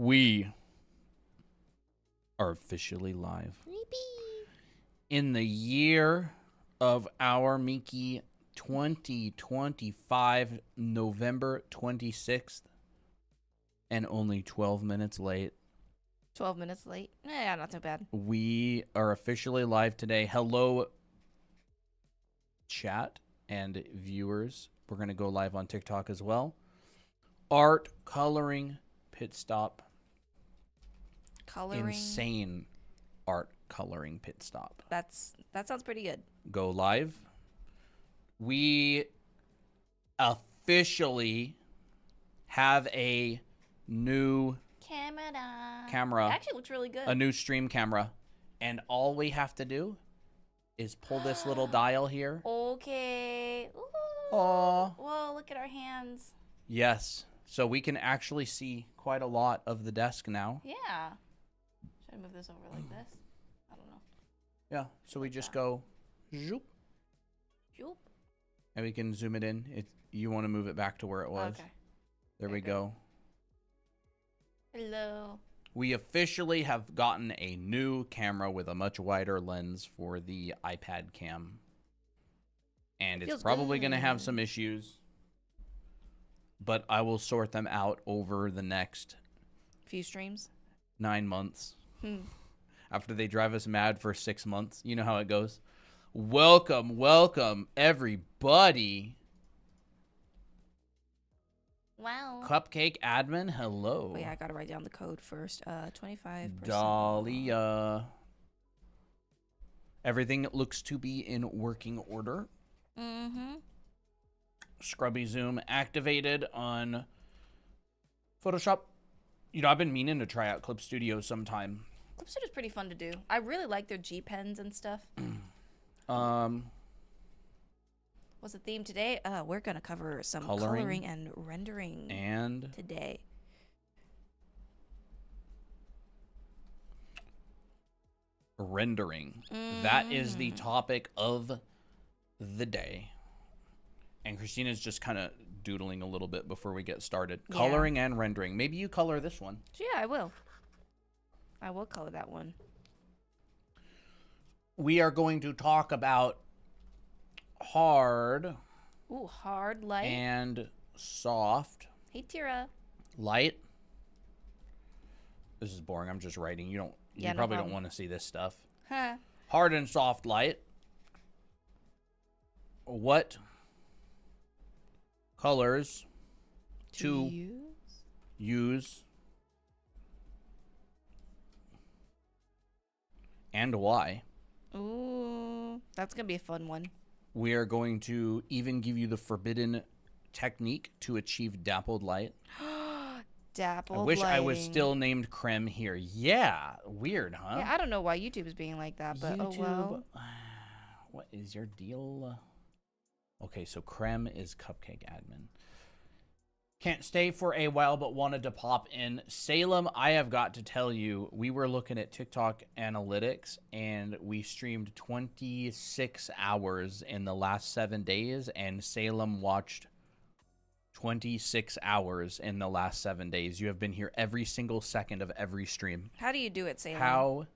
We are officially live. In the year of our Miki 2025, November 26th, and only 12 minutes late. 12 minutes late? Yeah, not so bad. We are officially live today. Hello, chat and viewers. We're going to go live on TikTok as well. Art coloring pit stop. Coloring. Insane art coloring pit stop. That sounds pretty good. Go live. We officially have a new camera. It actually looks really good. A new stream camera. And all we have to do is pull this little dial here. Okay. Ooh. Aw. Whoa, look at our hands. Yes. So we can actually see quite a lot of the desk now. Yeah. Should I move this over like this? I don't know. Yeah. So we just go zoop. Zoop. And we can zoom it in. You want to move it back to where it was. Okay. There we go. Hello. We officially have gotten a new camera with a much wider lens for the iPad cam. And it's probably going to have some issues. But I will sort them out over the next few streams. 9 months. After they drive us mad for 6 months. You know how it goes. Welcome, everybody. Wow. Cupcake admin, hello. Oh, yeah, I got to write down the code first. 25%. Dahlia. Everything looks to be in working order. Mm-hmm. Scrubby Zoom activated on Photoshop. You know, I've been meaning to try out Clip Studio sometime. Clip Studio is pretty fun to do. I really like their G pens and stuff. What's the theme today? We're gonna cover some coloring and rendering today. Rendering. That is the topic of the day. And Christina's just kind of doodling a little bit before we get started. Yeah. Coloring and rendering. Maybe you color this one. Yeah, I will. I will color that one. We are going to talk about hard. Ooh, hard, light. And soft. Hey, Tira. Light. This is boring. I'm just writing. You probably don't want to see this stuff. Huh. Hard and soft light. What colors to use and why? Ooh, that's gonna be a fun one. We are going to even give you the forbidden technique to achieve dappled light. Dappled I wish lighting. I was still named Creme here. Yeah, weird, huh? Yeah, I don't know why YouTube is being like that, but YouTube, oh well. What is your deal? Okay, so Creme is Cupcake admin. Can't stay for a while, but wanted to pop in. Salem, I have got to tell you, we were looking at TikTok analytics, and we streamed 26 hours in the last 7 days, and Salem watched 26 hours in the last 7 days. You have been here every single second of every stream. How do you do it, Salem? How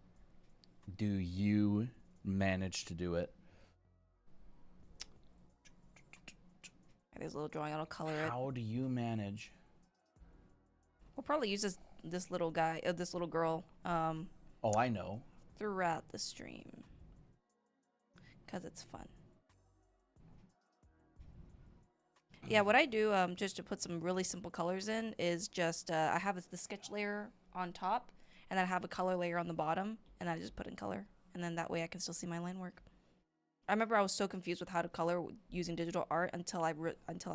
do you manage to do it? There's a little drawing. I'll color it. How do you manage? We'll probably use this little guy, this little girl. Oh, I know. Throughout the stream, cause it's fun. Yeah, what I do, just to put some really simple colors in, is just I have the sketch layer on top, and then I have a color layer on the bottom, and I just put in color, and then that way I can still see my line work. I remember I was so confused with how to color using digital art until I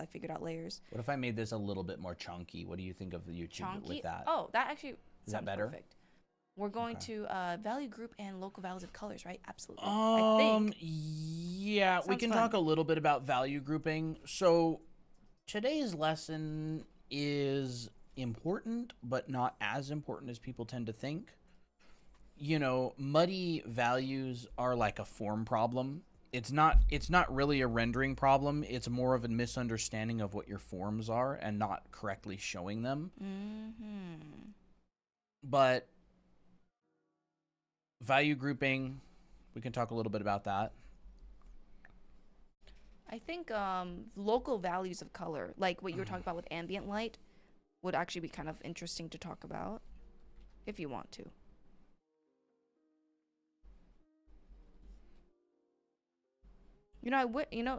figured out layers. What if I made this a little bit more chunky? What do you think of the YouTube with that? Oh, that actually sounds better? Perfect. We're going to value group and local values of colors, right? Absolutely. I think. Yeah, we can talk a little bit about value grouping. So today's lesson is important, but not as important as people tend to think. You know, muddy values are like a form problem. It's not really a rendering problem. It's more of a misunderstanding of what your forms are and not correctly showing them. Mm-hmm. But value grouping, we can talk a little bit about that. I think local values of color, like what you were talking about with ambient light, would actually be kind of interesting to talk about if you want to.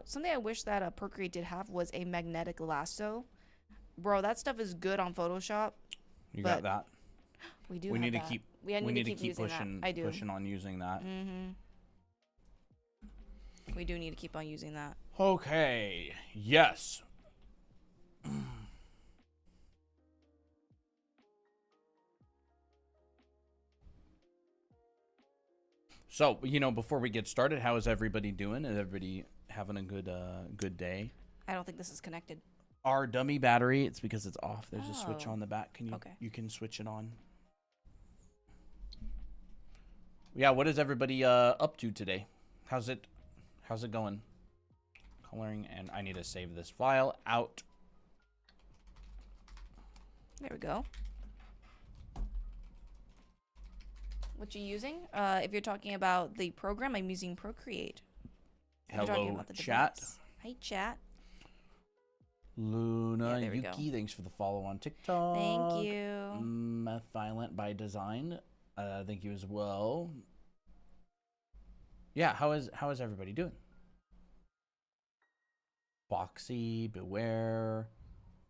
Something I wish that Procreate did have was a magnetic lasso. Bro, that stuff is good on Photoshop. You got that? We do. We have need that. to keep. We need to keep using pushing. that. I do. Pushing on using that. We do need to keep on using that. Okay. Yes. So, before we get started, how is everybody doing? Is everybody having a good day? I don't think this is connected. Our dummy battery, it's because it's off. There's a switch on the back. Okay. You can switch it on. Yeah, what is everybody up to today? How's it going? Coloring, and I need to save this file out. There we go. What you using? If you're talking about the program, I'm using Procreate. Hello, chat. Device. Hi, chat. Luna Yuki, thanks for the follow on TikTok. Thank you. Violent by Design, thank you as well. Yeah, how is everybody doing? Boxy, Beware,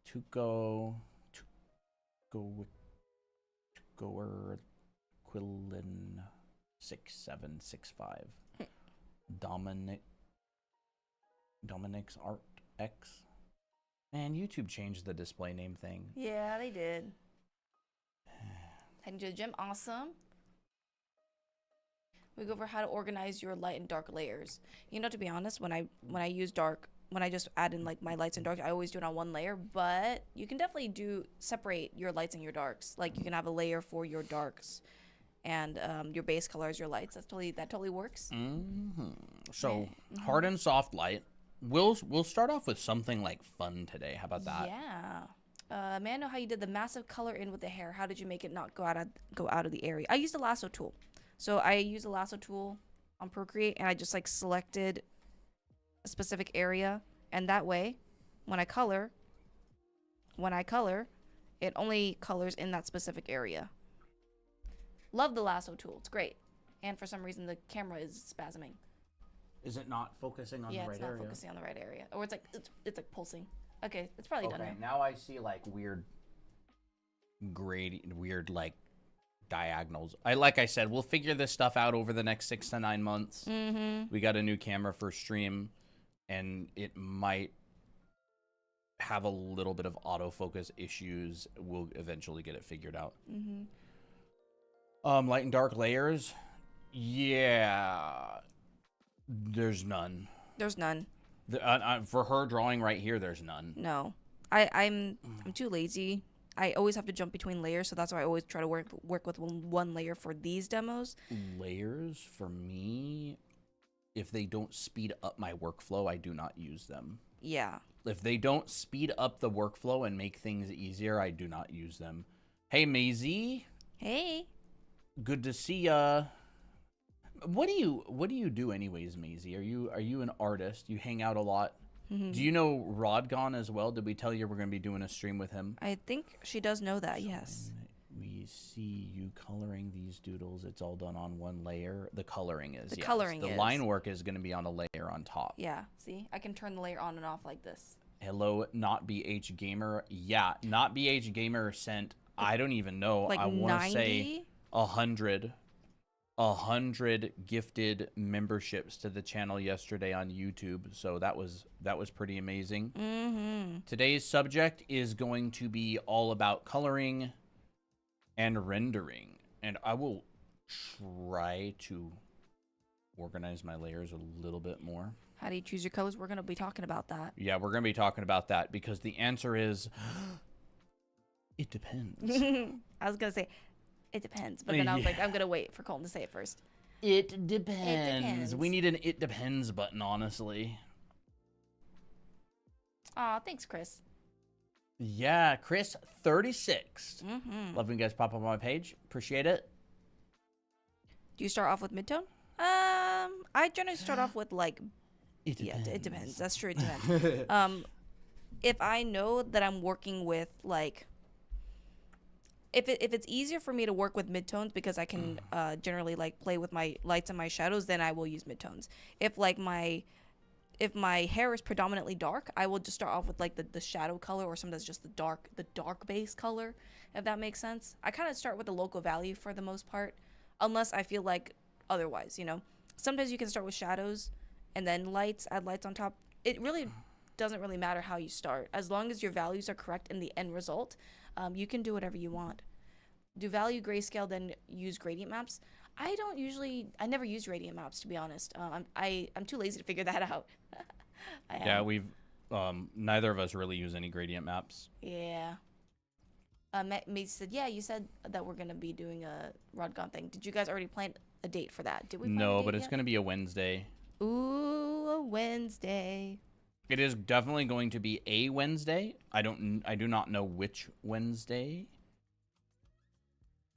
Tuco, Goer, Quillin, 6765, Dominic's Art X. Man, YouTube changed the display name thing. Yeah, they did. Heading to the gym, awesome. We go over how to organize your light and dark layers. To be honest, when I use dark, when I just add in like my lights and darks, I always do it on one layer. But you can definitely separate your lights and your darks. Like you can have a layer for your darks, and your base color is your lights. That totally works. So hard and soft light. We'll start off with something like fun today. How about that? Yeah. May I know how you did the massive color in with the hair? How did you make it not go out of the area? I used a lasso tool. So I used a lasso tool on Procreate, and I just like selected a specific area, and that way, when I color, it only colors in that specific area. Love the lasso tool. It's great. And for some reason, the camera is spasming. Is it not focusing on the right area? Yeah, it's not focusing on the right area. Or it's like pulsing. Okay, it's probably done now. Okay, now I see like weird like diagonals. Like I said, we'll figure this stuff out over the next 6 to 9 months. We got a new camera for stream, and it might have a little bit of autofocus issues. We'll eventually get it figured out. Light and dark layers. Yeah. There's none. There's none. For her drawing right here, there's none. No. I'm too lazy. I always have to jump between layers, so that's why I always try to work with one layer for these demos. Layers, for me, if they don't speed up my workflow, I do not use them. Yeah. If they don't speed up the workflow and make things easier, I do not use them. Hey, Maisie. Hey. Good to see ya. What do you do anyways, Maisie? Are you an artist? You hang out a lot? Do you know Rodgon as well? Did we tell you we're going to be doing a stream with him? I think she does know that, yes. We see you coloring these doodles. It's all done on one layer. The coloring is. The line work is going to be on a layer on top. Yeah, see? I can turn the layer on and off like this. Hello, Not BH Gamer. Yeah, Not BH Gamer sent, I don't even know. Like I want to say 100 gifted memberships to the channel yesterday on YouTube, so that was pretty amazing. Today's subject is going to be all about coloring and rendering, and I will try to organize my layers a little bit more. How do you choose your colors? We're going to be talking about that. Yeah, we're going to be talking about that because the answer is it depends. I was going to say it depends, but then I was like, I'm going to wait for Colton to say it first. It depends. We need an it depends button, honestly. Aw, thanks, Chris. Yeah, Chris 36. Mm-hmm. Love when you guys pop up on my page. Appreciate it. Do you start off with midtone? I generally start off with like, It yeah, depends. it depends. That's true. It depends. If I know that I'm working with like, if it's easier for me to work with midtones because I can generally like play with my lights and my shadows, then I will use midtones. If like if my hair is predominantly dark, I will just start off with like the shadow color or something that's just the dark base color, if that makes sense. I kind of start with the local value for the most part, unless I feel like otherwise, you know. Sometimes you can start with shadows and then lights, add lights on top. It really doesn't really matter how you start. As long as your values are correct in the end result, you can do whatever you want. Do value grayscale, then use gradient maps. I never use gradient maps, to be honest. I'm too lazy to figure that out. Yeah, we've neither of us really use any gradient maps. Yeah. Mate said, yeah, you said that we're gonna be doing a Rodgon thing. Did you guys already plan a date for that? Did we? No, but it's gonna be a Wednesday. Ooh, a Wednesday. It is definitely going to be a Wednesday. I do not know which Wednesday.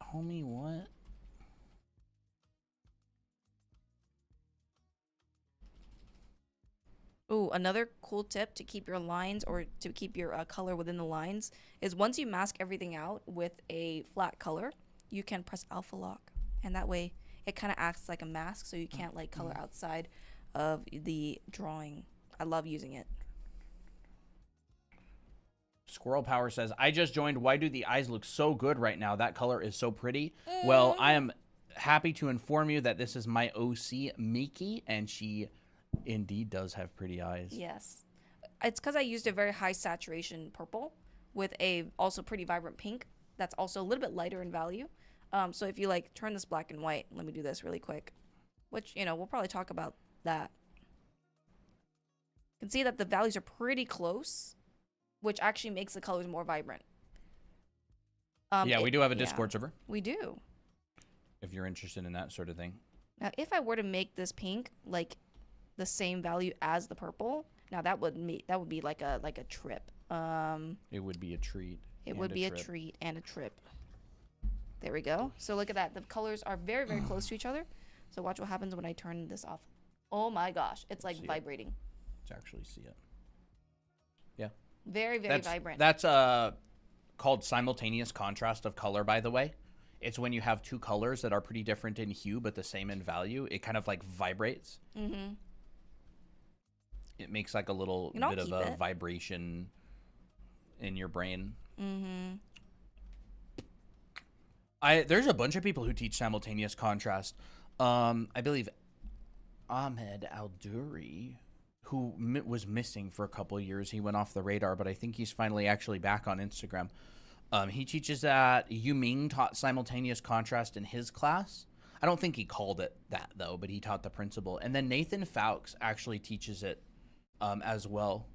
Homie, what? Ooh, another cool tip to keep your lines or to keep your color within the lines is once you mask everything out with a flat color, you can press alpha lock. And that way it kind of acts like a mask so you can't like color outside of the drawing. I love using it. Squirrel Power says, I just joined. Why do the eyes look so good right now? That color is so pretty. Well, I am happy to inform you that this is my OC, Miki, and she indeed does have pretty eyes. Yes. It's because I used a very high saturation purple with a also pretty vibrant pink that's also a little bit lighter in value. So if you like turn this black and white, let me do this really quick, which, you know, we'll probably talk about that. You can see that the values are pretty close, which actually makes the colors more vibrant. Yeah, we do have a Discord server. We do. If you're interested in that sort of thing. Now, if I were to make this pink like the same value as the purple, now that would be like a trip. It would be a treat. It would be a treat and a trip. There we go. So look at that. The colors are very, very close to each other. So watch what happens when I turn this off. Oh my gosh. It's like vibrating. Let's actually see it. Yeah. Very, very vibrant. That's called simultaneous contrast of color, by the way. It's when you have two colors that are pretty different in hue but the same in value. It kind of like vibrates. Mm-hmm. It makes like a little bit of a vibration in your brain. Mm-hmm. There's a bunch of people who teach simultaneous contrast. I believe Ahmed Al-Duri, who was missing for a couple of years. He went off the radar, but I think he's finally actually back on Instagram. He teaches that. Yu Ming taught simultaneous contrast in his class. I don't think he called it that, though, but he taught the principle. And then Nathan Fowkes actually teaches it as well.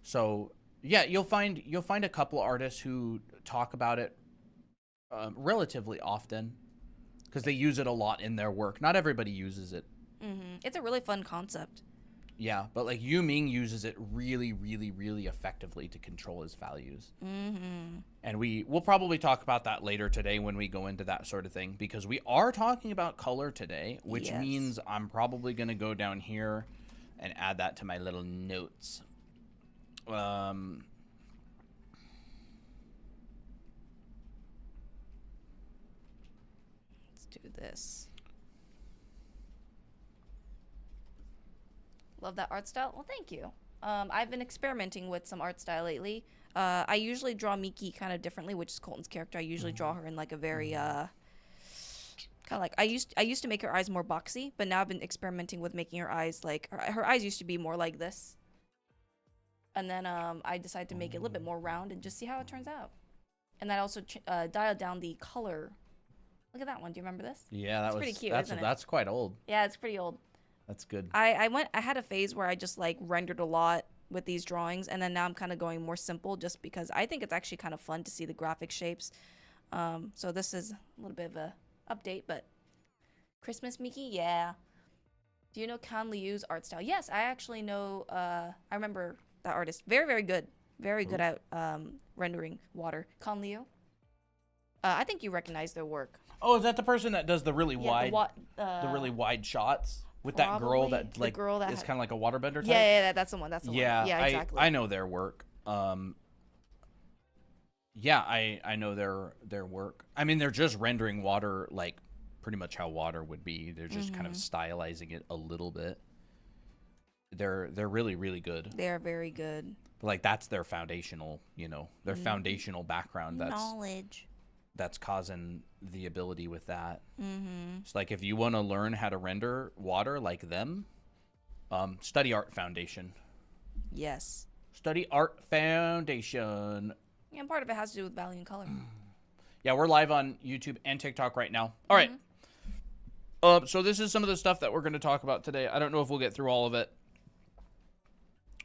So, yeah, you'll find a couple artists who talk about it relatively often because they use it a lot in their work. Not everybody uses it. Mm-hmm. It's a really fun concept. Yeah, but like Yu Ming uses it really, really, really effectively to control his values. Mm-hmm. And we'll probably talk about that later today when we go into that sort of thing, because we are talking about color today, which means I'm probably going to go down here and add that to my little notes. Let's do this. Love that art style. Well, thank you. I've been experimenting with some art style lately. I usually draw Miki kind of differently, which is Colton's character. I usually draw her in like a very kind of like I used to make her eyes more boxy, but now I've been experimenting with making her eyes like her eyes used to be more like this. And then I decided to make it a little bit more round and just see how it turns out. And then I also dialed down the color. Look at that one. Do you remember this? Yeah, that was pretty cute. That's quite old. Yeah, it's pretty old. That's good. I had a phase where I just like rendered a lot with these drawings, and then now I'm kind of going more simple just because I think it's actually kind of fun to see the graphic shapes. So this is a little bit of a update, but Christmas Miki, yeah. Do you know Kan Liu's art style? Yes, I actually know. I remember that artist. Very, very good. Very good at rendering water. Con Leo. I think you recognize their work. Oh, is that the person that does the really Yeah, wide, the really wide shots with that girl probably. that The like girl that is had- kind of like a waterbender type? Yeah, that's the one. That's the Yeah, one. Yeah, exactly. I know their work. Yeah, I know their work. I mean, they're just rendering water like pretty much how water would be. They're just kind of stylizing it a little bit. They're really really good. They are very good. But like that's their foundational, their foundational background. Knowledge. That's causing the ability with that. Mm-hmm. It's like if you want to learn how to render water like them, study Art Foundation. Yes. Study Art Foundation. Yeah, and part of it has to do with value and color. Yeah, we're live on YouTube and TikTok right now. All right. So this is some of the stuff that we're going to talk about today. I don't know if we'll get through all of it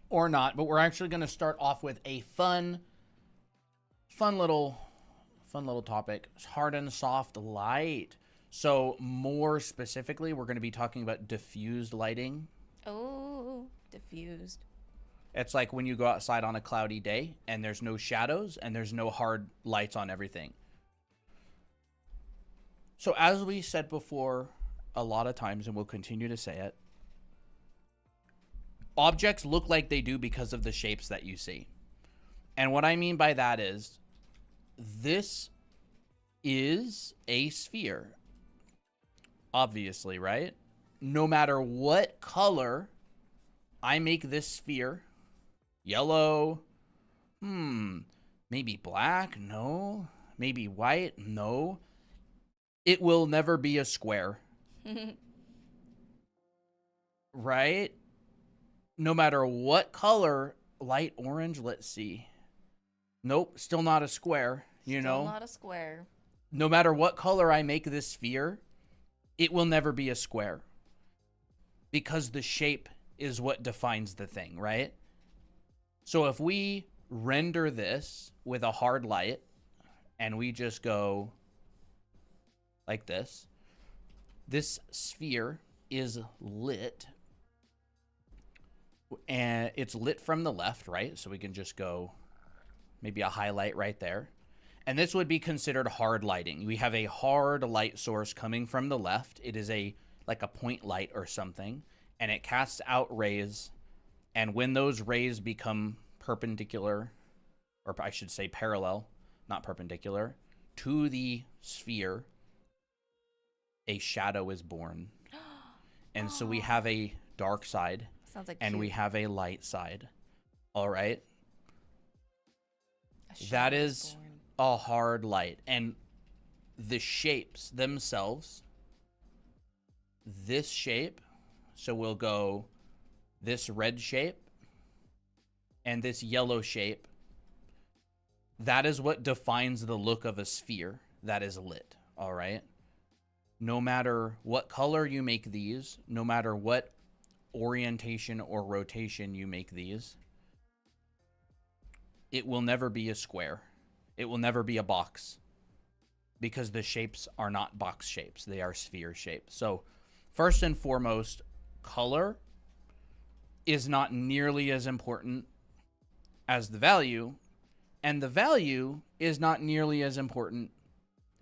or not, but we're actually going to start off with a fun little topic. It's hard and soft light. So more specifically, we're going to be talking about diffused lighting. Oh, diffused. It's like when you go outside on a cloudy day and there's no shadows and there's no hard lights on everything. So as we said before a lot of times, and we'll continue to say it, objects look like they do because of the shapes that you see. And what I mean by that is, this is a sphere. Obviously, right? No matter what color I make this sphere, yellow, maybe black, no. Maybe white, no. It will never be a square. Right? No matter what color, light orange, let's see. Nope, still not a square, Still not a square. No matter what color I make this sphere, it will never be a square. Because the shape is what defines the thing, right? So if we render this with a hard light and we just go like this sphere is lit, and it's lit from the left, right? So we can just go maybe a highlight right there. And this would be considered hard lighting. We have a hard light source coming from the left. It is like a point light or something, and it casts out rays. And when those rays become perpendicular, or I should say parallel, not perpendicular, to the sphere, a shadow is born. And so we have a dark side. Sounds like and cute. we have a light side. All right? A shadow That is born. a hard light. And the shapes themselves, this shape, so we'll go this red shape and this yellow shape, that is what defines the look of a sphere that is lit, all right? No matter what color you make these, no matter what orientation or rotation you make these, it will never be a square. It will never be a box, because the shapes are not box shapes. They are sphere shapes. So first and foremost, color is not nearly as important as the value, and the value is not nearly as important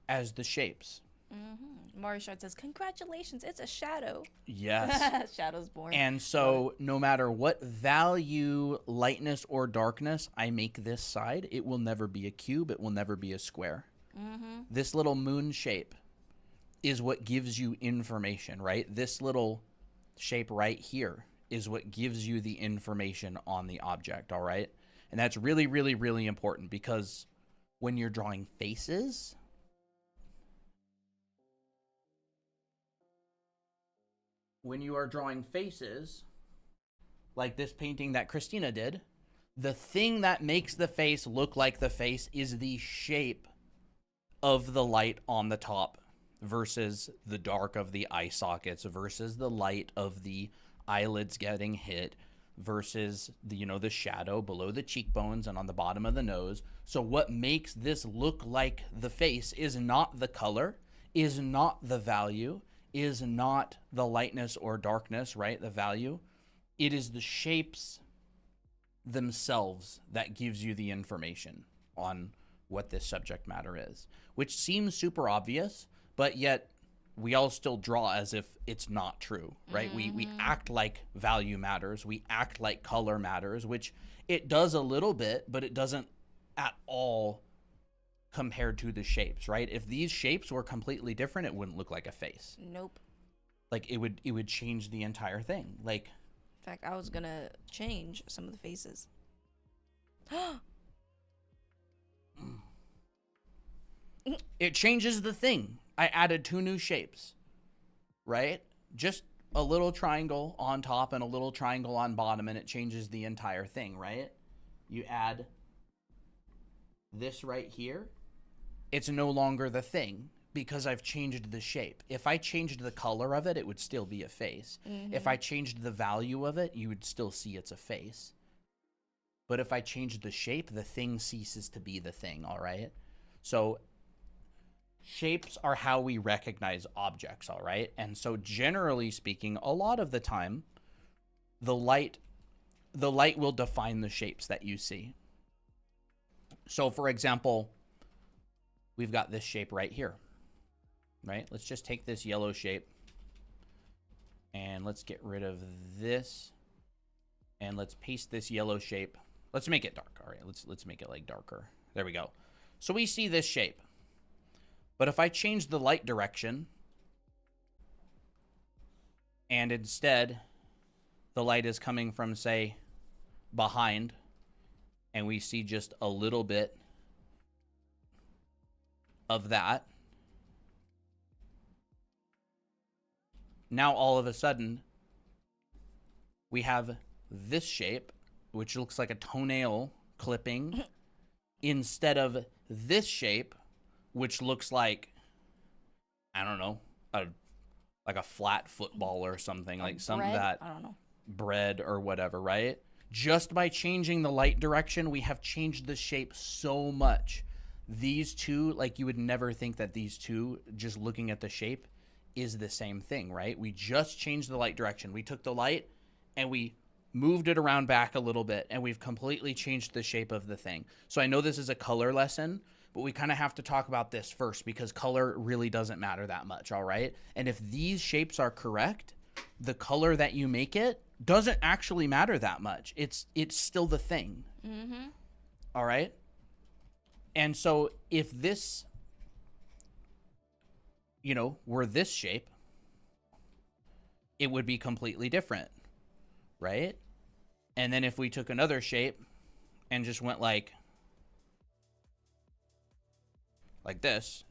as the shapes. Mario Shard says, "Congratulations, it's a shadow." Yes. Shadow's born. And so no matter what value, lightness or darkness I make this side, it will never be a cube. It will never be a square. This little moon shape is what gives you information, right? This little shape right here is what gives you the information on the object, all right? And that's really, really, really important, because when you're drawing faces, like this painting that Christina did, the thing that makes the face look like the face is the shape of the light on the top versus the dark of the eye sockets versus the light of the eyelids getting hit versus the shadow below the cheekbones and on the bottom of the nose. So what makes this look like the face is not the color, is not the value, is not the lightness or darkness, right? The value. It is the shapes themselves that gives you the information on what this subject matter is, which seems super obvious, but yet we all still draw as if it's not true, right? We act like value matters. We act like color matters, which it does a little bit, but it doesn't at all compared to the shapes, right? If these shapes were completely different, it wouldn't look like a face. Nope. Like it would change the entire thing. Like, In fact, I was gonna change some of the faces. it changes the thing. I added 2 new shapes, right? Just a little triangle on top and a little triangle on bottom, and it changes the entire thing, right? You add this right here. It's no longer the thing because I've changed the shape. If I changed the color of it, it would still be a face. If I changed the value of it, you would still see it's a face. But if I changed the shape, the thing ceases to be the thing, all right? So shapes are how we recognize objects, all right? And so generally speaking, a lot of the time, the light will define the shapes that you see. So for example, we've got this shape right here, right? Let's just take this yellow shape and let's get rid of this and let's paste this yellow shape. Let's make it dark. All right, let's make it like darker. There we go. So we see this shape. But if I change the light direction and instead the light is coming from, say, behind, and we see just a little bit of that, now all of a sudden we have this shape, which looks like a toenail clipping, instead of this shape, which looks like, I don't know, like a flat football or something, like some of that, I don't know, bread or whatever, right? Just by changing the light direction, we have changed the shape so much. These two, like you would never think that these two, just looking at the shape, is the same thing, right? We just changed the light direction. We took the light and we moved it around back a little bit, and we've completely changed the shape of the thing. So I know this is a color lesson, but we kind of have to talk about this first because color really doesn't matter that much, all right? And if these shapes are correct, the color that you make it doesn't actually matter that much. It's still the thing. All right? And so if this, were this shape, it would be completely different, right? And then if we took another shape and just went like this,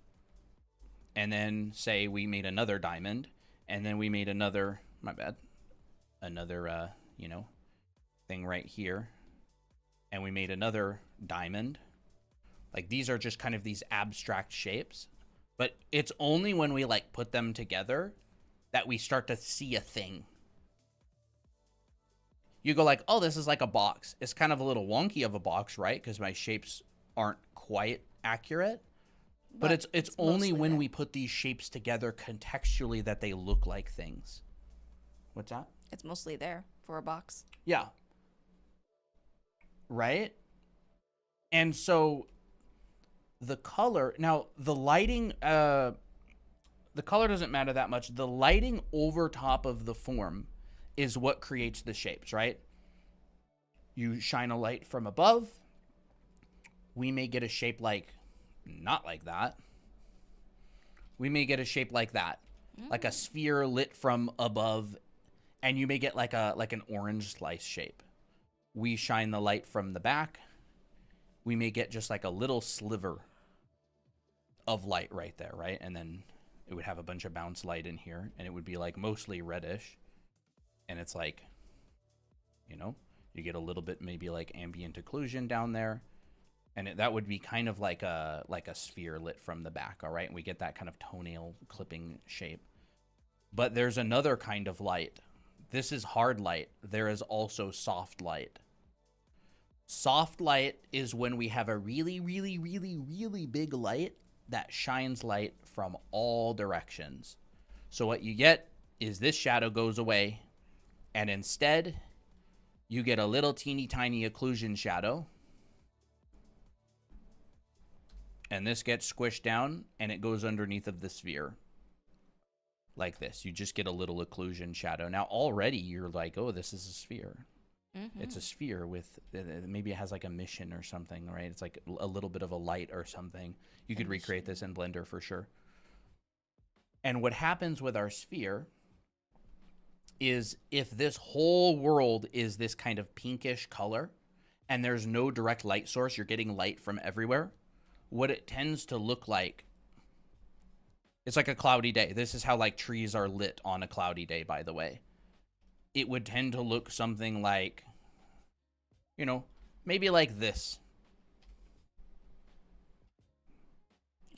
and then say we made another diamond, and then we made another, another thing right here, and we made another diamond. Like, these are just kind of these abstract shapes, but it's only when we like put them together that we start to see a thing. You go like, oh, this is like a box. It's kind of a little wonky of a box, right? Because my shapes aren't quite accurate. But it's only when we put these shapes together contextually that they look like things. What's that? It's mostly there for a box. Yeah. Right? And so the color, now the lighting, the color doesn't matter that much. The lighting over top of the form is what creates the shapes, right? You shine a light from above. We may get a shape like, not like that. We may get a shape like that, like a sphere lit from above, and you may get like an orange slice shape. We shine the light from the back. We may get just like a little sliver of light right there, right? And then it would have a bunch of bounce light in here, and it would be like mostly reddish. And it's like, you get a little bit maybe like ambient occlusion down there. And that would be kind of like a sphere lit from the back, all right? And we get that kind of toenail clipping shape. But there's another kind of light. This is hard light. There is also soft light. Soft light is when we have a really, really, really, really big light that shines light from all directions. So what you get is this shadow goes away, and instead you get a little teeny tiny occlusion shadow. And this gets squished down, and it goes underneath of the sphere. Like this. You just get a little occlusion shadow. Now, already you're like, oh, this is a sphere. Mm-hmm. It's a sphere with, maybe it has like a mission or something, right? It's like a little bit of a light or something. You could recreate this in Blender for sure. And what happens with our sphere is if this whole world is this kind of pinkish color, and there's no direct light source, you're getting light from everywhere, what it tends to look like, it's like a cloudy day. This is how like trees are lit on a cloudy day, by the way. It would tend to look something like, you know, maybe like this.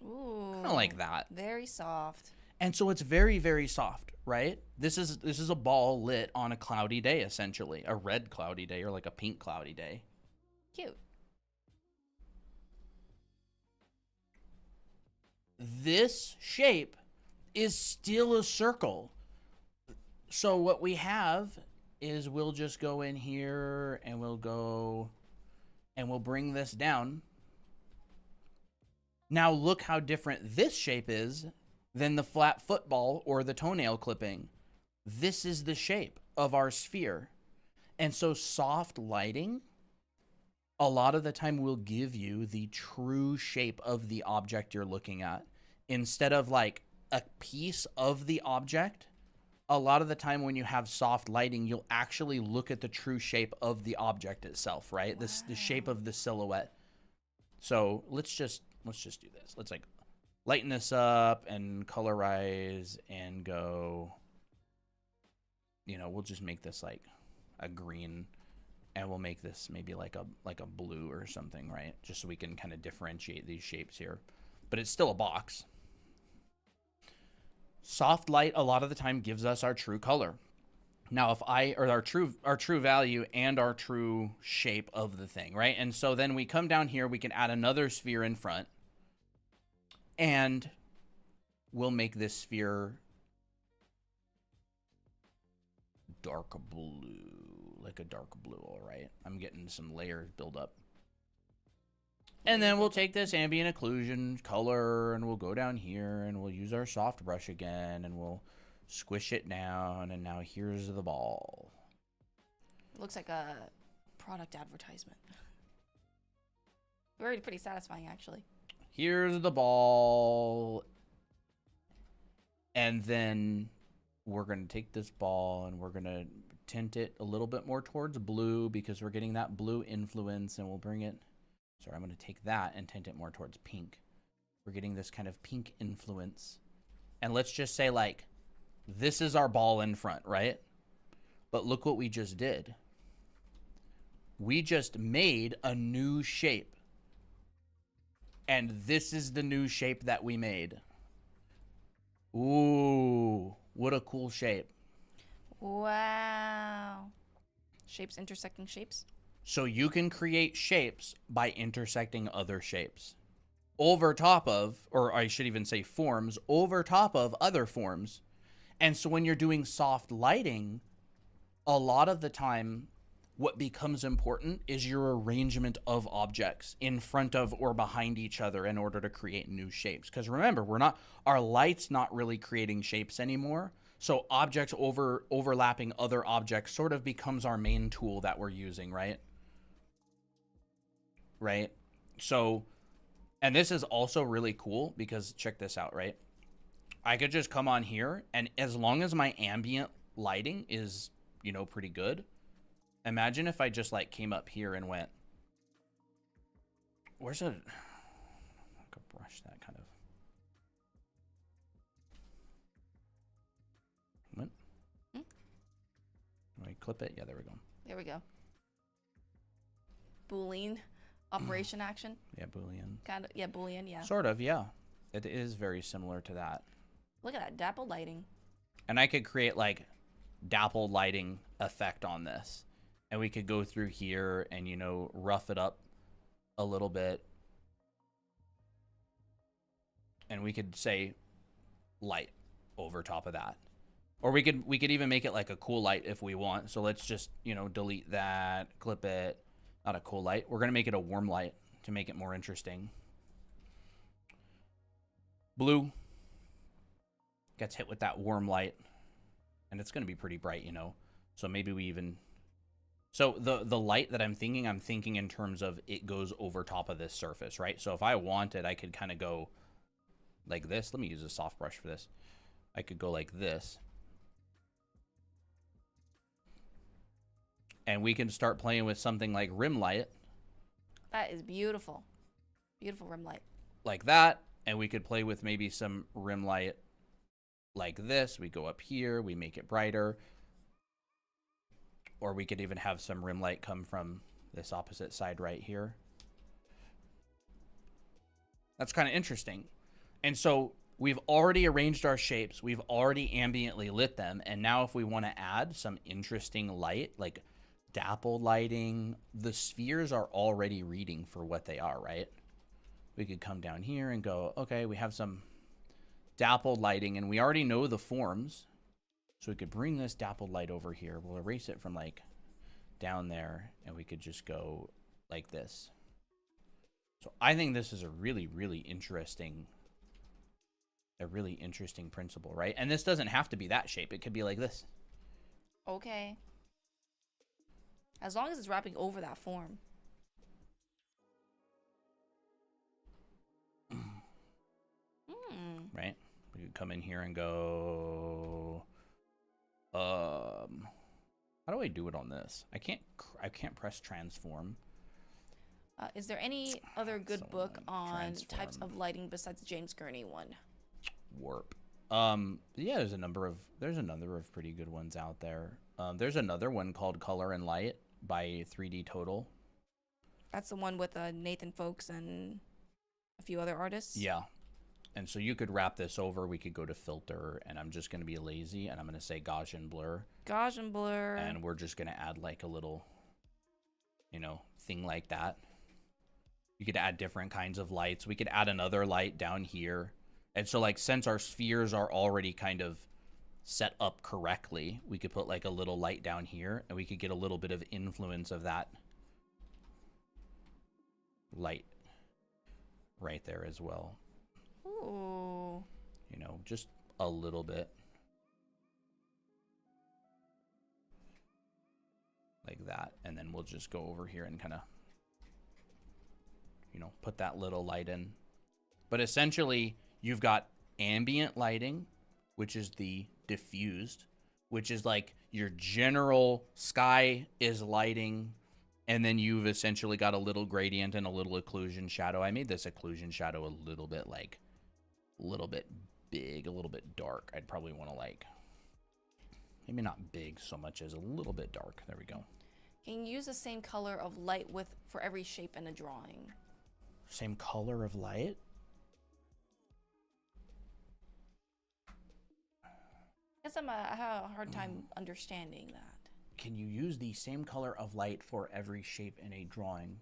Ooh. Kind of like that. Very soft. And so it's very, very soft, right? This is a ball lit on a cloudy day, essentially. A red cloudy day or like a pink cloudy day. Cute. This shape is still a circle. So what we have is we'll just go in here and we'll go and we'll bring this down. Now look how different this shape is than the flat football or the toenail clipping. This is the shape of our sphere. And so soft lighting a lot of the time will give you the true shape of the object you're looking at. Instead of like a piece of the object, a lot of the time when you have soft lighting, you'll actually look at the true shape of the object itself, right? Wow. The shape of the silhouette. So let's just do this. Let's like lighten this up and colorize and go, you know, we'll just make this like a green, and we'll make this maybe like a blue or something, right? Just so we can kind of differentiate these shapes here. But it's still a box. Soft light a lot of the time gives us our true color. Now, our true value and our true shape of the thing, right? And so then we come down here, we can add another sphere in front, and we'll make this sphere dark blue, like a dark blue, all right? I'm getting some layers build up. And then we'll take this ambient occlusion color and we'll go down here and we'll use our soft brush again and we'll squish it down, and now here's the ball. It looks like a product advertisement. Pretty satisfying, actually. Here's the ball. And then we're going to take this ball and we're going to tint it a little bit more towards blue because we're getting that blue influence, and we'll bring it. Sorry, I'm going to take that and tint it more towards pink. We're getting this kind of pink influence. And let's just say, like, this is our ball in front, right? But look what we just did. We just made a new shape. And this is the new shape that we made. Ooh, what a cool shape. Wow. Shapes intersecting shapes? So you can create shapes by intersecting other shapes over top of, or I should even say forms, over top of other forms. And so when you're doing soft lighting, a lot of the time, what becomes important is your arrangement of objects in front of or behind each other in order to create new shapes. Because remember, our light's not really creating shapes anymore. So objects overlapping other objects sort of becomes our main tool that we're using, right? Right? So, and this is also really cool because check this out, right? I could just come on here, and as long as my ambient lighting is, you know, pretty good, imagine if I just like came up here and went, where's it? I could brush that kind of. What? Do I clip it? Yeah, there we go. There we go. Boolean operation action. Yeah, Boolean. Kind of, yeah, Boolean, yeah. Sort of, yeah. It is very similar to that. Look at that dappled lighting. And I could create like dappled lighting effect on this. And we could go through here and, you know, rough it up a little bit. And we could say light over top of that. Or we could even make it like a cool light if we want. So let's just, you know, delete that, clip it. Not a cool light. We're going to make it a warm light to make it more interesting. Blue gets hit with that warm light. And it's going to be pretty bright, you know. So maybe we even... So the light that I'm thinking in terms of it goes over top of this surface, right? So if I wanted, I could kind of go like this. Let me use a soft brush for this. I could go like this. And we can start playing with something like rim light. That is beautiful. Beautiful rim light. Like that. And we could play with maybe some rim light like this. We go up here. We make it brighter. Or we could even have some rim light come from this opposite side right here. That's kind of interesting. And so we've already arranged our shapes. We've already ambiently lit them. And now if we want to add some interesting light, like dappled lighting, the spheres are already reading for what they are, right? We could come down here and go, okay, we have some dappled lighting and we already know the forms. So we could bring this dappled light over here. We'll erase it from like down there and we could just go like this. So I think this is a really, really interesting principle, right? And this doesn't have to be that shape. It could be like this. Okay. As long as it's wrapping over that form. Right? We could come in here and go... how do I do it on this? I can't press transform. Is there any other good book on transform. types of lighting besides the James Gurney one? Warp. Yeah, there's a number of pretty good ones out there. There's another one called Color and Light by 3D Total. That's the one with Nathan Folks and a few other artists. Yeah. And so you could wrap this over. We could go to filter, and I'm just going to be lazy, and I'm going to say Gaussian blur. Gaussian blur. And we're just going to add like a little, you know, thing like that. You could add different kinds of lights. We could add another light down here. And so like since our spheres are already kind of set up correctly, we could put like a little light down here, and we could get a little bit of influence of that light right there as well. Ooh. You know, just a little bit. Like that. And then we'll just go over here and kind of, you know, put that little light in. But essentially, you've got ambient lighting, which is the diffused, which is like your general sky is lighting. And then you've essentially got a little gradient and a little occlusion shadow. I made this occlusion shadow a little bit like, a little bit big, a little bit dark. I'd probably want to like, maybe not big so much as a little bit dark. There we go. Can you use the same color of light for every shape in a drawing? Same color of light? I guess I have a hard time understanding that. Can you use the same color of light for every shape in a drawing?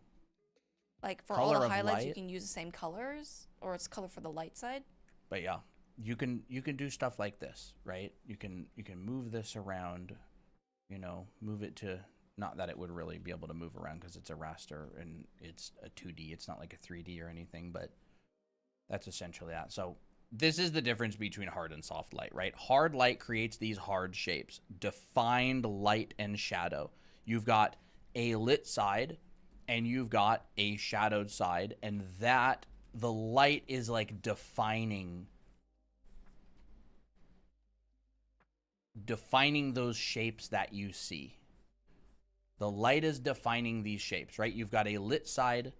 Like for Color all the of highlights, you light? can use the same colors, or it's color for the light side. But yeah, you can do stuff like this, right? You can move this around, you know, move it to, not that it would really be able to move around because it's a raster and it's a 2D. It's not like a 3D or anything, but that's essentially that. So this is the difference between hard and soft light, right? Hard light creates these hard shapes, defined light and shadow. You've got a lit side and you've got a shadowed side, and that the light is like defining those shapes that you see. The light is defining these shapes, right? You've got a lit side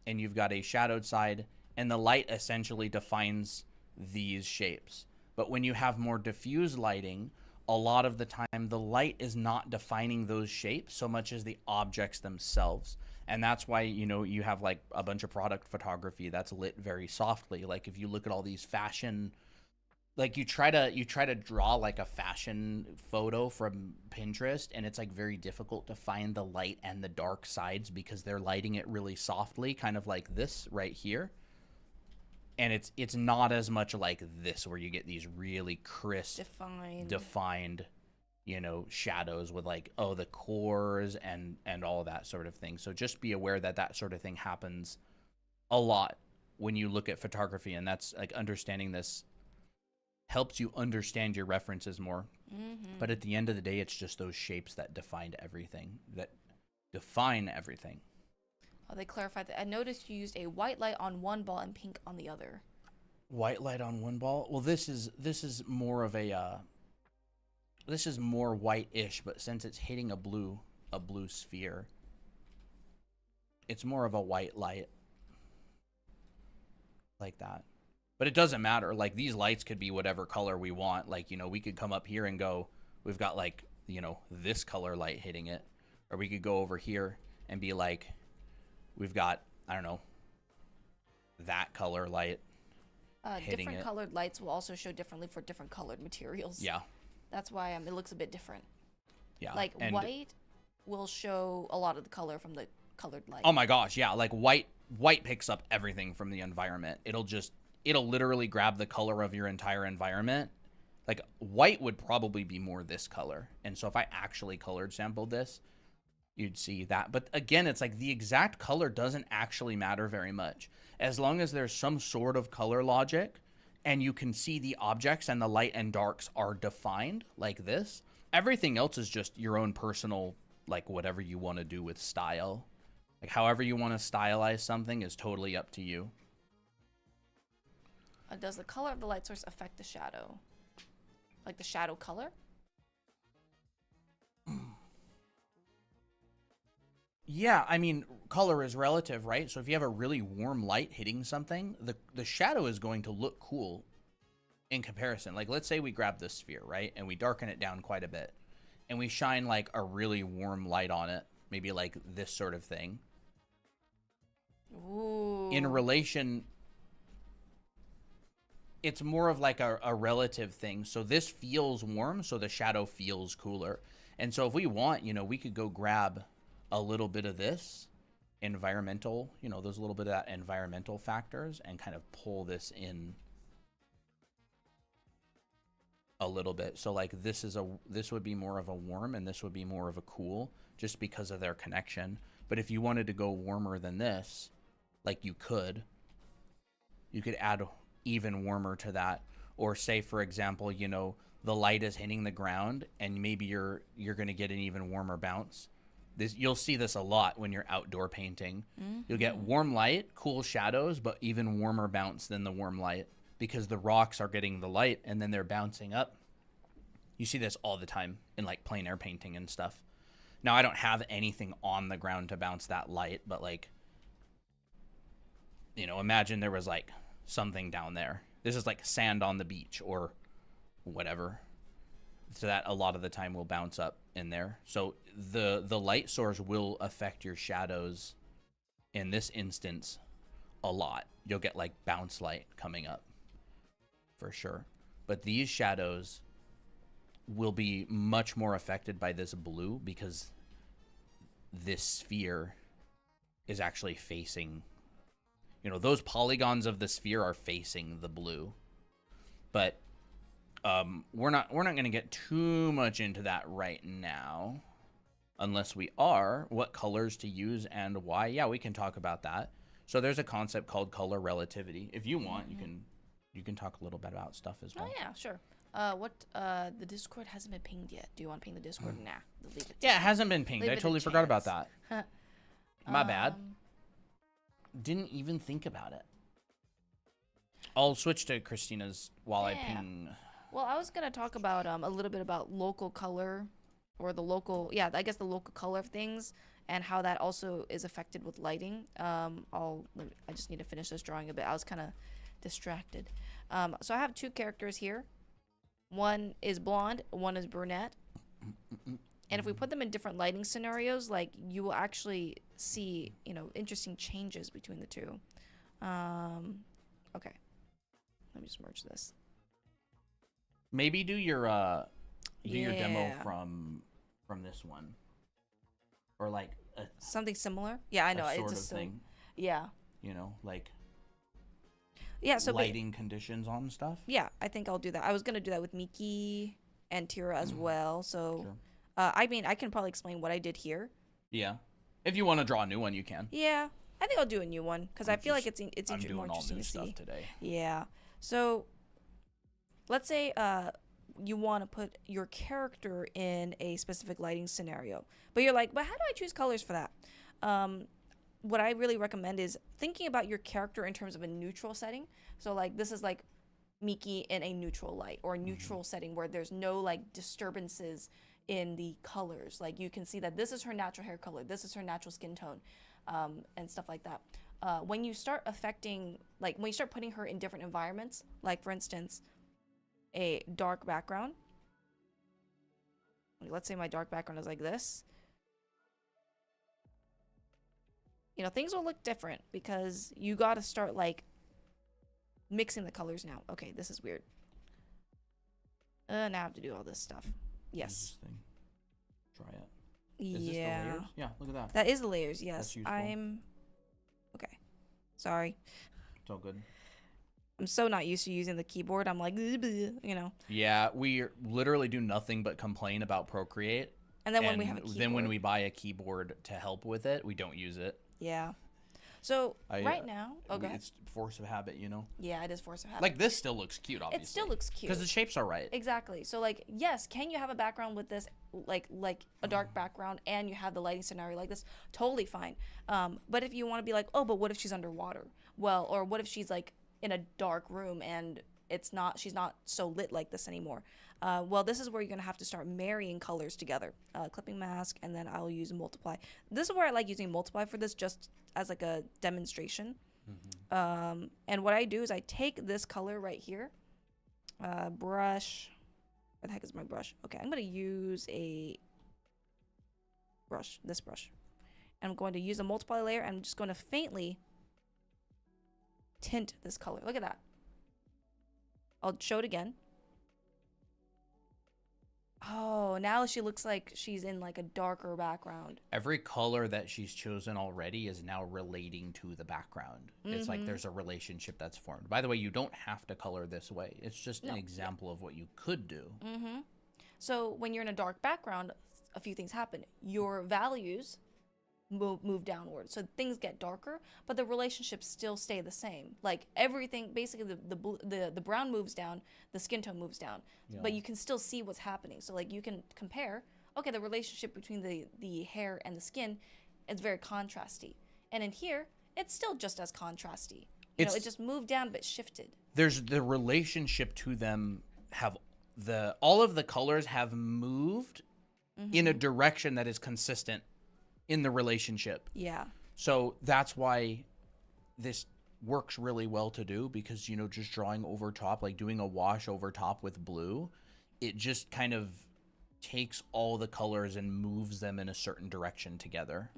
and you've got a shadowed side, and the light essentially defines these shapes. But when you have more diffuse lighting, a lot of the time the light is not defining those shapes so much as the objects themselves. And that's why, you know, you have like a bunch of product photography that's lit very softly. Like if you look at all these fashion, like you try to draw like a fashion photo from Pinterest, and it's like very difficult to find the light and the dark sides because they're lighting it really softly, kind of like this right here. and it's not as much like this where you get these really crisp, defined, you know, shadows with like, oh, the cores and all that sort of thing. So just be aware that that sort of thing happens a lot when you look at photography, and that's like understanding this helps you understand your references more. But at the end of the day, it's just those shapes that define everything. Oh, they clarified that. I noticed you used a white light on one ball and pink on the other. White light on one ball. Well, this is more of a this is more white-ish, but since it's hitting a blue sphere, it's more of a white light like that. But it doesn't matter. Like, these lights could be whatever color we want. Like, you know, we could come up here and go, we've got like, you know, this color light hitting it, or we could go over here and be like, we've got, I don't know, that color light hitting different it. Colored lights will also show differently for different colored materials. Yeah. That's why it looks a bit different. Yeah. Like, white will show a lot of the color from the colored light. Oh my gosh, yeah. Like, white picks up everything from the environment. It'll literally grab the color of your entire environment. Like, white would probably be more this color. And so if I actually colored sampled this, you'd see that. But again, it's like the exact color doesn't actually matter very much. As long as there's some sort of color logic and you can see the objects and the light and darks are defined like this, everything else is just your own personal, like, whatever you want to do with style. Like, however you want to stylize something is totally up to you. Does the color of the light source affect the shadow? Like the shadow color? Yeah, I mean, color is relative, right? So if you have a really warm light hitting something, the shadow is going to look cool in comparison. Like, let's say we grab this sphere, right? And we darken it down quite a bit. And we shine, like, a really warm light on it. Maybe, like, this sort of thing. Ooh. In relation, it's more of, like, a relative thing. So this feels warm, so the shadow feels cooler. And so if we want, you know, we could go grab a little bit of this environmental, you know, those little bit of that environmental factors and kind of pull this in a little bit. So like this would be more of a warm and this would be more of a cool just because of their connection. But if you wanted to go warmer than this, like you could add even warmer to that. Or say, for example, you know, the light is hitting the ground and maybe you're going to get an even warmer bounce. You'll see this a lot when you're outdoor painting. You'll get warm light, cool shadows, but even warmer bounce than the warm light because the rocks are getting the light and then they're bouncing up. You see this all the time in like plein air painting and stuff. Now, I don't have anything on the ground to bounce that light, but like, you know, imagine there was like something down there. This is like sand on the beach or whatever. So that a lot of the time will bounce up in there. So the light source will affect your shadows in this instance a lot. You'll get like bounce light coming up for sure. But these shadows will be much more affected by this blue because this sphere is actually facing, you know, those polygons of the sphere are facing the blue. But we're not going to get too much into that right now, unless we are. What colors to use and why? Yeah, we can talk about that. So there's a concept called color relativity. If you want, you can talk a little bit about stuff as well. Oh yeah, sure. The Discord hasn't been pinged yet. Do you want to ping the Discord? Nah, leave it. Yeah, it hasn't been pinged. I totally forgot about that. My bad. Didn't even think about it. I'll switch to Christina's while I ping. Well, I was going to talk about a little bit about local color or the local color of things and how that also is affected with lighting. I just need to finish this drawing a bit. I was kind of distracted. So I have two characters here. One is blonde, one is brunette. And if we put them in different lighting scenarios, like you will actually see, you know, interesting changes between the two. Okay. Let me just merge this. Maybe do your demo from this one, or like something similar. Yeah, I know. It's sort of thing. Yeah. You know, like. Yeah, so lighting conditions on stuff. yeah, I think I'll do that. I was gonna do that with Miki and Tira as well. So, Sure. I mean, I can probably explain what I did here. Yeah. If you want to draw a new one, you can. Yeah, I think I'll do a new one because I feel like it's I'm more doing all interesting new to stuff see. today. Yeah. So, let's say you want to put your character in a specific lighting scenario, but you're like, but how do I choose colors for that? What I really recommend is thinking about your character in terms of a neutral setting. So like this is like Miki in a neutral light or a neutral setting where there's no like disturbances in the colors. Like you can see that this is her natural hair color, this is her natural skin tone, and stuff like that. When you start affecting, like when you start putting her in different environments, like for instance, a dark background. Let's say my dark background is like this. You know, things will look different because you got to start like mixing the colors now. Okay, this is weird. Now I have to do all this stuff. Yes. Thing. Try it. Is this the Yeah. layers? Yeah, look at that. That is the layers, yes. That's useful. Okay. Sorry. It's all good. I'm so not used to using the keyboard. I'm like, you know. Yeah, we literally do nothing but complain about Procreate. And then when we have a keyboard. Then when we buy a keyboard to help with it, we don't use it. Yeah. So right now, okay. It's force of habit, you know? Yeah, it is force of habit. Like this still looks cute, obviously. It still looks cute. Because the shapes are right. Exactly. So like, yes, can you have a background with this, like a dark background, and you have the lighting scenario like this? Totally fine. But if you want to be like, oh, but what if she's underwater? Well, or what if she's like in a dark room and she's not so lit like this anymore? Well, this is where you're gonna have to start marrying colors together. Clipping mask, and then I'll use multiply. This is where I like using multiply for this, just as like a demonstration. And what I do is I take this color right here, brush. Where the heck is my brush? Okay, I'm gonna use a brush, this brush. And I'm going to use a multiply layer, and I'm just going to faintly tint this color. Look at that. I'll show it again. Oh, now she looks like she's in like a darker background. Every color that she's chosen already is now relating to the background. It's like there's a relationship that's formed. By the way, you don't have to color this way. It's just an example of what you could do. So when you're in a dark background, a few things happen. Your values move downward, so things get darker, but the relationships still stay the same. Like everything, basically the brown moves down, the skin tone moves down, but you can still see what's happening. So like you can compare, okay, the relationship between the hair and the skin, it's very contrasty, and in here it's still just as contrasty. You know, it just moved down but shifted. There's the relationship to them. All of the colors have moved in a direction that is consistent in the relationship. Yeah. So that's why this works really well to do, because, you know, just drawing over top, like doing a wash over top with blue, it just kind of takes all the colors and moves them in a certain direction together.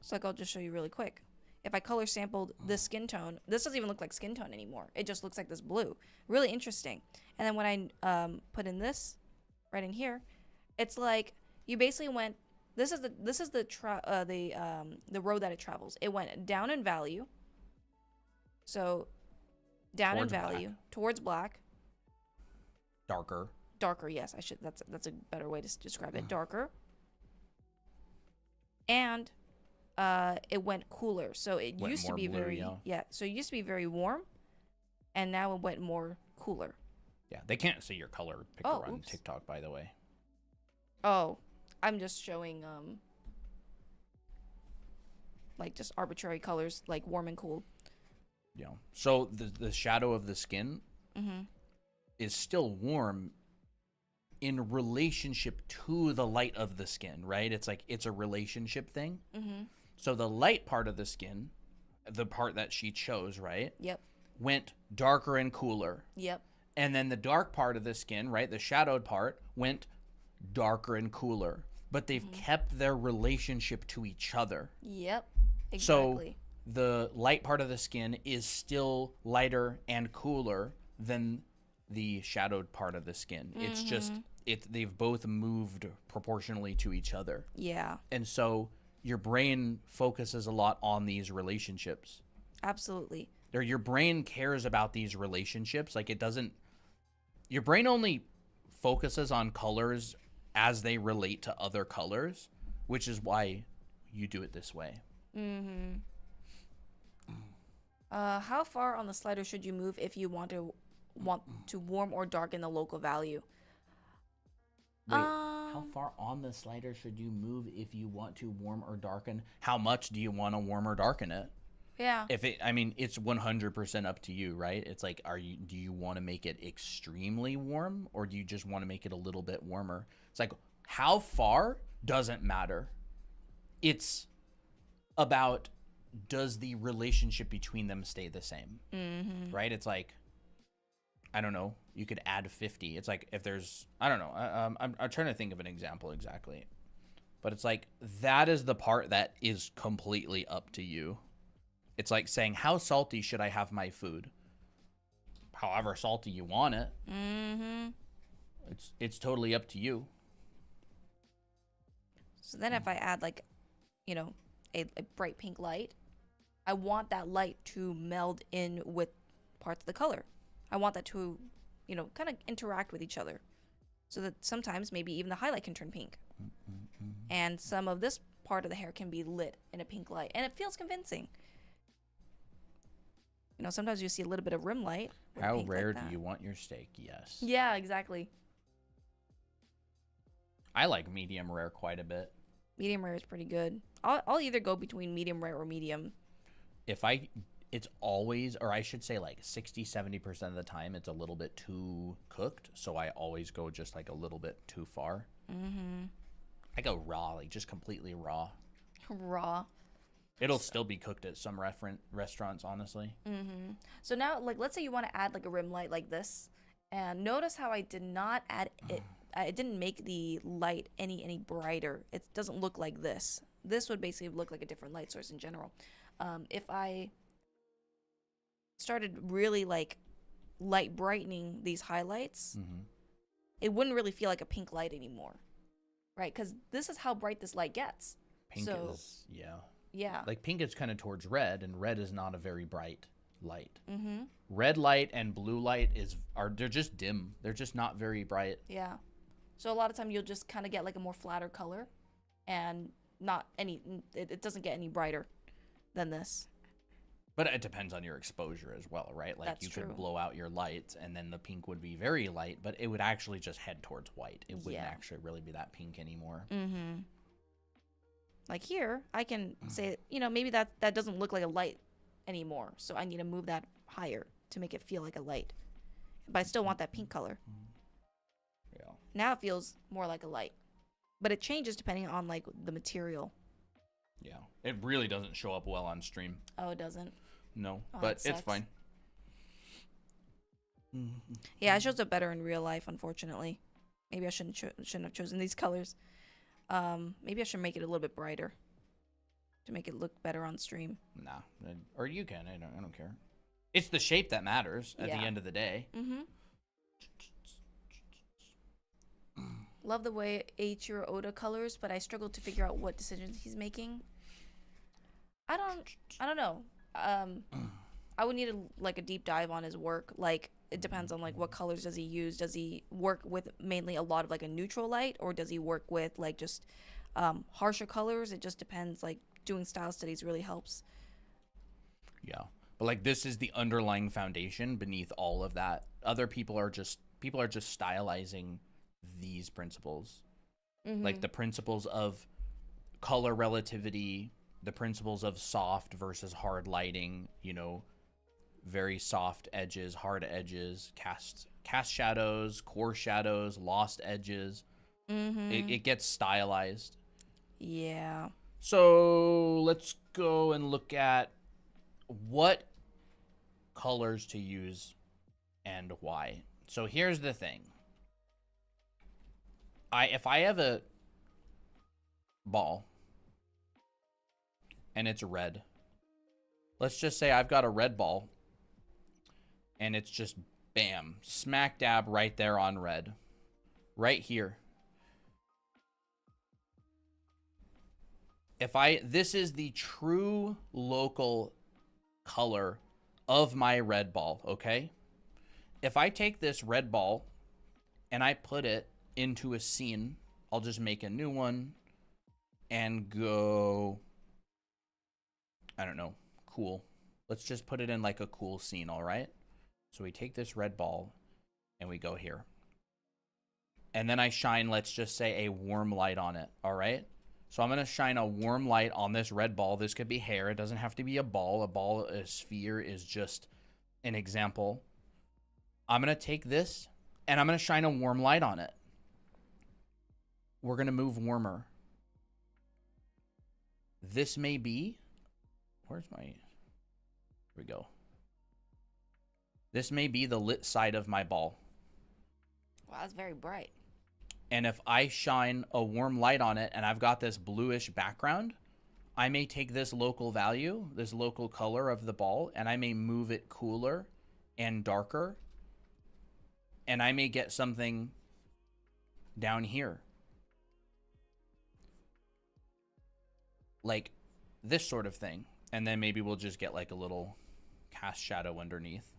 So like, I'll just show you really quick. If I color sampled this skin tone, this doesn't even look like skin tone anymore. It just looks like this blue. Really interesting. And then when I put in this right in here, it's like you basically went, this is the road that it travels. It went down in value. So down Towards in value black. Towards black. Darker, yes, I should. That's a better way to describe it. Darker. And it went cooler. So it used to be very So it used to be very warm, and now it went more cooler. Yeah, they can't see your color picker on TikTok, by the way. Oh, I'm just showing like just arbitrary colors, like warm and cool. Yeah. So the shadow of the skin is still warm in relationship to the light of the skin, right? It's like it's a relationship thing. So the light part of the skin, the part that she chose, right? Yep. Went darker and cooler. Yep. And then the dark part of the skin, right? The shadowed part went darker and cooler. But they've kept their relationship to each other. Yep. Exactly. So the light part of the skin is still lighter and cooler than the shadowed part of the skin. It's just they've both moved proportionally to each other. Yeah. And so your brain focuses a lot on these relationships. Absolutely. or your brain cares about these relationships. Like it doesn't, your brain only focuses on colors as they relate to other colors, which is why you do it this way. Mm-hmm. How far on the slider should you move if you want to warm or darken the local value? Wait, how far on the slider should you move if you want to warm or darken? How much do you want to warm or darken it? Yeah. If it, I mean, it's 100% up to you, right? It's like, do you want to make it extremely warm, or do you just want to make it a little bit warmer? It's like, how far doesn't matter. It's about, does the relationship between them stay the same? Mm-hmm. Right? It's like, I don't know, you could add 50. It's like, if there's, I don't know, I'm trying to think of an example exactly. But it's like, that is the part that is completely up to you. It's like saying, how salty should I have my food? However salty you want it. Mm-hmm. It's totally up to you. So then if I add like, you know, a bright pink light, I want that light to meld in with parts of the color. I want that to, you know, kind of interact with each other. So that sometimes maybe even the highlight can turn pink. And some of this part of the hair can be lit in a pink light. And it feels convincing. You know, sometimes you see a little bit of rim light. How rare do you want your steak? Yes. Yeah, exactly. I like medium rare quite a bit. Medium rare is pretty good. I'll either go between medium rare or medium. It's always, or I should say like 60-70% of the time, it's a little bit too cooked. So I always go just like a little bit too far. Mm-hmm. I go raw, like just completely raw. Raw. It'll still be cooked at some restaurants, honestly. Mm-hmm. So now, like, let's say you want to add like a rim light like this, and notice how I did not add it. I didn't make the light any brighter. It doesn't look like this. This would basically look like a different light source in general. If I started really like light brightening these highlights, it wouldn't really feel like a pink light anymore, right? Because this is how bright this light gets. Pink is, yeah. Yeah. Like pink is kind of towards red, and red is not a very bright light. Mm-hmm. Red light and blue light they're just dim. They're just not very bright. Yeah. So a lot of time you'll just kind of get like a more flatter color, and it doesn't get any brighter than this. But it depends on your exposure as well, right? Like you could blow out your lights, and then the pink would be very light, but it would actually just head towards white. It wouldn't actually really be that pink anymore. Mm-hmm. Like here, I can say, you know, maybe that doesn't look like a light anymore, so I need to move that higher to make it feel like a light. But I still want that pink color. Yeah. Now it feels more like a light. But it changes depending on like the material. Yeah. It really doesn't show up well on stream. Oh, it doesn't? No, but it's fine. Yeah, it shows up better in real life, unfortunately. Maybe I shouldn't have chosen these colors. Maybe I should make it a little bit brighter to make it look better on stream. Nah, or you can. I don't care. It's the shape that matters at the end of the day. Mm-hmm. Love the way Eiichiro Oda colors, but I struggle to figure out what decisions he's making. I don't know. I would need a deep dive on his work. Like, it depends on like what colors does he use. Does he work with mainly a lot of like a neutral light, or does he work with like just harsher colors? It just depends. Like, doing style studies really helps. Yeah, but like this is the underlying foundation beneath all of that. Other people are just stylizing these principles, like the principles of color relativity, the principles of soft versus hard lighting, you know, very soft edges, hard edges, cast shadows, core shadows, lost edges. It gets stylized. Yeah. So let's go and look at what colors to use and why. So here's the thing. If I have a ball and it's red, let's just say I've got a red ball and it's just bam, smack dab right there on red, right here. This is the true local color of my red ball, okay? If I take this red ball and I put it into a scene, I'll just make a new one and go, I don't know, cool. Let's just put it in like a cool scene, all right? So we take this red ball and we go here. And then I shine, let's just say, a warm light on it, all right? So I'm going to shine a warm light on this red ball. This could be hair. It doesn't have to be a ball. A sphere is just an example. I'm going to take this and I'm going to shine a warm light on it. We're going to move warmer. This may be, where's my, here we go. This may be the lit side of my ball. Wow, that's very bright. And if I shine a warm light on it and I've got this bluish background, I may take this local value, this local color of the ball, and I may move it cooler and darker. And I may get something down here. Like this sort of thing. And then maybe we'll just get like a little cast shadow underneath.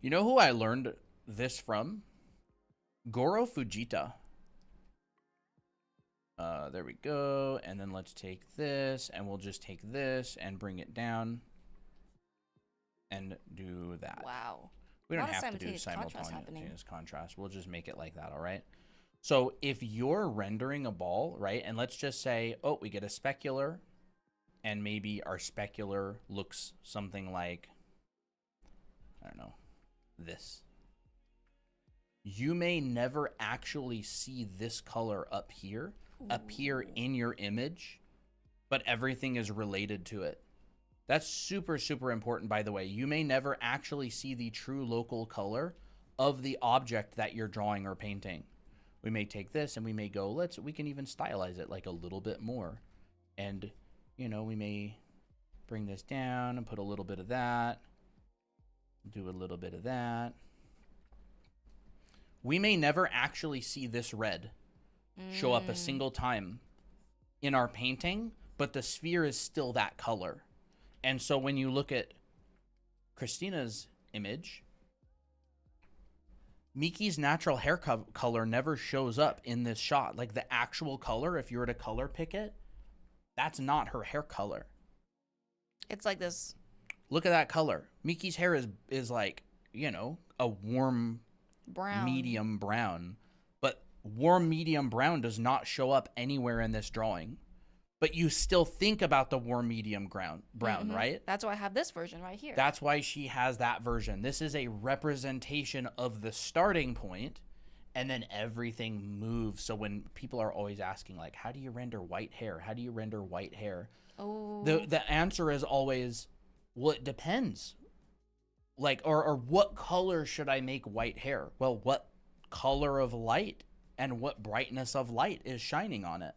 You know who I learned this from? Goro Fujita. There we go. And then let's take this and we'll just take this and bring it down and do that. Wow. We don't have to do simultaneous contrast. We'll just make it like that, all right? So if you're rendering a ball, right, and let's just say, oh, we get a specular, and maybe our specular looks something like, I don't know, this. You may never actually see this color up here, appear in your image, but everything is related to it. That's super, super important, by the way. You may never actually see the true local color of the object that you're drawing or painting. We may take this and we may go, we can even stylize it like a little bit more. And, you know, we may bring this down and put a little bit of that, do a little bit of that. We may never actually see this red show up a single time in our painting, but the sphere is still that color. And so when you look at Christina's image, Miki's natural hair color never shows up in this shot. Like the actual color, if you were to color pick it, that's not her hair color. It's like this. Look at that color. Miki's hair is like, you know, a warm Brown. medium brown. But warm medium brown does not show up anywhere in this drawing. But you still think about the warm medium brown, right? That's why I have this version right here. That's why she has that version. This is a representation of the starting point, and then everything moves. So when people are always asking, like, how do you render white hair? How do you render white hair? Oh. The answer is always, well, it depends. Like, or what color should I make white hair? Well, what color of light and what brightness of light is shining on it?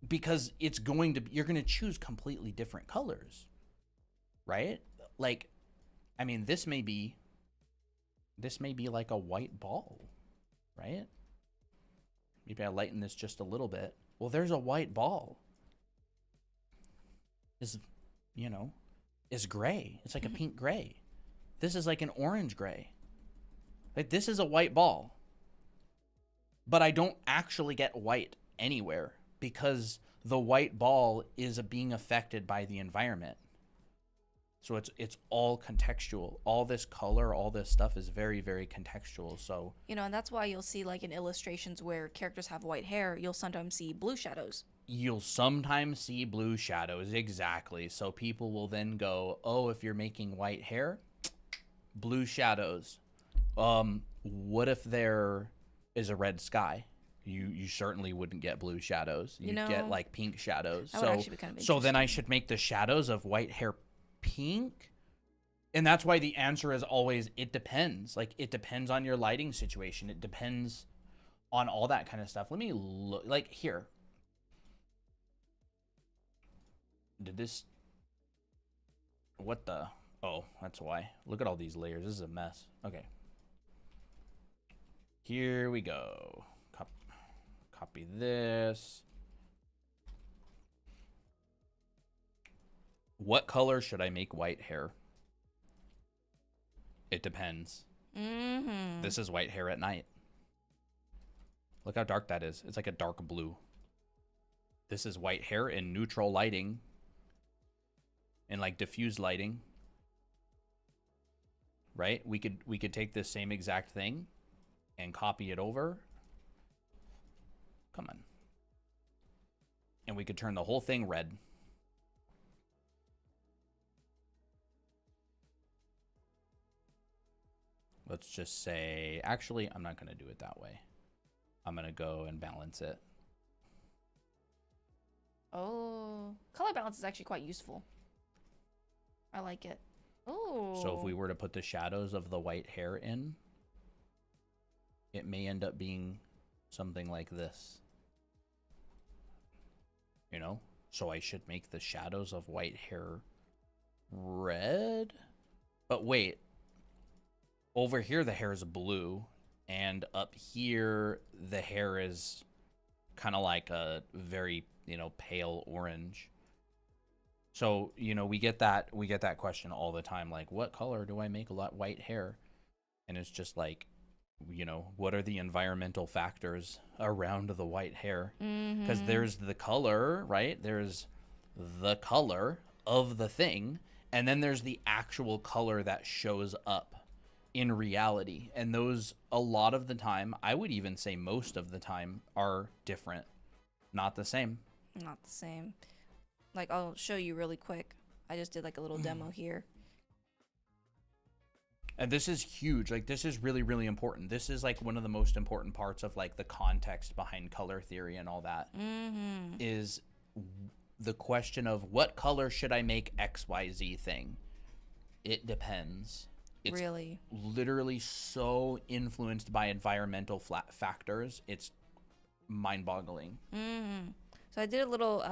Because it's going to, you're going to choose completely different colors, right? Like, I mean, this may be like a white ball, right? Maybe I lighten this just a little bit. Well, there's a white ball. Is gray. It's like a pink gray. This is like an orange gray. Like this is a white ball. But I don't actually get white anywhere, because the white ball is being affected by the environment. So it's all contextual. All this color, all this stuff is very, very contextual. So, you know, and that's why you'll see, like, in illustrations where characters have white hair, you'll sometimes see blue shadows. You'll sometimes see blue shadows, exactly. So people will then go, oh, if you're making white hair, blue shadows. What if there is a red sky? You certainly wouldn't get blue shadows. You'd get like pink shadows. That would actually be kind of so then I should make the shadows of white hair pink? And that's why the answer is always, it depends. Like, it depends on your lighting situation. It depends on all that kind of stuff. Let me look, like, here. Did this, what the, oh, that's why. Look at all these layers. This is a mess. Okay. Here we go. Copy this. What color should I make white hair? It depends. Mm-hmm. This is white hair at night. Look how dark that is. It's like a dark blue. This is white hair in neutral lighting. And like diffused lighting. Right? We could take this same exact thing and copy it over. Come on. And we could turn the whole thing red. Let's just say, actually, I'm not going to do it that way. I'm going to go and balance it. Oh, color balance is actually quite useful. I like it. Oh. So if we were to put the shadows of the white hair in, it may end up being something like this. You know? So I should make the shadows of white hair red? But wait. Over here, the hair is blue. And up here, the hair is kind of like a very, you know, pale orange. So, you know, we get that question all the time. Like, what color do I make white hair? And it's just like, you know, what are the environmental factors around the white hair? Because there's the color, right? There's the color of the thing. And then there's the actual color that shows up in reality. And those, a lot of the time, I would even say most of the time, are different. Not the same. Not the same. Like, I'll show you really quick. I just did like a little demo here. And this is huge. Like, this is really, really important. This is like one of the most important parts of like the context behind color theory and all that. Is the question of what color should I make XYZ thing? It depends. It's really literally so influenced by environmental factors. It's mind-boggling. So I did a little,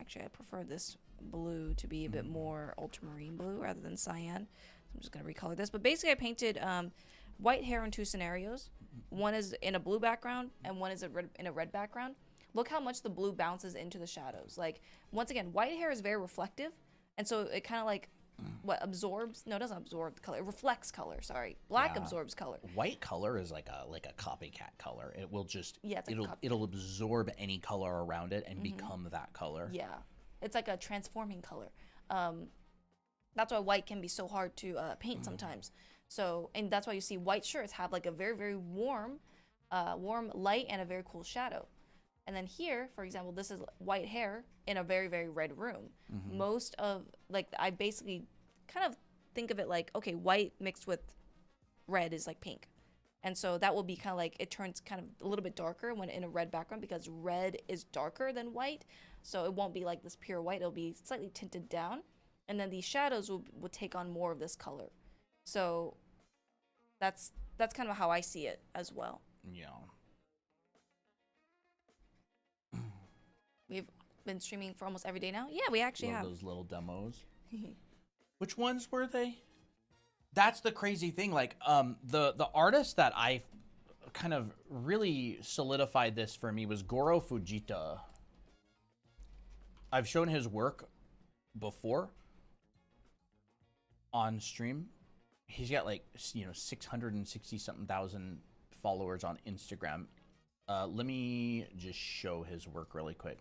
actually I prefer this blue to be a bit more ultramarine blue rather than cyan. So I'm just going to recolor this. But basically I painted white hair in two scenarios. One is in a blue background and one is in a red background. Look how much the blue bounces into the shadows. Like, once again, white hair is very reflective. And so it kind of like, absorbs? No, it doesn't absorb the color. It reflects color, sorry. Black absorbs color. White color is like a copycat color. It will just, it's like it'll absorb any color around it and become that color. Yeah. It's like a transforming color. That's why white can be so hard to paint sometimes. So, and that's why you see white shirts have like a very, very warm light and a very cool shadow. And then here, for example, this is white hair in a very, very red room. Most of, like, I basically kind of think of it like, okay, white mixed with red is like pink. And so that will be kind of like, it turns kind of a little bit darker when in a red background because red is darker than white. So it won't be like this pure white. It'll be slightly tinted down. And then these shadows will take on more of this color. So that's kind of how I see it as well. Yeah. We've been streaming for almost every day now. Yeah, we actually have those little demos. Which ones were they? That's the crazy thing. Like, the artist that I kind of really solidified this for me was Goro Fujita. I've shown his work before on stream. He's got like, you know, 660 something thousand followers on Instagram. Let me just show his work really quick.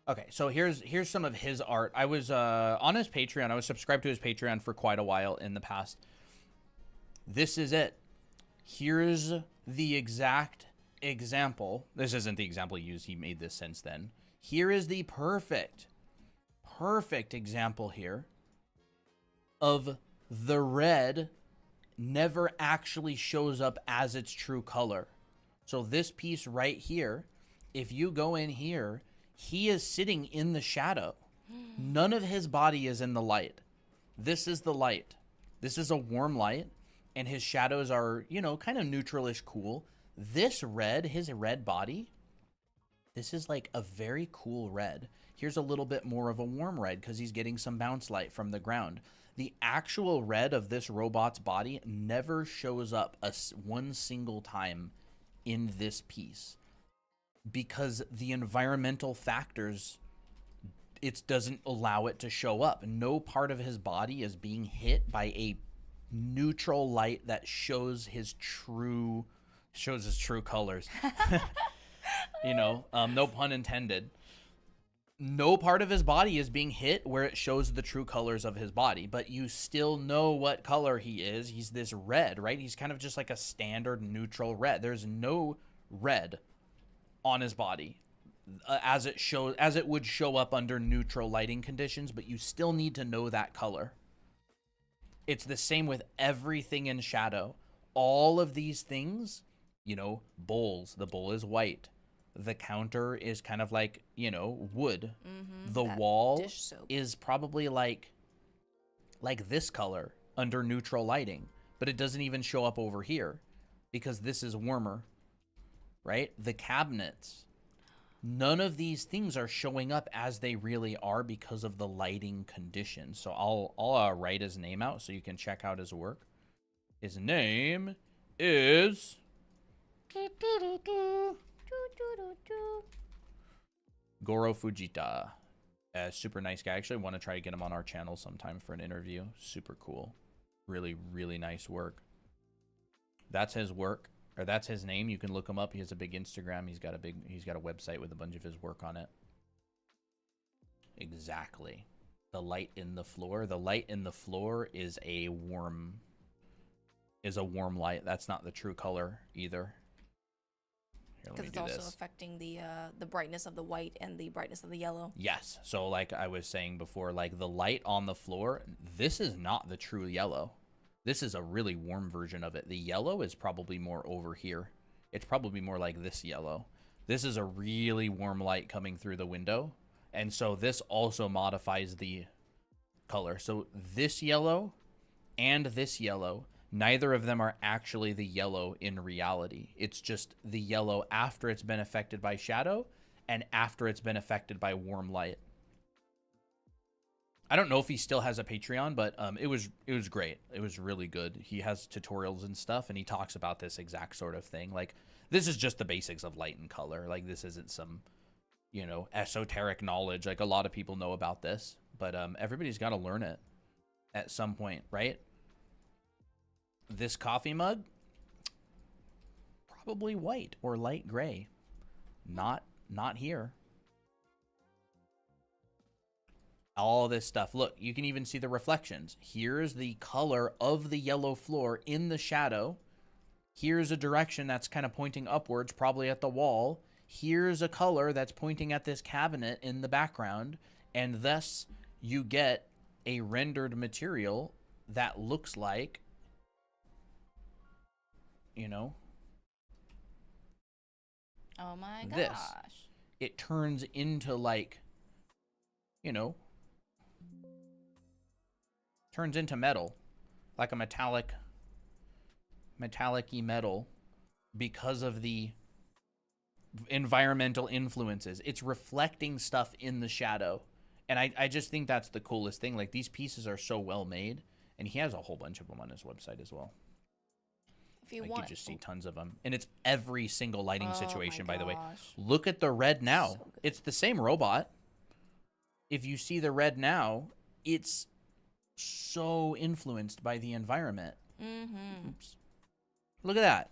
Okay, so here's some of his art. I was on his Patreon. I was subscribed to his Patreon for quite a while in the past. This is it. Here's the exact example. This isn't the example he used. He made this since then. Here is the perfect example here of the red never actually shows up as its true color. So this piece right here, if you go in here, he is sitting in the shadow. None of his body is in the light. This is the light. This is a warm light, and his shadows are, you know, kind of neutralish cool. This red, his red body, this is like a very cool red. Here's a little bit more of a warm red because he's getting some bounce light from the ground. The actual red of this robot's body never shows up one single time in this piece because the environmental factors, it doesn't allow it to show up. No part of his body is being hit by a neutral light that shows his true colors. You know, no pun intended. No part of his body is being hit where it shows the true colors of his body, but you still know what color he is. He's this red, right? He's kind of just like a standard neutral red. There's no red on his body as it would show up under neutral lighting conditions, but you still need to know that color. It's the same with everything in shadow. All of these things, you know, bowls. The bowl is white. The counter is kind of like, you know, wood. The wall is probably like this color under neutral lighting, but it doesn't even show up over here because this is warmer, right? The cabinets, none of these things are showing up as they really are because of the lighting conditions. So I'll write his name out so you can check out his work. His name is Goro Fujita. Super nice guy. I actually want to try to get him on our channel sometime for an interview. Super cool. Really, really nice work. That's his work, or that's his name. You can look him up. He has a big Instagram. He's got a website with a bunch of his work on it. Exactly. The light in the floor. The light in the floor is a warm light. That's not the true color either. Because it's also affecting the brightness of the white and the brightness of the yellow. Yes. So like I was saying before, like the light on the floor, this is not the true yellow. This is a really warm version of it. The yellow is probably more over here. It's probably more like this yellow. This is a really warm light coming through the window. And so this also modifies the color. So this yellow and this yellow, neither of them are actually the yellow in reality. It's just the yellow after it's been affected by shadow and after it's been affected by warm light. I don't know if he still has a Patreon, but it was great. It was really good. He has tutorials and stuff, and he talks about this exact sort of thing. Like, this is just the basics of light and color. Like, this isn't some, you know, esoteric knowledge. Like, a lot of people know about this, but everybody's got to learn it at some point, right? This coffee mug, probably white or light gray. Not here. All this stuff. Look, you can even see the reflections. Here's the color of the yellow floor in the shadow. Here's a direction that's kind of pointing upwards, probably at the wall. Here's a color that's pointing at this cabinet in the background. And thus, you get a rendered material that looks like, you know, oh my gosh. This. It turns into like, you know, turns into metal, like a metallic-y metal because of the environmental influences. It's reflecting stuff in the shadow. And I just think that's the coolest thing. Like, these pieces are so well made, and he has a whole bunch of them on his website as well. If you like want, you just see tons of them, and it's every single lighting situation. My by the way, gosh. look at the red now. So good. It's the same robot. If you see the red now, it's so influenced by the environment. Oops. Look at that.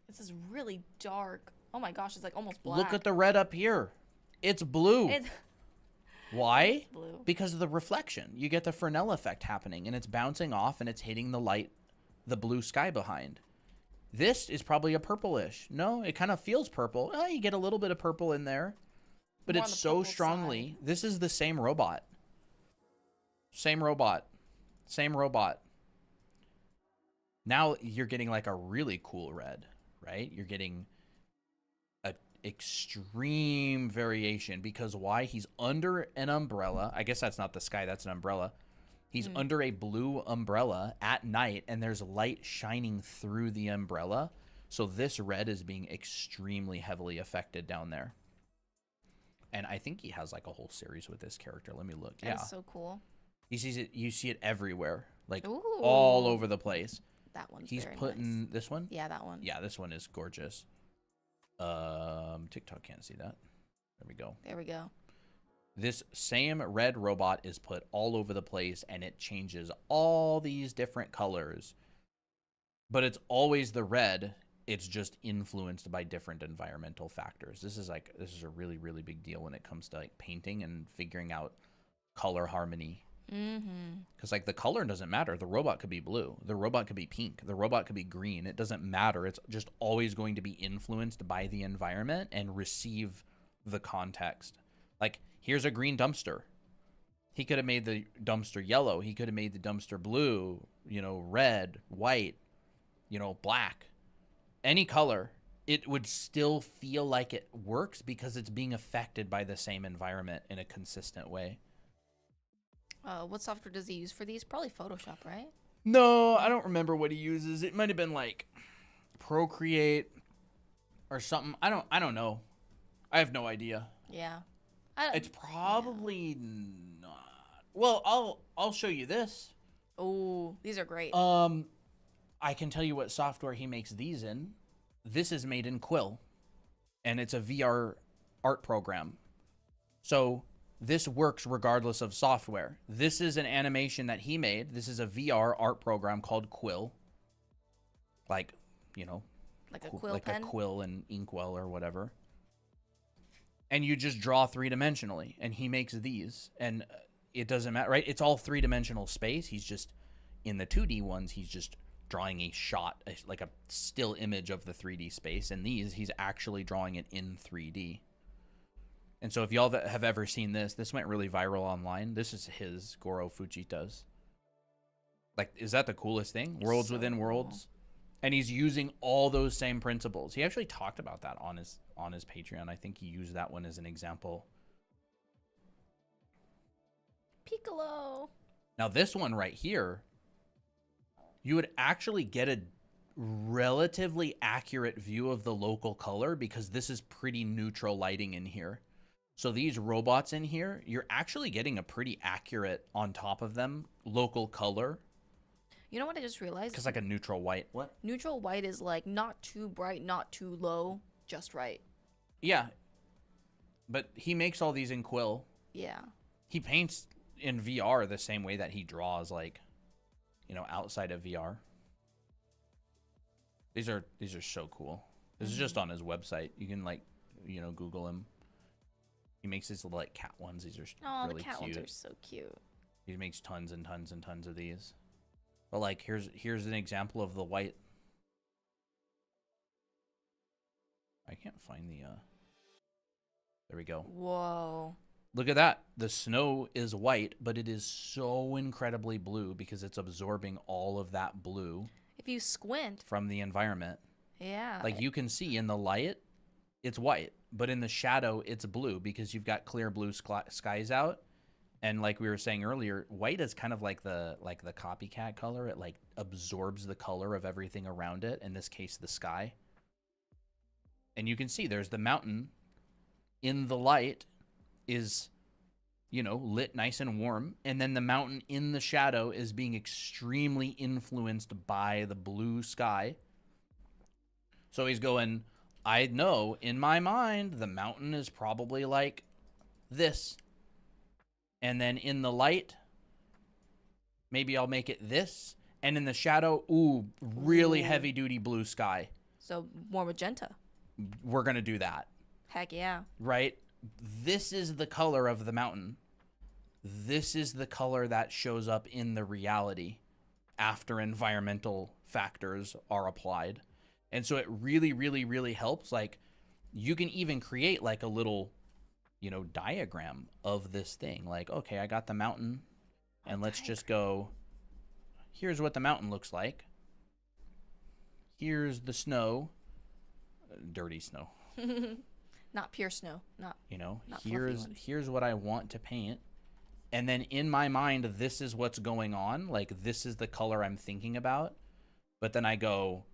This is really dark. Oh my gosh, it's like almost black. Look at the red up here. It's blue. Why? It's blue. Because of the reflection. You get the Fresnel effect happening, and it's bouncing off, and it's hitting the light, the blue sky behind. This is probably a purplish. No, it kind of feels purple. You get a little bit of purple in there, but More it's so strongly. side. This is the same robot. Same robot. Same robot. Now you're getting like a really cool red, right? You're getting a extreme variation because why? He's under an umbrella. I guess that's not the sky, that's an umbrella. He's under a blue umbrella at night, and there's light shining through the umbrella. So this red is being extremely heavily affected down there. And I think he has like a whole series with this character. Let me look. That's so cool. He sees it. You see it everywhere, like Ooh. all over the place. That one's He's very putting nice. this one. Yeah, that one. Yeah, this one is gorgeous. TikTok can't see that. There we go. There we go. This same red robot is put all over the place, and it changes all these different colors. But it's always the red. It's just influenced by different environmental factors. This is a really, really big deal when it comes to like painting and figuring out color harmony. Because like the color doesn't matter. The robot could be blue. The robot could be pink. The robot could be green. It doesn't matter. It's just always going to be influenced by the environment and receive the context. Like, here's a green dumpster. He could have made the dumpster yellow. He could have made the dumpster blue, red, white, black. Any color, it would still feel like it works because it's being affected by the same environment in a consistent way. What software does he use for these? Probably Photoshop, right? No, I don't remember what he uses. It might have been like Procreate or something. I don't know. I have no idea. Yeah. It's probably not. Well, I'll show you this. Oh, these are great. I can tell you what software he makes these in. This is made in Quill, and it's a VR art program. So this works regardless of software. This is an animation that he made. This is a VR art program called Quill. Like, like a quill like pen? a quill and inkwell or whatever. And you just draw three-dimensionally, and he makes these, and it doesn't matter, right? It's all three-dimensional space. He's just, in the 2D ones, he's just drawing a shot, like a still image of the 3D space. And these, he's actually drawing it in 3D. And so if y'all have ever seen this went really viral online. This is his Goro Fujita's. Like, is that the coolest thing? Worlds within worlds. And he's using all those same principles. He actually talked about that on his Patreon. I think he used that one as an example. Piccolo. Now this one right here, you would actually get a relatively accurate view of the local color because this is pretty neutral lighting in here. So these robots in here, you're actually getting a pretty accurate, on top of them, local color. You know what I just realized? Because like a neutral white. What? Neutral white is like not too bright, not too low, just right. Yeah. But he makes all these in Quill. Yeah. He paints in VR the same way that he draws, like, outside of VR. These are so cool. This is just on his website. You can Google him. He makes these little cat ones. These are really the cat cute. ones are so cute. He makes tons and tons and tons of these. But here's an example of the white. I can't find the there we go. Whoa. Look at that. The snow is white, but it is so incredibly blue because it's absorbing all of that blue. If you squint from the environment. Yeah. Like you can see in the light, it's white, but in the shadow, it's blue because you've got clear blue skies out. And like we were saying earlier, white is kind of like the copycat color. It like absorbs the color of everything around it. In this case, the sky. And you can see there's the mountain in the light is, lit nice and warm. And then the mountain in the shadow is being extremely influenced by the blue sky. So he's going, I know in my mind, the mountain is probably like this. And then in the light, maybe I'll make it this. And in the shadow, really heavy-duty blue sky. So more magenta. We're going to do that. Heck yeah. Right? This is the color of the mountain. This is the color that shows up in the reality after environmental factors are applied. And so it really, really, really helps. Like, you can even create like a little diagram of this thing. Like, okay, I got the mountain, and let's just go, here's what the mountain looks like. Here's the snow. Dirty snow. Not pure snow. Not here's what I want to paint. And then in my mind, this is what's going on. Like, this is the color I'm thinking about. But then I go,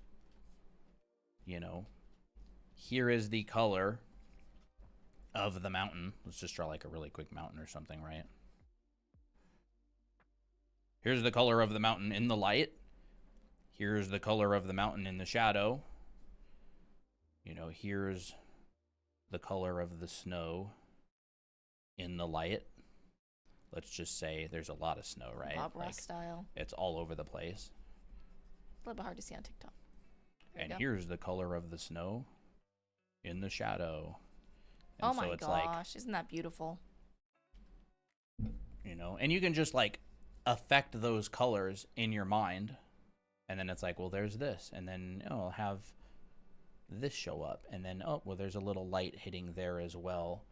here is the color of the mountain. Let's just draw like a really quick mountain or something, right? Here's the color of the mountain in the light. Here's the color of the mountain in the shadow. Here's the color of the snow in the light. Let's just say there's a lot of snow, right? Bob Ross Like, style. it's all over the place. A little bit hard to see on TikTok. And here's the color of the snow in the shadow. And oh my so it's gosh, isn't that beautiful? You know, and you can just like affect those colors in your mind. And then it's like, well, there's this. And then I'll have this show up. And then, oh, well, there's a little light hitting there as well.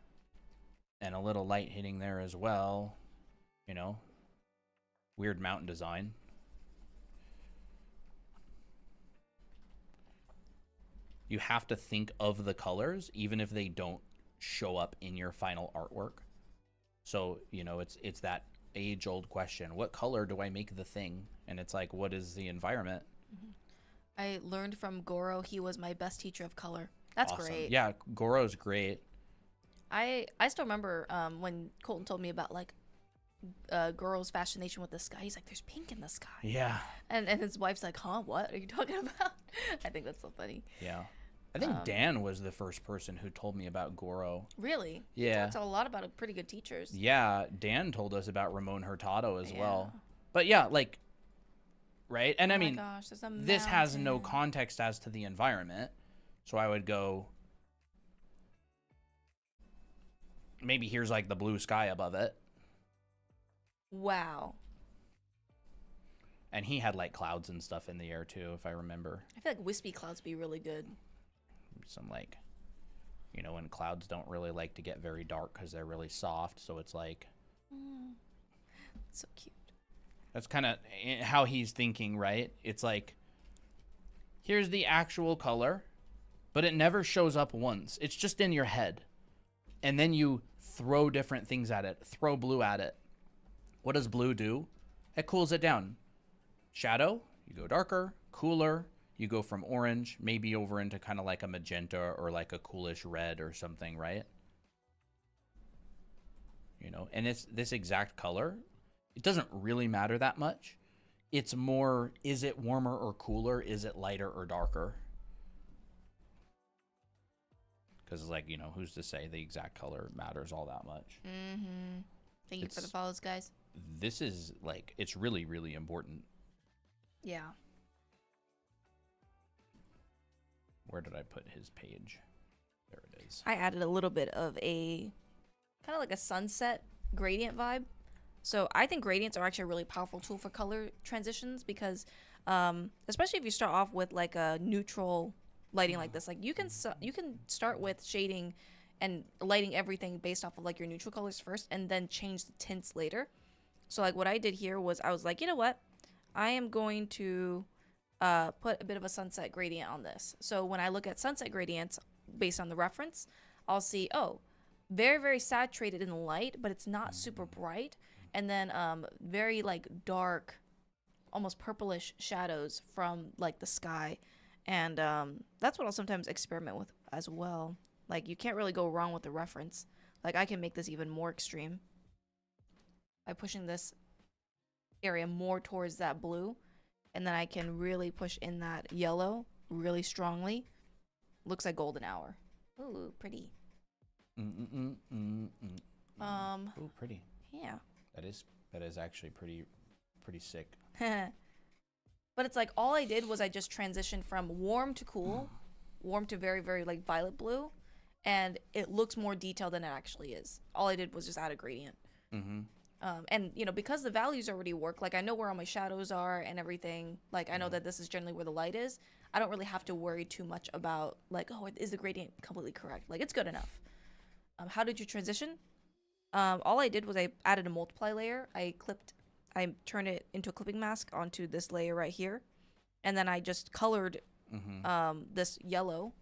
And a little light hitting there as well. You know, weird mountain design. You have to think of the colors, even if they don't show up in your final artwork. So, you know, it's that age-old question. What color do I make the thing? And it's like, what is the environment? I learned from Goro. He was my best teacher of color. That's awesome. great. Yeah, Goro's great. I still remember when Colton told me about like Goro's fascination with the sky. He's like, there's pink in the sky. Yeah. And his wife's like, huh, what are you talking about? I think that's so funny. Yeah. I think Dan was the first person who told me about Goro. Really? Yeah. He talks a lot about pretty good teachers. Yeah, Dan told us about Ramon Hurtado as well. But yeah, like, right? And I mean, gosh, there's a this has no mountain. context as to the environment. So I would go, maybe here's like the blue sky above it. Wow. And he had like clouds and stuff in the air too, if I remember. I feel like wispy clouds be really good. Some like, you know, when clouds don't really like to get very dark because they're really soft. So it's like, So cute. that's kind of how he's thinking, right? It's like, here's the actual color, but it never shows up once. It's just in your head. And then you throw different things at it, throw blue at it. What does blue do? It cools it down. Shadow, you go darker, cooler. You go from orange, maybe over into kind of like a magenta or like a coolish red or something, right? You know, and it's this exact color. It doesn't really matter that much. It's more, is it warmer or cooler? Is it lighter or darker? Because it's like, you know, who's to say the exact color matters all that much? Mm-hmm. Thank you for the follows, guys. This is like, it's really, really important. Yeah. Where did I put his page? There it is. I added a little bit of a kind of like a sunset gradient vibe. So I think gradients are actually a really powerful tool for color transitions because especially if you start off with like a neutral lighting like this, like you can start with shading and lighting everything based off of like your neutral colors first and then change the tints later. So like what I did here was I was like, you know what? I am going to put a bit of a sunset gradient on this. So when I look at sunset gradients based on the reference, I'll see, oh, very, very saturated in the light, but it's not super bright. And then very like dark, almost purplish shadows from like the sky. And that's what I'll sometimes experiment with as well. Like you can't really go wrong with the reference. Like I can make this even more extreme by pushing this area more towards that blue. And then I can really push in that yellow really strongly. Looks like golden hour. Ooh, pretty. Ooh, pretty. Yeah. That is actually pretty sick. But it's like all I did was I just transitioned from warm to cool, warm to very, very like violet blue, and it looks more detailed than it actually is. All I did was just add a gradient. Mm-hmm. And, you know, because the values already work, like I know where all my shadows are and everything, like I know that this is generally where the light is, I don't really have to worry too much about like, oh, is the gradient completely correct? Like it's good enough. How did you transition? All I did was I added a multiply layer. I turned it into a clipping mask onto this layer right here. And then I just colored this yellow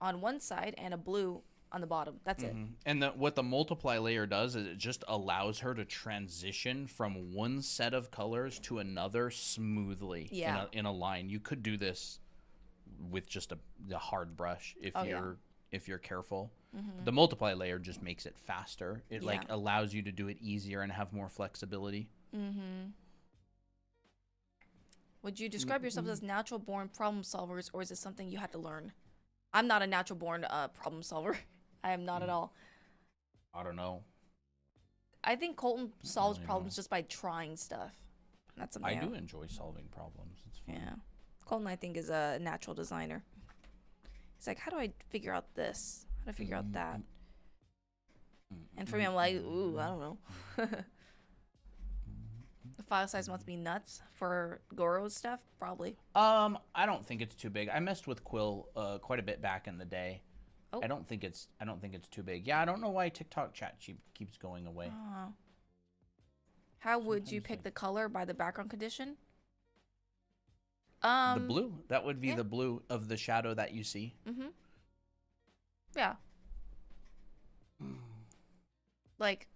on one side and a blue on the bottom. That's it. And what the multiply layer does is it just allows her to transition from one set of colors to another smoothly in a line. You could do this with just a hard brush if you're careful. The multiply layer just makes it faster. It like allows you to do it easier and have more flexibility. Would you describe yourself as natural born problem solvers, or is it something you had to learn? I'm not a natural born problem solver. I am not at all. I don't know. I think Colton solves really problems know. just by trying stuff. That's something I do enjoy solving problems. It's fun. Yeah. Colton, I think, is a natural designer. He's like, how do I figure out this? How do I figure out that? And for me, I'm like, ooh, I don't know. The file size must be nuts for Goro's stuff, probably. I don't think it's too big. I messed with Quill quite a bit back in the day. Oh. I don't think it's too big. Yeah, I don't know why TikTok chat keeps going away. Oh. How would you Sometimes pick like- the color by the background condition? The blue. That would be yeah. the blue of the shadow that you see. Mm-hmm. Yeah. Like,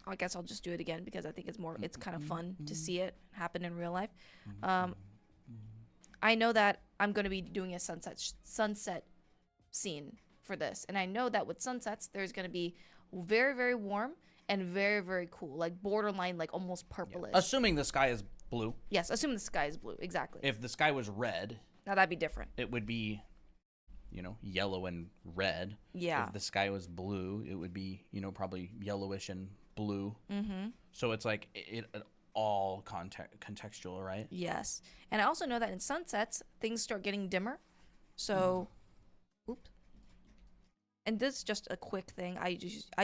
I guess I'll just do it again because I think it's kind of fun to see it happen in real life. I know that I'm going to be doing a sunset scene for this. And I know that with sunsets, there's going to be very, very warm and very, very cool. Like borderline, like almost purplish. Yeah. Assuming the sky is blue. Yes, assuming the sky is blue. Exactly. If the sky was red, Now that'd be different. it would be, yellow and red. Yeah. If the sky was blue, it would be, probably yellowish and blue. Mm-hmm. So it's like it all contextual, right? Yes. And I also know that in sunsets, things start getting dimmer. So, oops. And this is just a quick thing. I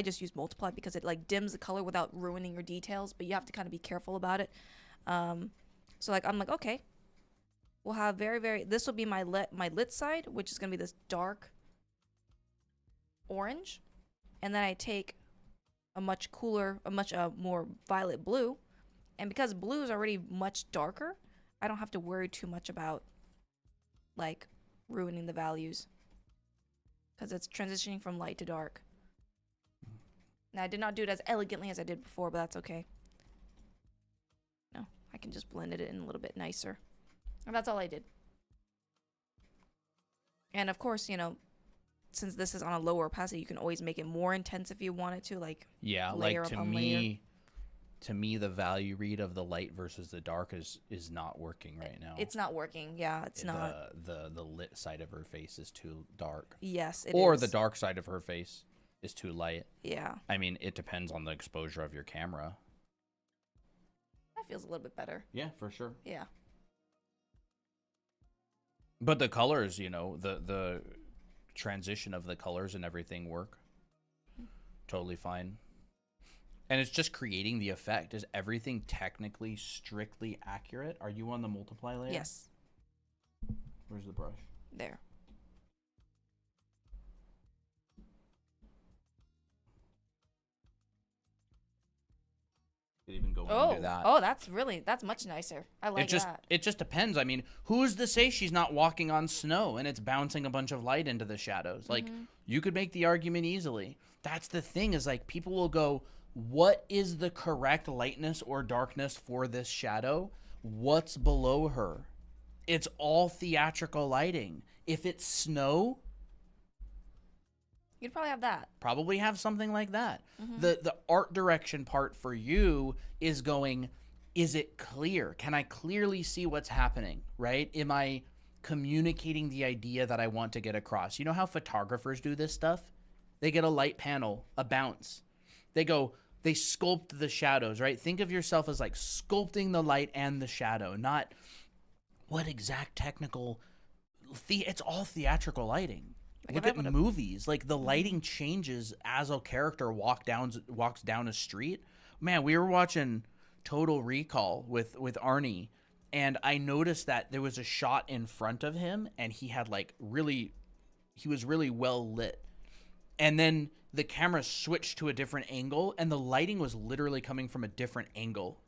just use multiply because it like dims the color without ruining your details, but you have to kind of be careful about it. So like I'm like, okay, we'll have this will be my lit side, which is gonna be this dark orange, and then I take a much more violet blue, and because blue is already much darker, I don't have to worry too much about like ruining the values because it's transitioning from light to dark. Now I did not do it as elegantly as I did before, but that's okay. No, I can just blend it in a little bit nicer. And that's all I did. And of course, since this is on a lower opacity, you can always make it more intense if you want it to, like layer like upon layer. to me the value read of the light versus the dark is not working right now. It's not working. Yeah, it's not. The lit side of her face is too dark. Yes, it or is. the dark side of her face is too light. Yeah. I mean, it depends on the exposure of your camera. That feels a little bit better. Yeah, for sure. Yeah. But the colors, the transition of the colors and everything work totally fine. And it's just creating the effect. Is everything technically strictly accurate? Are you on the multiply layer? Yes. Where's the brush? There. Did even go into that. Oh, that's much nicer. I like that. It just depends. I mean, who's to say she's not walking on snow and it's bouncing a bunch of light into the shadows? Like, you could make the argument easily. That's the thing, is like people will go, what is the correct lightness or darkness for this shadow? What's below her? It's all theatrical lighting. If it's snow, You'd probably have that. probably have something like that. The art direction part for you is going, is it clear? Can I clearly see what's happening, right? Am I communicating the idea that I want to get across? You know how photographers do this stuff? They get a light panel, a bounce. They sculpt the shadows, right? Think of yourself as like sculpting the light and the shadow, not what exact technical, it's all theatrical lighting. Like Look at movies. Like the lighting changes as a character walks down a street. Man, we were watching Total Recall with Arnie, and I noticed that there was a shot in front of him, and he was really well lit. And then the camera switched to a different angle, and the lighting was literally coming from a different angle,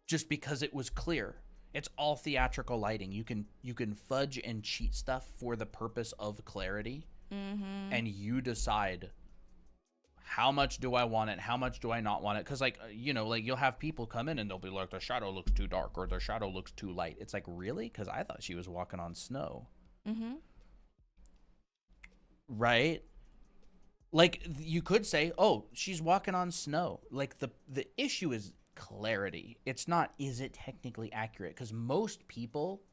just because it was clear. It's all theatrical lighting. You can fudge and cheat stuff for the purpose of clarity, and you decide how much do I want it, how much do I not want it. Because like you'll have people come in and they'll be like, the shadow looks too dark or the shadow looks too light. It's like, really? Because I thought she was walking on snow. Right? Like you could say, oh, she's walking on snow. Like the issue is clarity. It's not, is it technically accurate? Because most people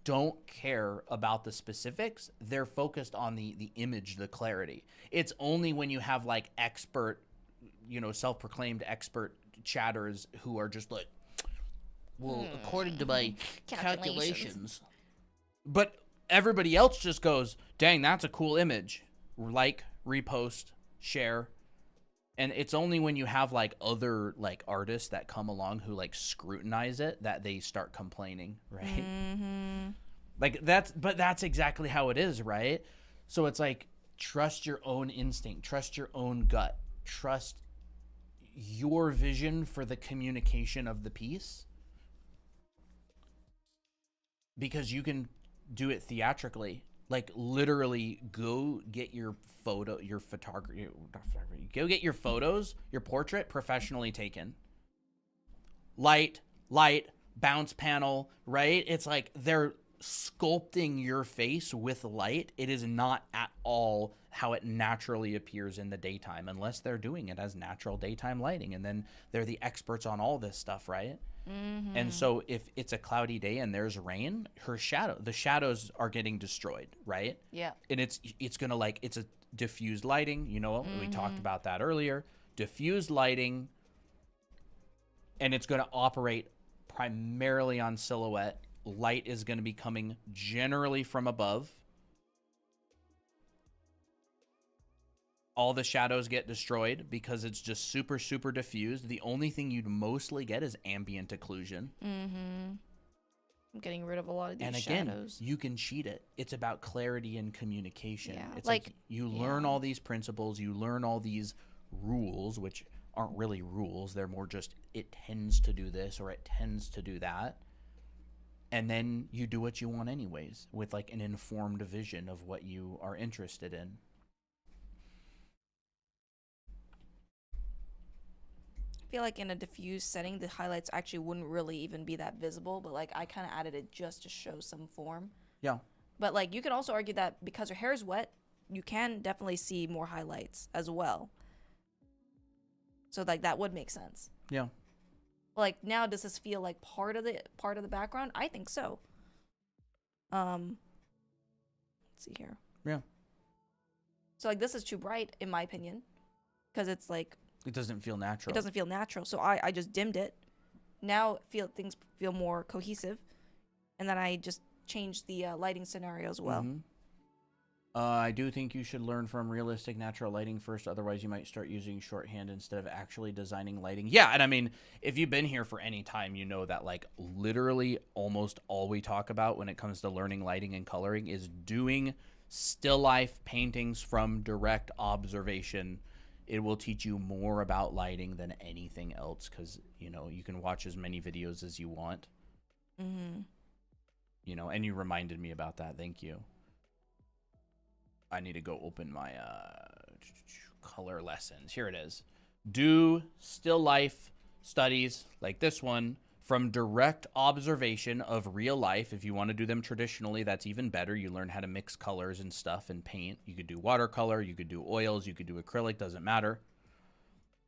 don't care about the specifics. They're focused on the image, the clarity. It's only when you have like expert, self-proclaimed expert chatters who are just like, well, according to my calculations. But everybody else just goes, dang, that's a cool image. Like, repost, share. And it's only when you have like other like artists that come along who like scrutinize it that they start complaining, right? Mm-hmm. Like that's exactly how it is, right? So it's like, trust your own instinct, trust your own gut, trust your vision for the communication of the piece, because you can do it theatrically. Like, literally go get your photography, go get your photos, your portrait professionally taken. Light, bounce panel, right? It's like they're sculpting your face with light. It is not at all how it naturally appears in the daytime, unless they're doing it as natural daytime lighting. And then they're the experts on all this stuff, right? Mm-hmm. And so if it's a cloudy day and there's rain, the shadows are getting destroyed, right? Yeah. And it's gonna, like, it's a diffused lighting, we talked about that earlier. Diffused lighting, and it's gonna operate primarily on silhouette. Light is gonna be coming generally from above. All the shadows get destroyed because it's just super, super diffused. The only thing you'd mostly get is ambient occlusion. Mm-hmm. I'm getting rid of a lot of these shadows. And again, shadows. you can cheat it. It's about clarity and communication. Yeah. It's like you learn all these principles, you learn all these rules, which aren't really rules. They're more just, it tends to do this or it tends to do that. And then you do what you want anyways, with like an informed vision of what you are interested in. I feel like in a diffused setting, the highlights actually wouldn't really even be that visible, but like I kind of added it just to show some form. Yeah. But like you can also argue that because her hair is wet, you can definitely see more highlights as well. So like that would make sense. Yeah. Like, now does this feel like part of the background? I think so. Let's see here. Yeah. So like this is too bright in my opinion, because it's like it doesn't feel natural. It doesn't feel natural. So I just dimmed it. Now things feel more cohesive, and then I just changed the lighting scenario as well. Mm-hmm. I do think you should learn from realistic natural lighting first. Otherwise, you might start using shorthand instead of actually designing lighting. Yeah, and I mean, if you've been here for any time, you know that like literally almost all we talk about when it comes to learning lighting and coloring is doing still life paintings from direct observation. It will teach you more about lighting than anything else because, you can watch as many videos as you want. Mm-hmm. And you reminded me about that. Thank you. I need to go open my color lessons. Here it is. Do still life studies like this one from direct observation of real life. If you want to do them traditionally, that's even better. You learn how to mix colors and stuff and paint. You could do watercolor, you could do oils, you could do acrylic, doesn't matter.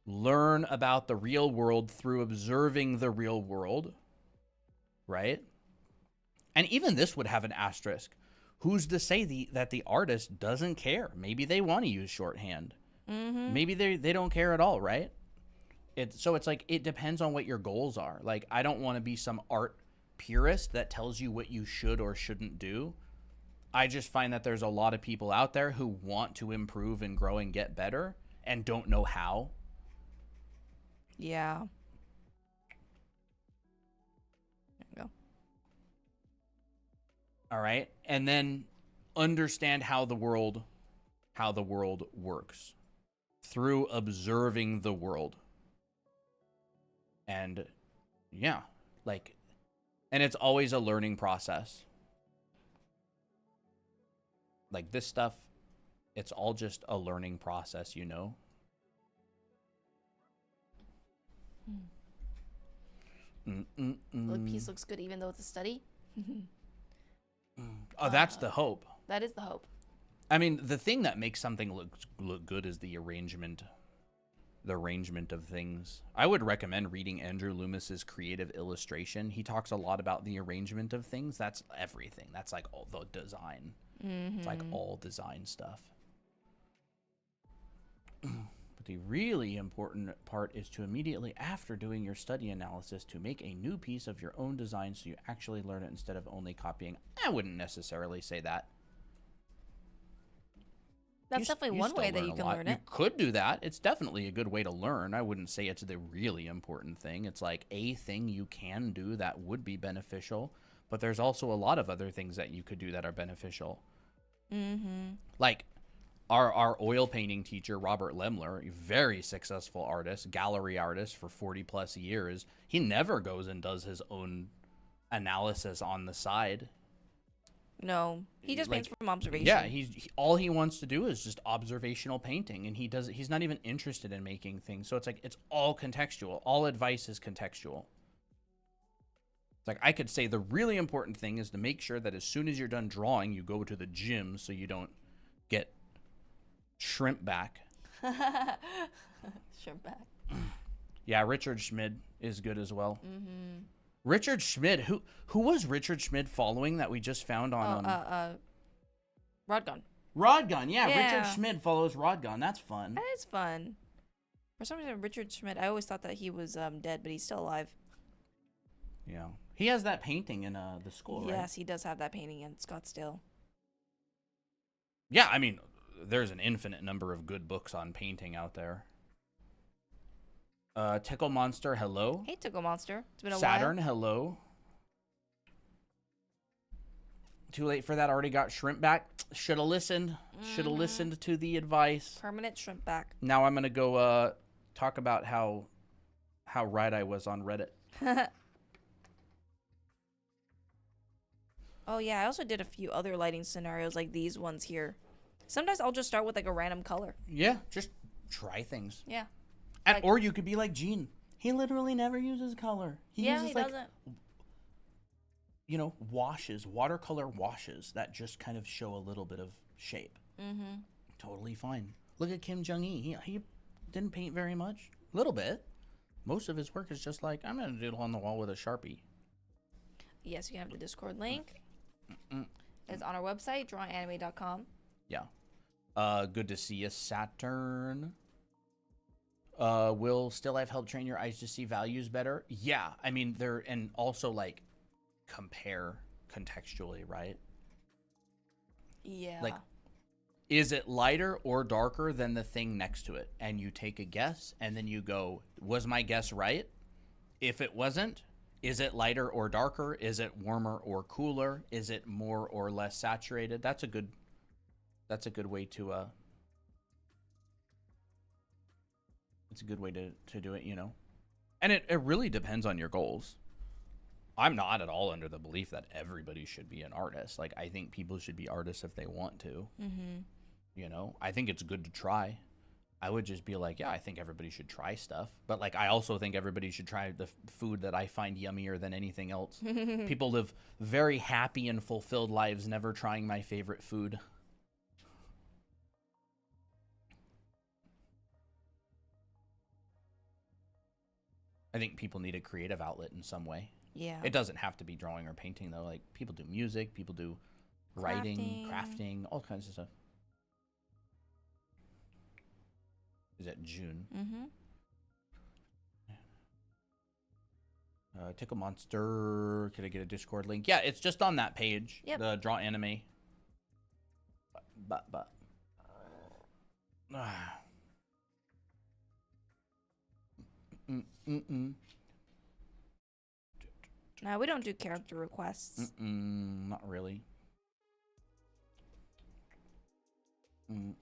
Learn about the real world through observing the real world, right? And even this would have an asterisk. Who's to say that the artist doesn't care? Maybe they want to use shorthand. Mm-hmm. Maybe they don't care at all, right? So it's like, it depends on what your goals are. Like, I don't want to be some art purist that tells you what you should or shouldn't do. I just find that there's a lot of people out there who want to improve and grow and get better and don't know how. Yeah. There you go. All right. And then understand how the world works through observing the world. And yeah, like, and it's always a learning process. Like this stuff, it's all just a learning process, Well, the piece looks good even though it's a study. Oh, that's the hope. That is the hope. I mean, the thing that makes something look good is the arrangement. the arrangement of things. I would recommend reading Andrew Loomis's Creative Illustration. He talks a lot about the arrangement of things. That's everything. That's like all the design. It's like all design stuff. But the really important part is to immediately after doing your study analysis to make a new piece of your own design so you actually learn it instead of only copying. I wouldn't necessarily say that. That's definitely one way that you can learn it. You could do that. It's definitely a good way to learn. I wouldn't say it's the really important thing. It's like a thing you can do that would be beneficial, but there's also a lot of other things that you could do that are beneficial. Like our oil painting teacher, Robert Lemler, a very successful artist, gallery artist for 40 plus years. He never goes and does his own analysis on the side. No, he just paints from observation. Yeah, all he wants to do is just observational painting, and he's not even interested in making things. So it's like it's all contextual. All advice is contextual. It's like I could say the really important thing is to make sure that as soon as you're done drawing, you go to the gym so you don't get shrimp back. Shrimp back. Yeah, Richard Schmid is good as well. Richard Schmid, who was Richard Schmid following that we just found on Rodgon. Rodgon, yeah, Richard Schmid follows Rodgon. That's fun. That is fun. For some reason, Richard Schmid, I always thought that he was dead, but he's still alive. Yeah, he has that painting in the school, right? Yes, he does have that painting in Scottsdale. Yeah, I mean, there's an infinite number of good books on painting out there. Tickle Monster, hello. Hey, Tickle Monster. It's been a Saturn, while. hello. Too late for that. Already got shrimp back. Should have listened. Should have listened to the advice. Permanent shrimp back. Now I'm gonna go talk about how right I was on Reddit. Oh yeah, I also did a few other lighting scenarios like these ones here. Sometimes I'll just start with like a random color. Yeah, just try things. Yeah. And, or you could be like Gene. He literally never uses color. He uses he like, doesn't. You know, washes, watercolor washes that just kind of show a little bit of shape. Totally fine. Look at Kim Jong-il. He didn't paint very much. A little bit. Most of his work is just like, I'm going to doodle on the wall with a Sharpie. Yes, you have the Discord link. It's on our website, drawanime.com. Yeah. Good to see you, Saturn. Will still life help train your eyes to see values better? Yeah. I mean, and also like compare contextually, right? Yeah. Like, is it lighter or darker than the thing next to it? And you take a guess, and then you go, was my guess right? If it wasn't, is it lighter or darker? Is it warmer or cooler? Is it more or less saturated? That's a good way to it's a good way to do it, you know. And it really depends on your goals. I'm not at all under the belief that everybody should be an artist. Like, I think people should be artists if they want to. You know, I think it's good to try. I would just be like, yeah, I think everybody should try stuff. But, like, I also think everybody should try the food that I find yummier than anything else. People live very happy and fulfilled lives never trying my favorite food. I think people need a creative outlet in some way. Yeah. It doesn't have to be drawing or painting, though. Like, people do music, people do writing, crafting, all kinds of stuff. Is that June? Tickle Monster. Could I get a Discord link? Yeah, it's just on that page. Yep. The Draw Anime. But. No, we don't do character requests. Not really. Can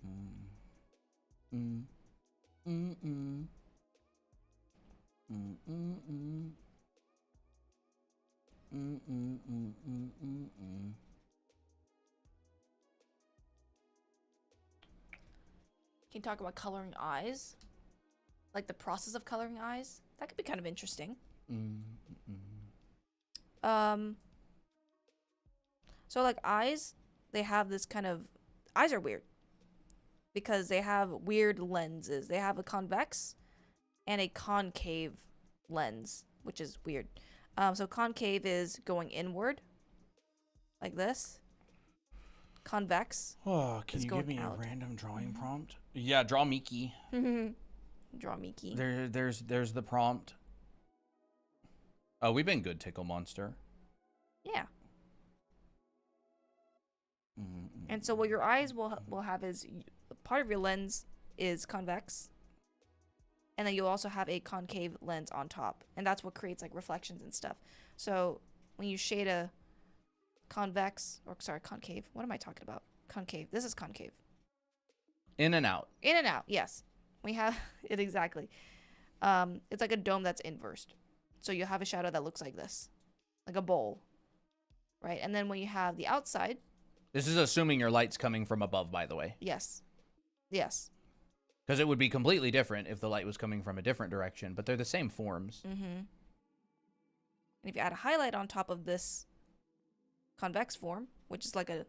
you talk about coloring eyes? Like the process of coloring eyes? That could be kind of interesting. So like eyes, they have this kind of, eyes are weird because they have weird lenses. They have a convex, and a concave lens, which is weird. So concave is going inward, like this. Convex. Oh, can is you going give me out. a random drawing prompt? Yeah, draw Miki. Draw Miki. There's the prompt. Oh, we've been good, Tickle Monster. Yeah. And so what your eyes will have is part of your lens is convex, and then you'll also have a concave lens on top, and that's what creates like reflections and stuff. So when you shade a concave, what am I talking about? Concave. This is concave. In and out. In and out. Yes, we have it exactly. It's like a dome that's inversed, so you'll have a shadow that looks like this, like a bowl, right? And then when you have the outside. This is assuming your light's coming from above, by the way. Yes. Because it would be completely different if the light was coming from a different direction, but they're the same forms. And if you add a highlight on top of this convex form, which is like a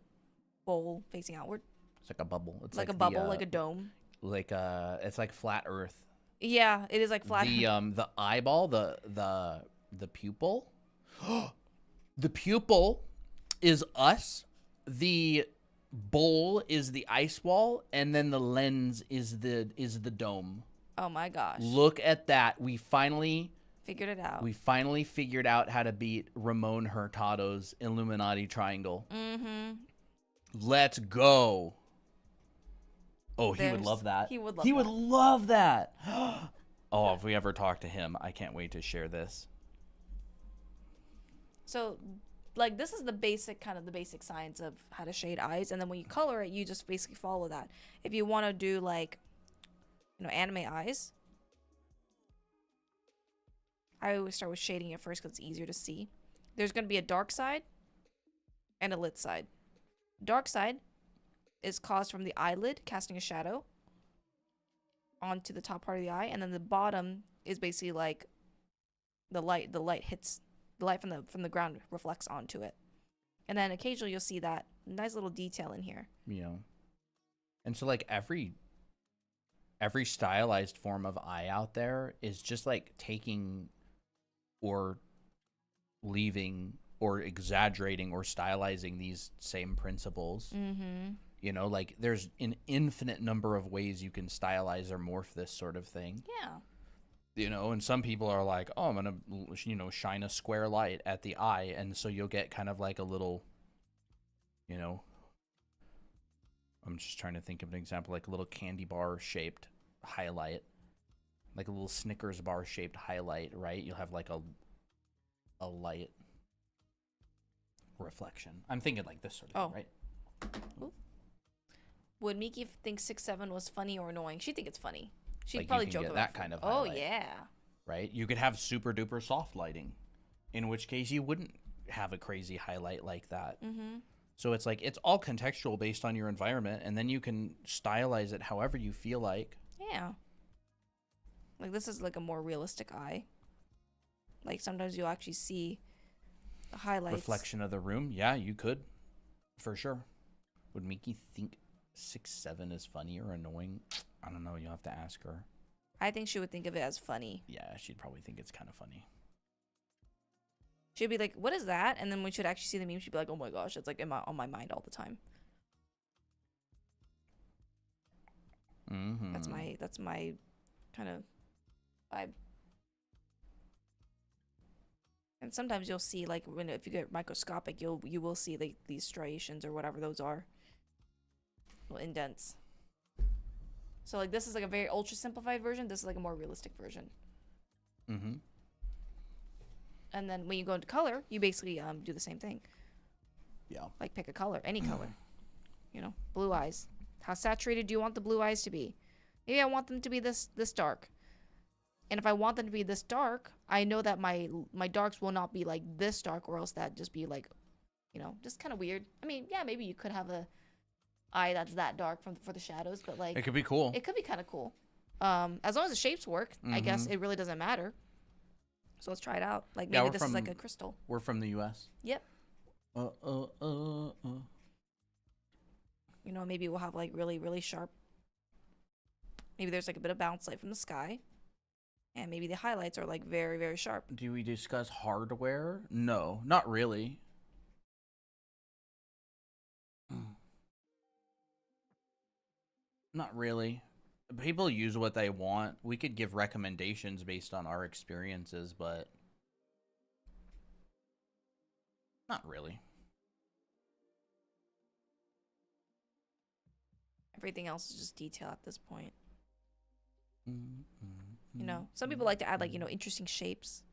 bowl facing outward. It's like a bubble. It's like a bubble, like a dome. It's like flat Earth. Yeah, it is like flat. The eyeball, the pupil. The pupil is us. The bowl is the ice wall, and then the lens is the dome. Oh my gosh. Look at that. We finally figured it out. We finally figured out how to beat Ramon Hurtado's Illuminati triangle. Let's go. Oh, he would love that. He would love would love that. Oh, if we ever talk to him, I can't wait to share this. So like this is the basic science of how to shade eyes, and then when you color it, you just basically follow that. If you want to do like, anime eyes, I always start with shading it first because it's easier to see. There's going to be a dark side and a lit side. Dark side is caused from the eyelid casting a shadow onto the top part of the eye, and then the bottom is basically like the light hits. The light from the ground reflects onto it. And then occasionally you'll see that nice little detail in here. Yeah. And so like every stylized form of eye out there is just like taking or leaving or exaggerating or stylizing these same principles. Like there's an infinite number of ways you can stylize or morph this sort of thing. Yeah. And some people are like, oh, I'm going to, shine a square light at the eye. And so you'll get kind of like a little, I'm just trying to think of an example, like a little candy bar shaped highlight, like a little Snickers bar shaped highlight, right? You'll have like a light reflection. I'm thinking like this sort of thing, right? Ooh. Would Miki think 6'7" was funny or annoying? She'd think it's funny. She'd like probably you can joke get about that kind of Oh highlight, yeah. right? You could have super duper soft lighting, in which case you wouldn't have a crazy highlight like that. So it's like it's all contextual based on your environment, and then you can stylize it however you feel like. Yeah. Like this is like a more realistic eye. Like sometimes you'll actually see the highlights. Reflection of the room. Yeah, you could, for sure. Would Miki think 6'7" is funny or annoying? I don't know. You'll have to ask her. I think she would think of it as funny. Yeah, she'd probably think it's kind of funny. She'd be like, "What is that?" And then when she'd actually see the meme, she'd be like, "Oh my gosh, it's like on my mind all the time." That's my kind of vibe. And sometimes you'll see like if you get microscopic, you will see like these striations or whatever those are, little indents. So like this is like a very ultra simplified version. This is like a more realistic version. And then when you go into color, you basically do the same thing. Yeah. Like pick a color, any color. Blue eyes. How saturated do you want the blue eyes to be? Maybe I want them to be this dark. And if I want them to be this dark, I know that my darks will not be like this dark, or else that'd just be like, just kind of weird. I mean, yeah, maybe you could have a eye that's that dark for the shadows, but like it could be cool. It could be kind of cool. As long as the shapes work, I guess it really doesn't matter. So let's try it out. Like maybe this is like a crystal. We're from the U.S. Yep. Maybe we'll have like really, really sharp. Maybe there's like a bit of bounce light from the sky. And maybe the highlights are like very, very sharp. Do we discuss hardware? No, not really. Not really. People use what they want. We could give recommendations based on our experiences, but not really. Everything else is just detail at this point. You know, some people like to add like, you know, interesting shapes.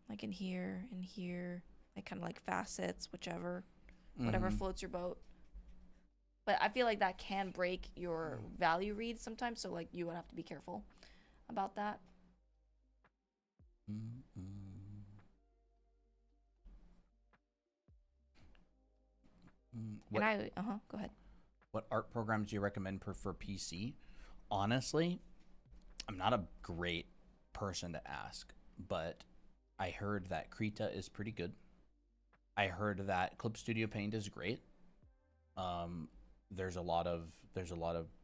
Like in here, like kind of like facets, whichever, whatever floats your boat. But I feel like that can break your value read sometimes, so like you would have to be careful about that. What, And go ahead. what art programs do you recommend for PC? Honestly, I'm not a great person to ask, but I heard that Krita is pretty good. I heard that Clip Studio Paint is great. There's a lot of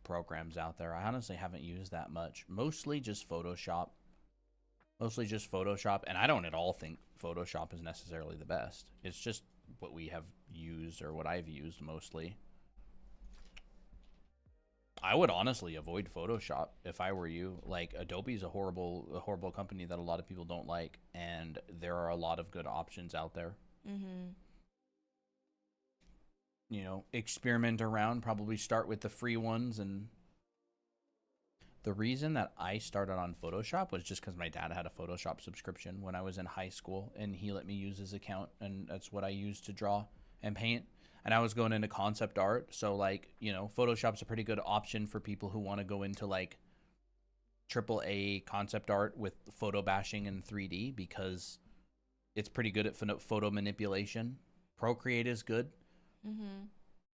programs out there. I honestly haven't used that much. Mostly just Photoshop. And I don't at all think Photoshop is necessarily the best. It's just what we have used, or what I've used mostly. I would honestly avoid Photoshop if I were you. Like, Adobe's a horrible company that a lot of people don't like, and there are a lot of good options out there. You know, experiment around, probably start with the free ones. And the reason that I started on Photoshop was just because my dad had a Photoshop subscription when I was in high school, and he let me use his account, and that's what I used to draw and paint. And I was going into concept art, so like, you know, Photoshop's a pretty good option for people who want to go into like AAA concept art with photo bashing in 3D, because it's pretty good at photo manipulation. Procreate is good.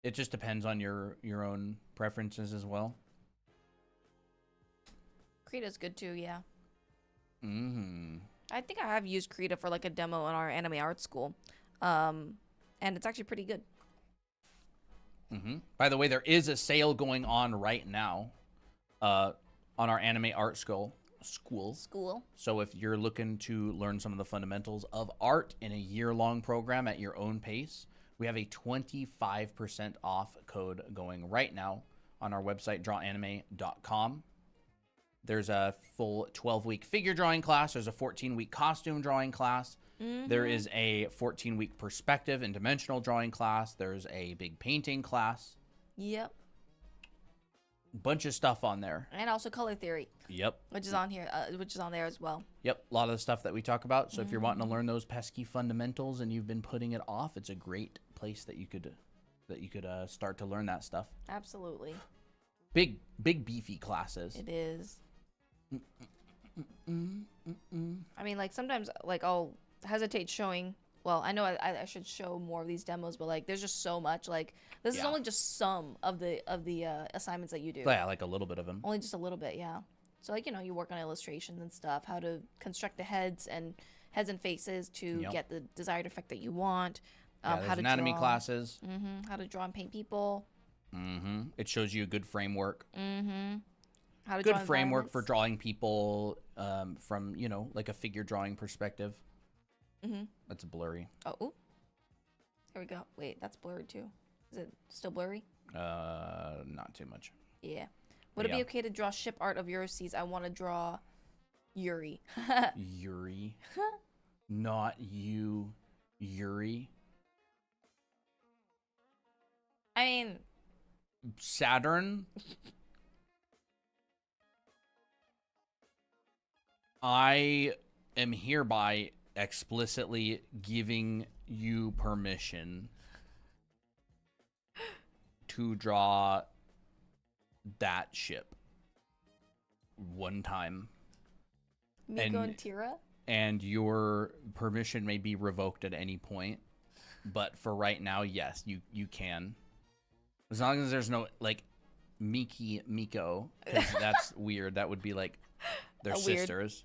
It just depends on your own preferences as well. Krita's good too, yeah. I think I have used Krita for like a demo in our anime art school, and it's actually pretty good. By the way, there is a sale going on right now on our anime art school. So if you're looking to learn some of the fundamentals of art in a year-long program at your own pace, we have a 25% off code going right now on our website, drawanime.com. There's a full 12-week figure drawing class. There's a 14-week costume drawing class. There is a 14-week perspective and dimensional drawing class. There's a big painting class. Yep. Bunch of stuff on there. And also color theory. Yep. Which is on here, which is on there as well. Yep. A lot of the stuff that we talk about. So if you're wanting to learn those pesky fundamentals and you've been putting it off, it's a great place that you could start to learn that stuff. Absolutely. Big beefy classes. It is. I mean, like sometimes like I'll hesitate showing. Well, I know I should show more of these demos, but like there's just so much. Like this is only just some of the assignments that you do. Yeah, like a little bit of them. Only just a little bit, yeah. So like, you know, you work on illustrations and stuff, how to construct the heads and faces to get the desired effect that you want. How to anatomy classes. How to draw and paint people. It shows you a good framework. How to good framework for drawing people from, you know, like a figure drawing perspective. That's blurry. Oh, ooh. There we go. Wait, that's blurred too. Is it still blurry? Not too much. Yeah. Would it be okay to draw ship art of Euroseas? I want to draw Yuri. Yuri? Not you, Yuri. I mean... Saturn? I am hereby explicitly giving you permission to draw that ship one time. Miko and Tira? And your permission may be revoked at any point. But for right now, yes, you can. As long as there's no, like, Miko, because that's weird. That would be like they're sisters.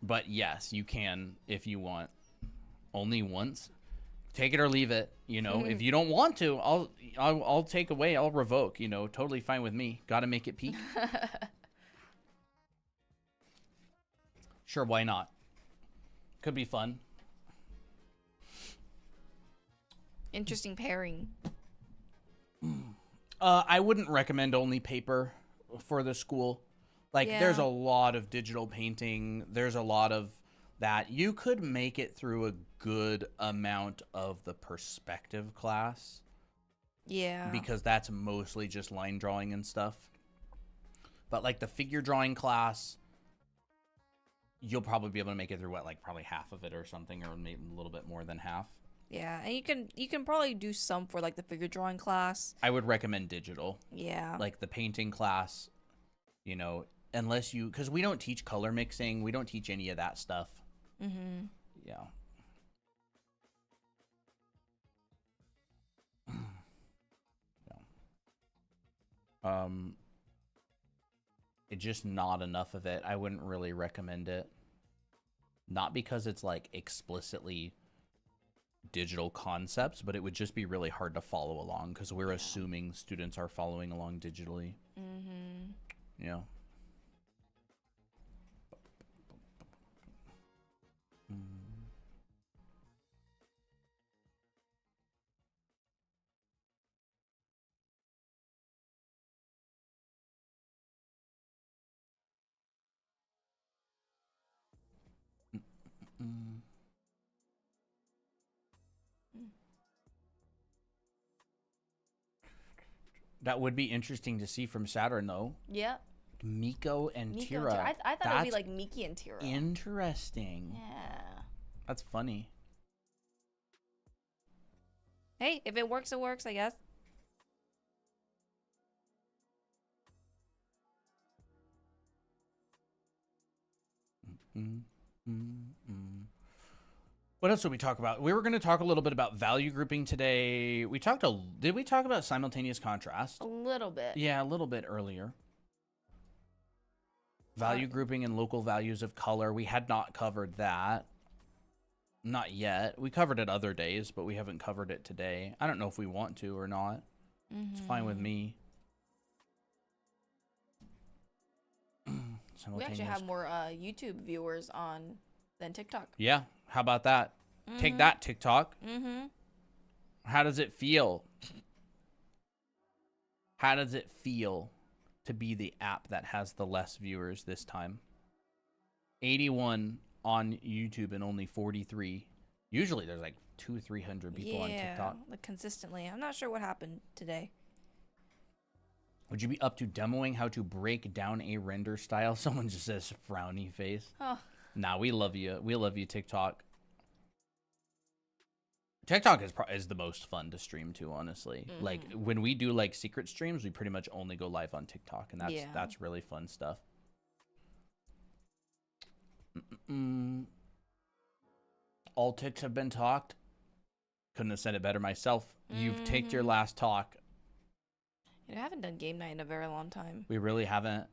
But yes, you can if you want. Only once. Take it or leave it. You know, if you don't want to, I'll take away. I'll revoke. You know, totally fine with me. Got to make it peak. Sure, why not? Could be fun. Interesting pairing. I wouldn't recommend only paper for the school. Like, there's a Yeah. lot of digital painting. There's a lot of that. You could make it through a good amount of the perspective class Yeah. because that's mostly just line drawing and stuff. But like the figure drawing class, you'll probably be able to make it through what, like probably half of it or something, or maybe a little bit more than half. Yeah, and you can probably do some for like the figure drawing class. I would recommend digital. Yeah. Like the painting class, you know, unless you, because we don't teach color mixing, we don't teach any of that stuff. Mm-hmm. Yeah. Yeah. It's just not enough of it. I wouldn't really recommend it. Not because it's like explicitly digital concepts, but it would just be really hard to follow along because we're assuming students are following along digitally. Mm-hmm. Yeah. Mm. That would be interesting to see from Saturn, though. Yep. Miko and Miko Tira. and Tira. I thought it would be like Miki and Tira. Interesting. Yeah. That's funny. Hey, if it works, it works, I guess. What else did we talk about? We were going to talk a little bit about value grouping today. Did we talk about simultaneous contrast? A little bit. Yeah, a little bit earlier. Value grouping and local values of color. We had not covered that. Not yet. We covered it other days, but we haven't covered it today. I don't know if we want to or not. It's fine with me. We actually have more YouTube viewers on than TikTok. Yeah. How about that? Take that, TikTok. Mm-hmm. How does it feel? How does it feel to be the app that has the less viewers this time? 81 on YouTube and only 43. Usually there's like 200-300 people on TikTok. Like consistently. I'm not sure what happened today. Would you be up to demoing how to break down a render style? Someone just says frowny face. Oh. Nah, we love you. We love you, TikTok. TikTok is the most fun to stream to, honestly. Like when we do like secret streams, we pretty much only go live on TikTok, and that's really fun stuff. All ticks have been talked. Couldn't have said it better myself. You've taken your last talk. I haven't done game night in a very long time. We really haven't.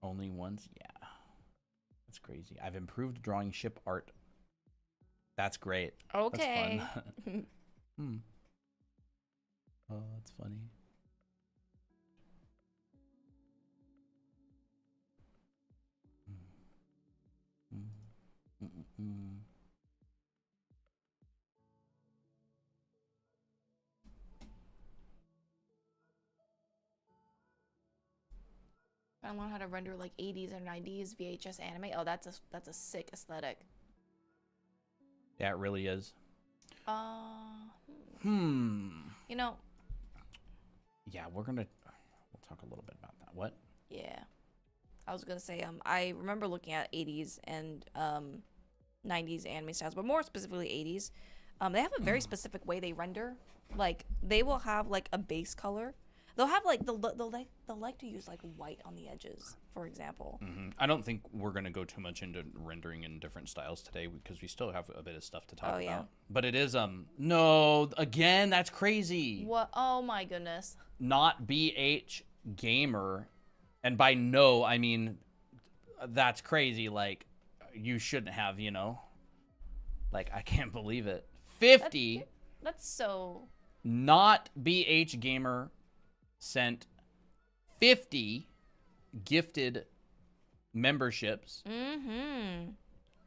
Only once? Yeah. That's crazy. I've improved drawing ship art. That's great. Okay. That's fun. Oh, that's funny. I learn how to render like 80s or 90s VHS anime. Oh, that's a sick aesthetic. Yeah, it really is. You know. Yeah, we'll talk a little bit about that. What? Yeah. I was gonna say, I remember looking at 80s and 90s anime styles, but more specifically 80s. They have a very specific way they render. Like they will have like a base color. They'll have like they'll like to use like white on the edges, for example. I don't think we're gonna go too much into rendering in different styles today because we still have a bit of stuff to talk about. Yeah. But it is no, again, that's crazy. What? Oh my goodness. Not BH gamer, and by no I mean that's crazy. Like you shouldn't have, you know. Like I can't believe it. 50. That's so. Not BH gamer sent 50 gifted memberships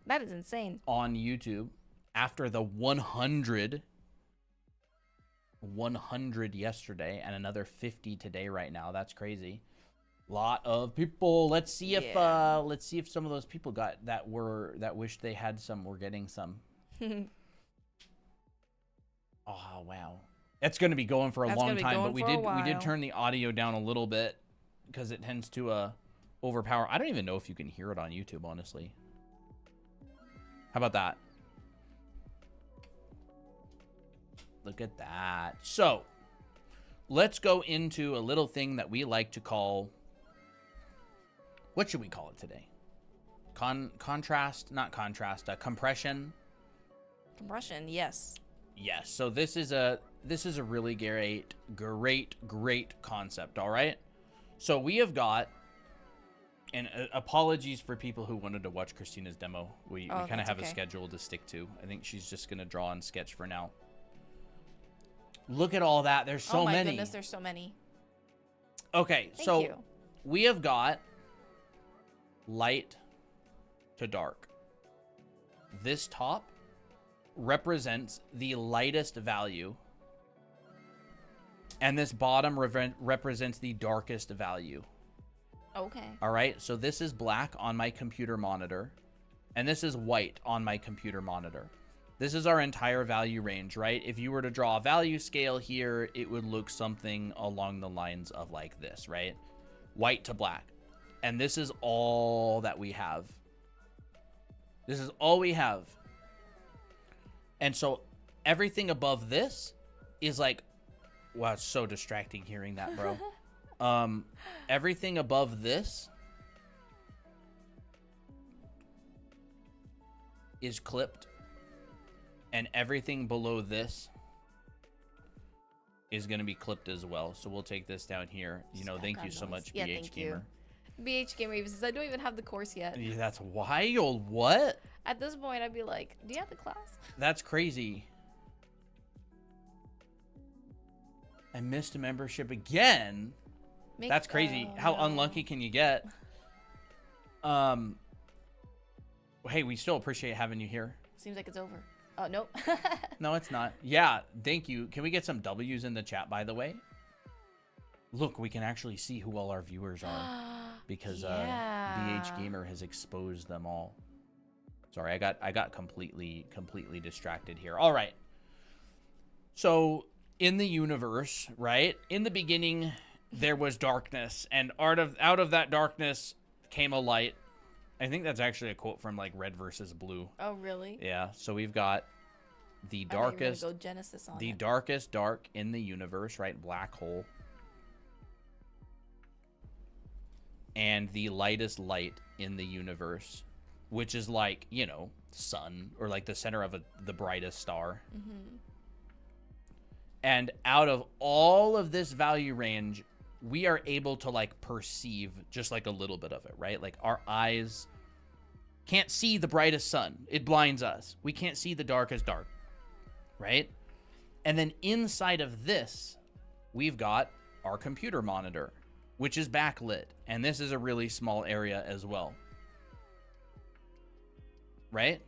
That is insane. on YouTube after the 100 yesterday and another 50 today right now. That's crazy. Lot of people. Let's see if some of those people got that wished they had some were getting some. Oh wow. It's going to be going for a long time, but we did turn the audio down a little bit because it tends to overpower. I don't even know if you can hear it on YouTube, honestly. How about that? Look at that. So, let's go into a little thing that we like to call, what should we call it today? Compression. Compression, yes. Yes. So this is a really great concept, all right? So we have got, and apologies for people who wanted to watch Christina's demo. We kind of have a schedule to stick to. I think she's just going to draw and sketch for now. Look at all that. There's so many. Oh my goodness, there's so many. Okay, Thank you. We have got light to dark. This top represents the lightest value, and this bottom represents the darkest value. Okay. All right, so this is black on my computer monitor, and this is white on my computer monitor. This is our entire value range, right? If you were to draw a value scale here, it would look something along the lines of like this, right? White to black. And this is all that we have. This is all we have. And so everything above this is like, wow, it's so distracting hearing that, bro. Everything above this is clipped, and everything below this is going to be clipped as well. So we'll take this down here. You know, thank you so much, BH Gamer. BH Gamer even says, I don't even have the course yet. Yeah, that's wild. What? At this point, I'd be like, do you have the class? That's crazy. I missed a membership again. That's crazy. How unlucky can you get? Hey, we still appreciate having you here. Seems like it's over. Oh, nope. No, it's not. Yeah, thank you. Can we get some W's in the chat, by the way? Look, we can actually see who all our viewers are because BH Gamer has exposed them all. Sorry, I got completely distracted here. All right. So, in the universe, right? In the beginning, there was darkness, and out of that darkness came a light. I think that's actually a quote from like Red versus Blue. Oh, really? Yeah. So we've got the darkest, go Genesis on the darkest dark in the universe, right? Black hole. And the lightest light in the universe, which is like, you know, sun, or like the center of the brightest star. Mm-hmm. And out of all of this value range, we are able to like perceive just like a little bit of it, right? Like our eyes can't see the brightest sun. It blinds us. We can't see the darkest dark, right? And then inside of this, we've got our computer monitor, which is backlit. And this is a really small area as well, right?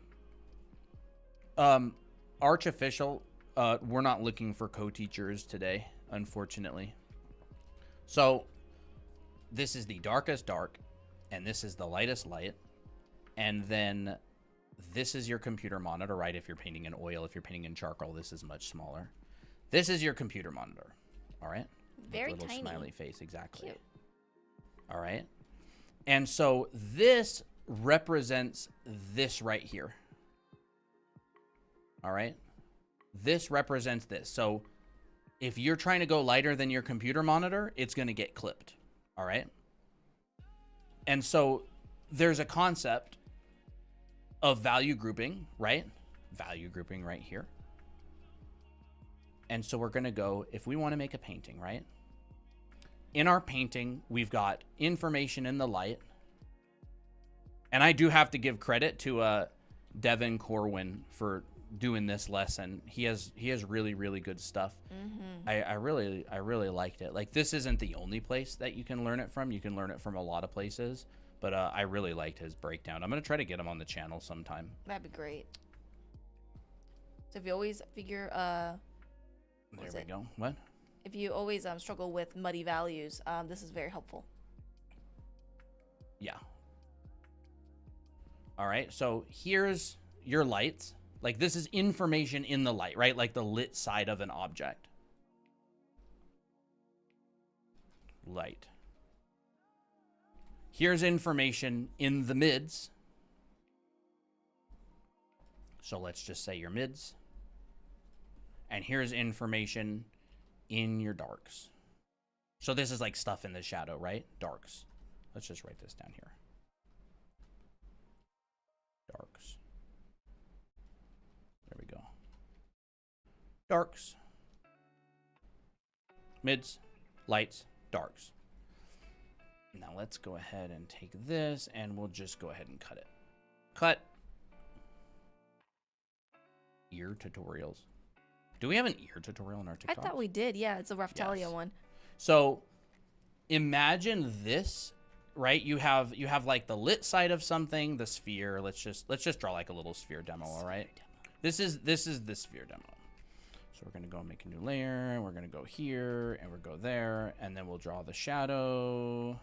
Archofficial, we're not looking for co-teachers today, unfortunately. So this is the darkest dark, and this is the lightest light. And then this is your computer monitor, right? If you're painting in oil, if you're painting in charcoal, this is much smaller. This is your computer monitor, all right? Very little tiny. Smiley face, exactly. Cute. All right. And so this represents this right here. All right. This represents this. So if you're trying to go lighter than your computer monitor, it's going to get clipped. All right. And so there's a concept of value grouping, right? Value grouping right here. And so we're going to go, if we want to make a painting, right? In our painting, we've got information in the light. And I do have to give credit to Devin Corwin for doing this lesson. He has really, really good stuff. Mm-hmm. I really liked it. Like, this isn't the only place that you can learn it from. You can learn it from a lot of places. But I really liked his breakdown. I'm going to try to get him on the channel sometime. That'd be great. So if you always figure, There we go. What? If you always struggle with muddy values, this is very helpful. Yeah. All right. So here's your lights. Like this is information in the light, right? Like the lit side of an object. Light. Here's information in the mids. So let's just say your mids. And here's information in your darks. So this is like stuff in the shadow, right? Darks. Let's just write this down here. Darks. There we go. Darks. Mids, lights, darks. Now let's go ahead and take this and we'll just go ahead and cut it. Cut. Ear tutorials. Do we have an ear tutorial in our TikTok? I thought we did. Yeah, it's a Raphtalia one. So imagine this, right? You have like the lit side of something, the sphere. Let's just draw like a little sphere demo, all right? This is the sphere demo. So we're gonna go make a new layer, and we're gonna go here, and we'll go there, and then we'll draw the shadow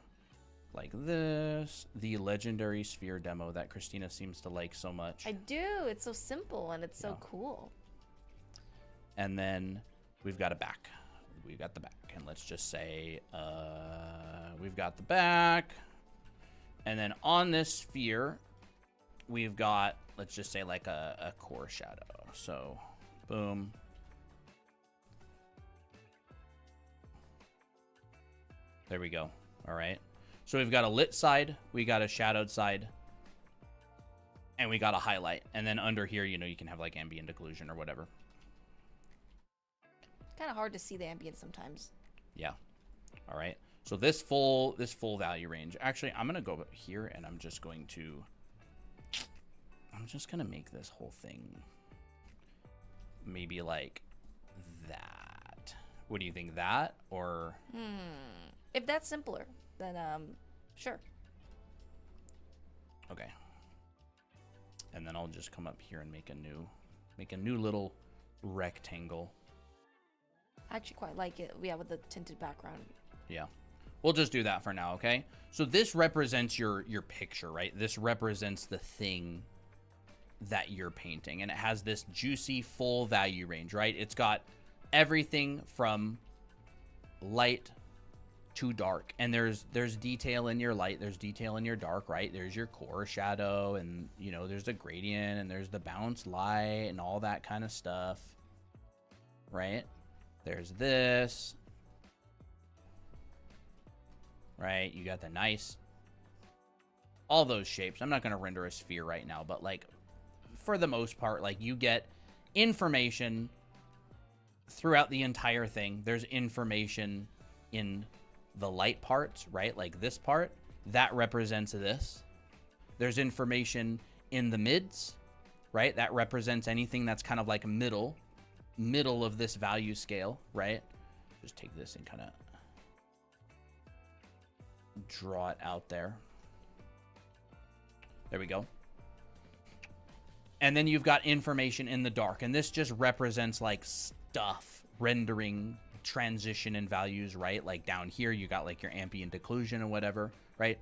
like this. The legendary sphere demo that Christina seems to like so much. I do. It's so simple and it's so cool. And then we've got a back. We've got the back, and let's just say we've got the back, and then on this sphere we've got, let's just say like a core shadow. So boom. There we go. All right. So we've got a lit side, we got a shadowed side, and we got a highlight. And then under here, you know, you can have like ambient occlusion or whatever. It's kind of hard to see the ambient sometimes. Yeah. All right. So this full value range. Actually, I'm going to go here and I'm just going to make this whole thing maybe like that. What do you think, that or? If that's simpler, then sure. Okay. And then I'll just come up here and make a new little rectangle. I actually quite like it. Yeah, with the tinted background. Yeah. We'll just do that for now, okay? So this represents your picture, right? This represents the thing that you're painting, and it has this juicy full value range, right? It's got everything from light to dark, and there's detail in your light, there's detail in your dark, right? There's your core shadow, and you know, there's the gradient, and there's the bounce light and all that kind of stuff, right? There's this, right? You got the nice, all those shapes. I'm not going to render a sphere right now, but like for the most part, like you get information throughout the entire thing. There's information in the light parts, right? Like this part, that represents this. There's information in the mids, right? That represents anything that's kind of like middle of this value scale, right? Just take this and kind of draw it out there. There we go. And then you've got information in the dark, and this just represents like stuff, rendering, transition, and values, right? Like down here, you got like your ambient occlusion and whatever, right?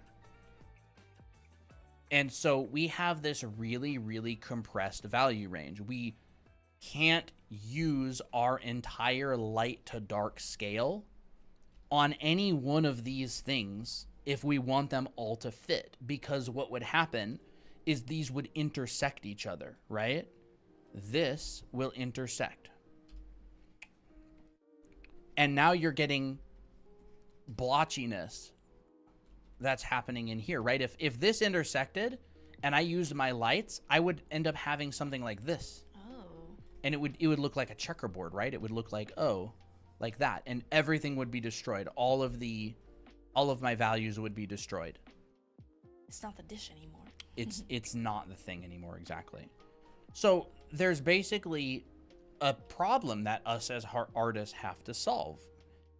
And so we have this really, really compressed value range. We can't use our entire light to dark scale on any one of these things if we want them all to fit, because what would happen is these would intersect each other, right? This will intersect. And now you're getting blotchiness that's happening in here, right? If this intersected and I used my lights, I would end up having something like this. And it would look like a checkerboard, right? It would look like, oh, like that. And everything would be destroyed. All of my values would be destroyed. It's not the dish anymore. It's not the thing anymore, exactly. So there's basically a problem that us as artists have to solve.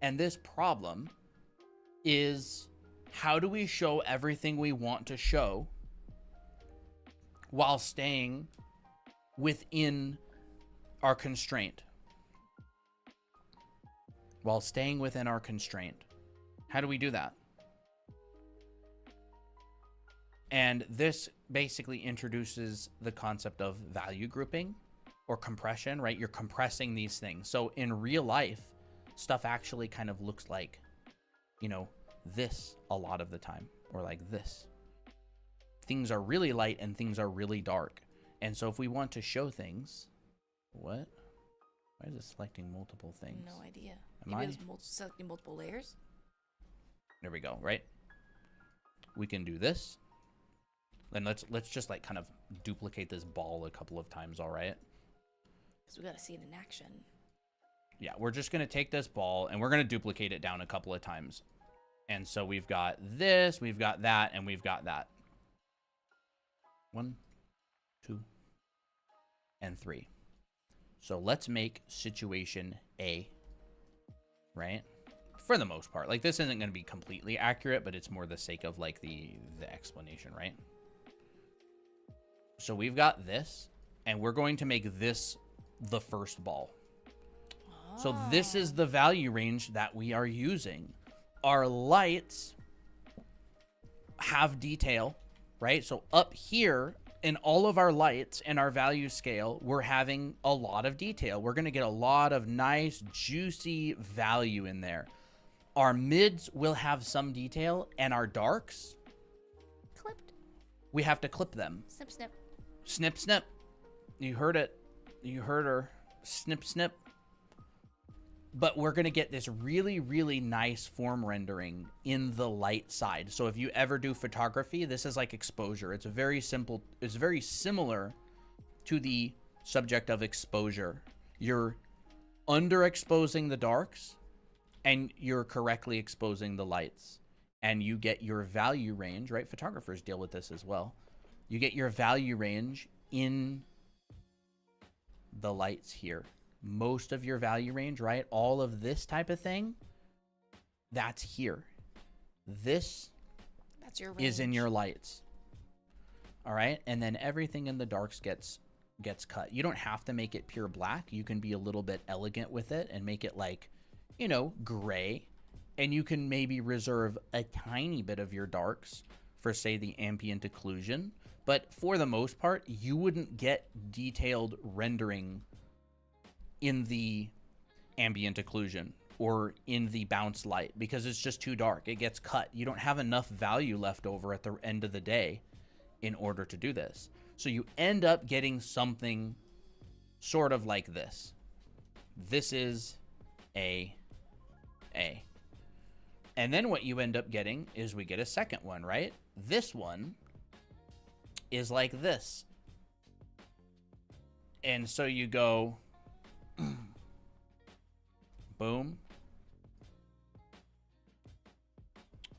And this problem is how do we show everything we want to show while staying within our constraint? While staying within our constraint. How do we do that? And this basically introduces the concept of value grouping or compression, right? You're compressing these things. So in real life, stuff actually kind of looks like, you know, this a lot of the time, or like this. Things are really light and things are really dark. And so if we want to show things, what? Why is it selecting multiple things? No idea. Am Maybe I? it was selecting multiple layers. There we go, right? We can do this. Then let's just like kind of duplicate this ball a couple of times, all right? Because we got to see it in action. Yeah, we're just going to take this ball and we're going to duplicate it down a couple of times. And so we've got this, we've got that, and we've got that. 1, 2, and 3. So let's make situation A, right? For the most part. Like, this isn't going to be completely accurate, but it's more the sake of, like, the explanation, right? So we've got this, and we're going to make this the first ball. Oh. So this is the value range that we are using. Our lights have detail, right? So up here in all of our lights and our value scale, we're having a lot of detail. We're going to get a lot of nice, juicy value in there. Our mids will have some detail, and our darks, Clipped. we have to clip them. Snip, snip. Snip, snip. You heard it. You heard her. Snip, snip. But we're going to get this really, really nice form rendering in the light side. So if you ever do photography, this is like exposure. It's very simple. It's very similar to the subject of exposure. You're underexposing the darks and you're correctly exposing the lights. And you get your value range, right? Photographers deal with this as well. You get your value range in the lights here. Most of your value range, right? All of this type of thing, that's here. This That's your range. is in your lights. All right? And then everything in the darks gets cut. You don't have to make it pure black. You can be a little bit elegant with it and make it like, you know, gray. And you can maybe reserve a tiny bit of your darks for, say, the ambient occlusion. But for the most part, you wouldn't get detailed rendering in the ambient occlusion or in the bounce light because it's just too dark. It gets cut. You don't have enough value left over at the end of the day in order to do this. So you end up getting something sort of like this. This is A. And then what you end up getting is we get a second one, right? This one is like this. And so you go boom.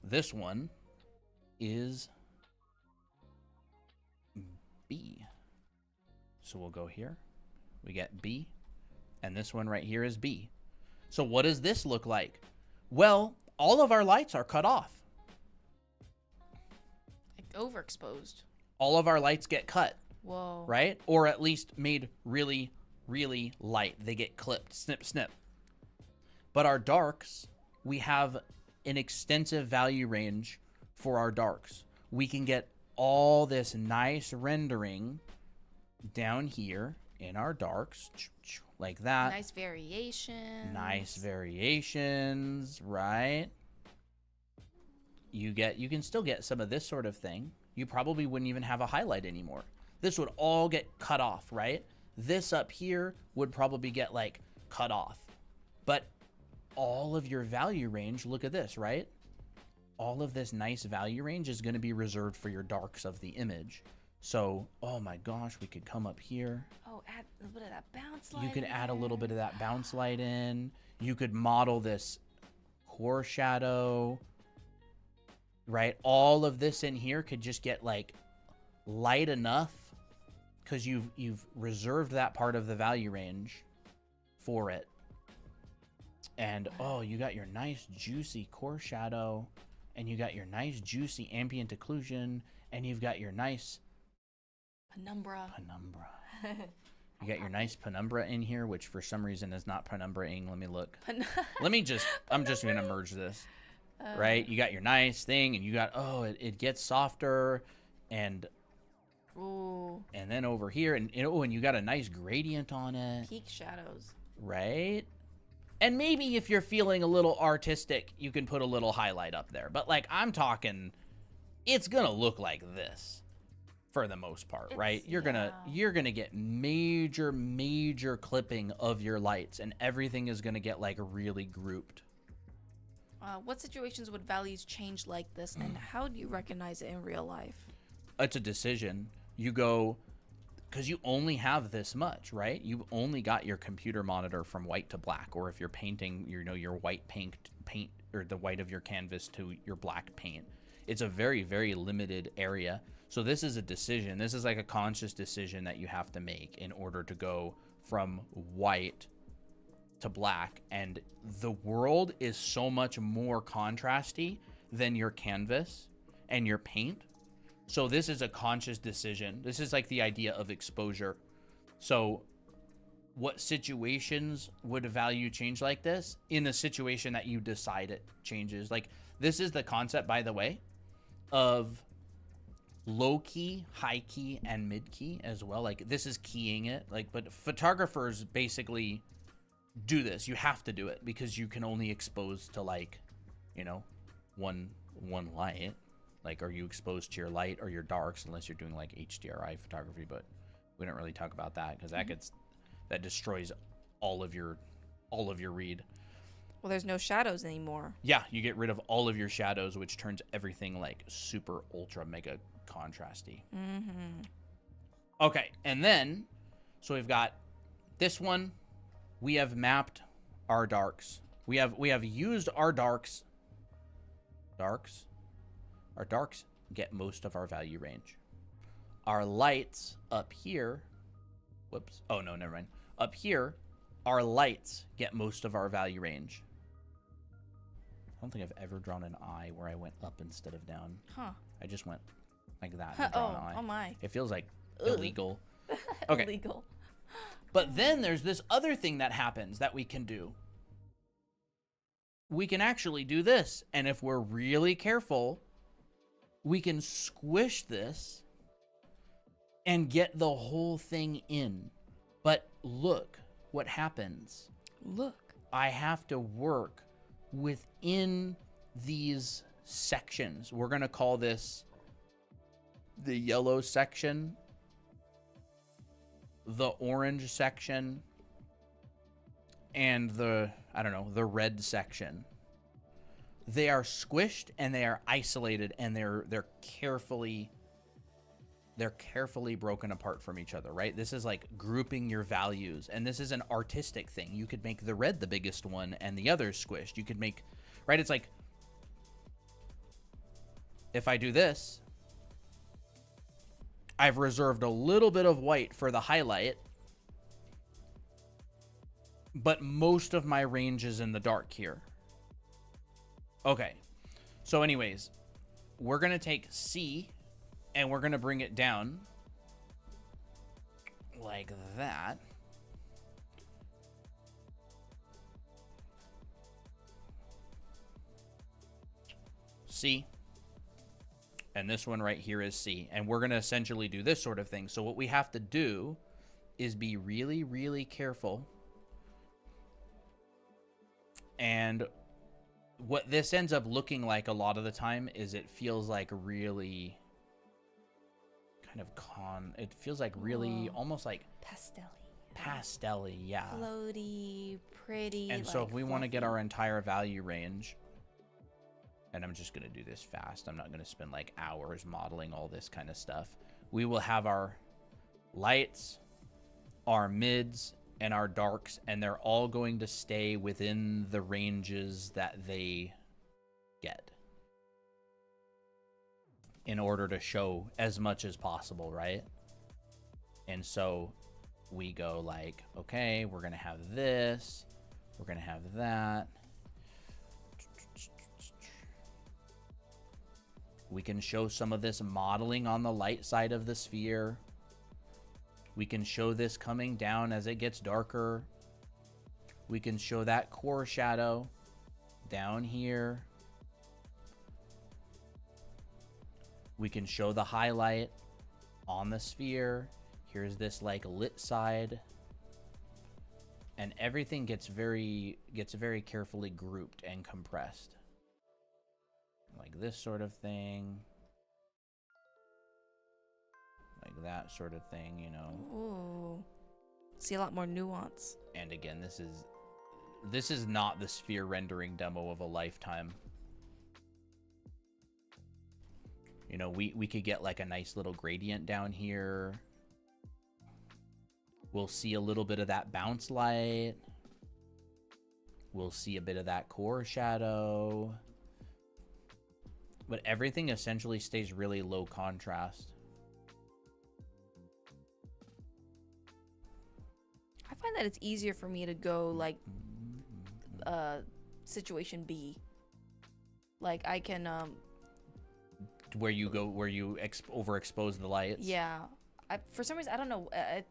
This one is B. So we'll go here. We get B. And this one right here is B. So what does this look like? Well, all of our lights are cut off. Like overexposed. All of our lights get cut. Whoa. Right? Or at least made really, really light. They get clipped. Snip, snip. But our darks, we have an extensive value range for our darks. We can get all this nice rendering down here in our darks. Like that. Nice variations. Nice variations, right? You can still get some of this sort of thing. You probably wouldn't even have a highlight anymore. This would all get cut off, right? This up here would probably get like cut off. But all of your value range, look at this, right? All of this nice value range is going to be reserved for your darks of the image. So, oh my gosh, we could come up here. Oh, add a little bit of that bounce light. You could add a little bit of that bounce light in. You could model this core shadow, right? All of this in here could just get like light enough because you've reserved that part of the value range for it. And oh, you got your nice juicy core shadow and you got your nice juicy ambient occlusion, and you've got your nice penumbra. You got your nice penumbra in here, which for some reason is not penumbra-ing. Let me look. I'm just going to merge this. Right? You got your nice thing, and you got, it gets softer, and ooh. And then over here, and you got a nice gradient on it. Peak shadows. Right? And maybe if you're feeling a little artistic, you can put a little highlight up there. But like, I'm talking, it's going to look like this. For the most part, right? You're gonna get major clipping of your lights, and everything is gonna get like really grouped. What situations would values change like this, and how do you recognize it in real life? It's a decision. You go, because you only have this much, right? You've only got your computer monitor from white to black, or if you're painting, your white paint, or the white of your canvas to your black paint. It's a very limited area. So this is a decision. This is like a conscious decision that you have to make in order to go from white to black. And the world is so much more contrasty than your canvas and your paint. So this is a conscious decision. This is like the idea of exposure. So what situations would a value change like this? In the situation that you decide it changes. Like, this is the concept, by the way, of low key, high key, and mid key as well. Like, this is keying it. Like, but photographers basically do this. You have to do it because you can only expose to, like, one light. Like, are you exposed to your light or your darks, unless you're doing like HDRI photography? But we don't really talk about that because that destroys all of your read. Well, there's no shadows anymore. Yeah, you get rid of all of your shadows, which turns everything like super ultra mega contrasty. Okay, and then so we've got this one. We have mapped our darks. We have used our darks. Our darks get most of our value range. Our lights up here. Whoops. Oh no, never mind. Up here, our lights get most of our value range. I don't think I've ever drawn an eye where I went up instead of down. Huh. I just went like that and draw an eye. Oh my. It feels like illegal. Okay. Illegal. But then there's this other thing that happens that we can do. We can actually do this. And if we're really careful, we can squish this and get the whole thing in. But look what happens. Look. I have to work within these sections. We're going to call this the yellow section, the orange section, and the red section. They are squished and they are isolated, and they're carefully broken apart from each other, right? This is like grouping your values, and this is an artistic thing. You could make the red the biggest one and the others squished. You could make, right? It's like, if I do this, I've reserved a little bit of white for the highlight, but most of my range is in the dark here. Okay, so anyways, we're going to take C and we're going to bring it down like that. C. And this one right here is C. And we're going to essentially do this sort of thing. So what we have to do is be really, really careful. And what this ends up looking like a lot of the time is it feels like really kind of it feels like really almost like pastel-y, yeah. Floaty, pretty. And so if we want to get our entire value range, and I'm just going to do this fast. I'm not going to spend like hours modeling all this kind of stuff. We will have our lights, our mids, and our darks, and they're all going to stay within the ranges that they get in order to show as much as possible, right? And so we go like, okay, we're going to have this, we're going to have that. We can show some of this modeling on the light side of the sphere. We can show this coming down as it gets darker. We can show that core shadow down here. We can show the highlight on the sphere. Here's this like lit side. And everything gets very carefully grouped and compressed. Like this sort of thing. Like that sort of thing, you know. Ooh. See a lot more nuance. And again, this is not the sphere rendering demo of a lifetime. You know, we could get like a nice little gradient down here. We'll see a little bit of that bounce light. We'll see a bit of that core shadow. But everything essentially stays really low contrast. I find that it's easier for me to go like situation B. Like I can where you overexpose the lights. Yeah. For some reason, I don't know.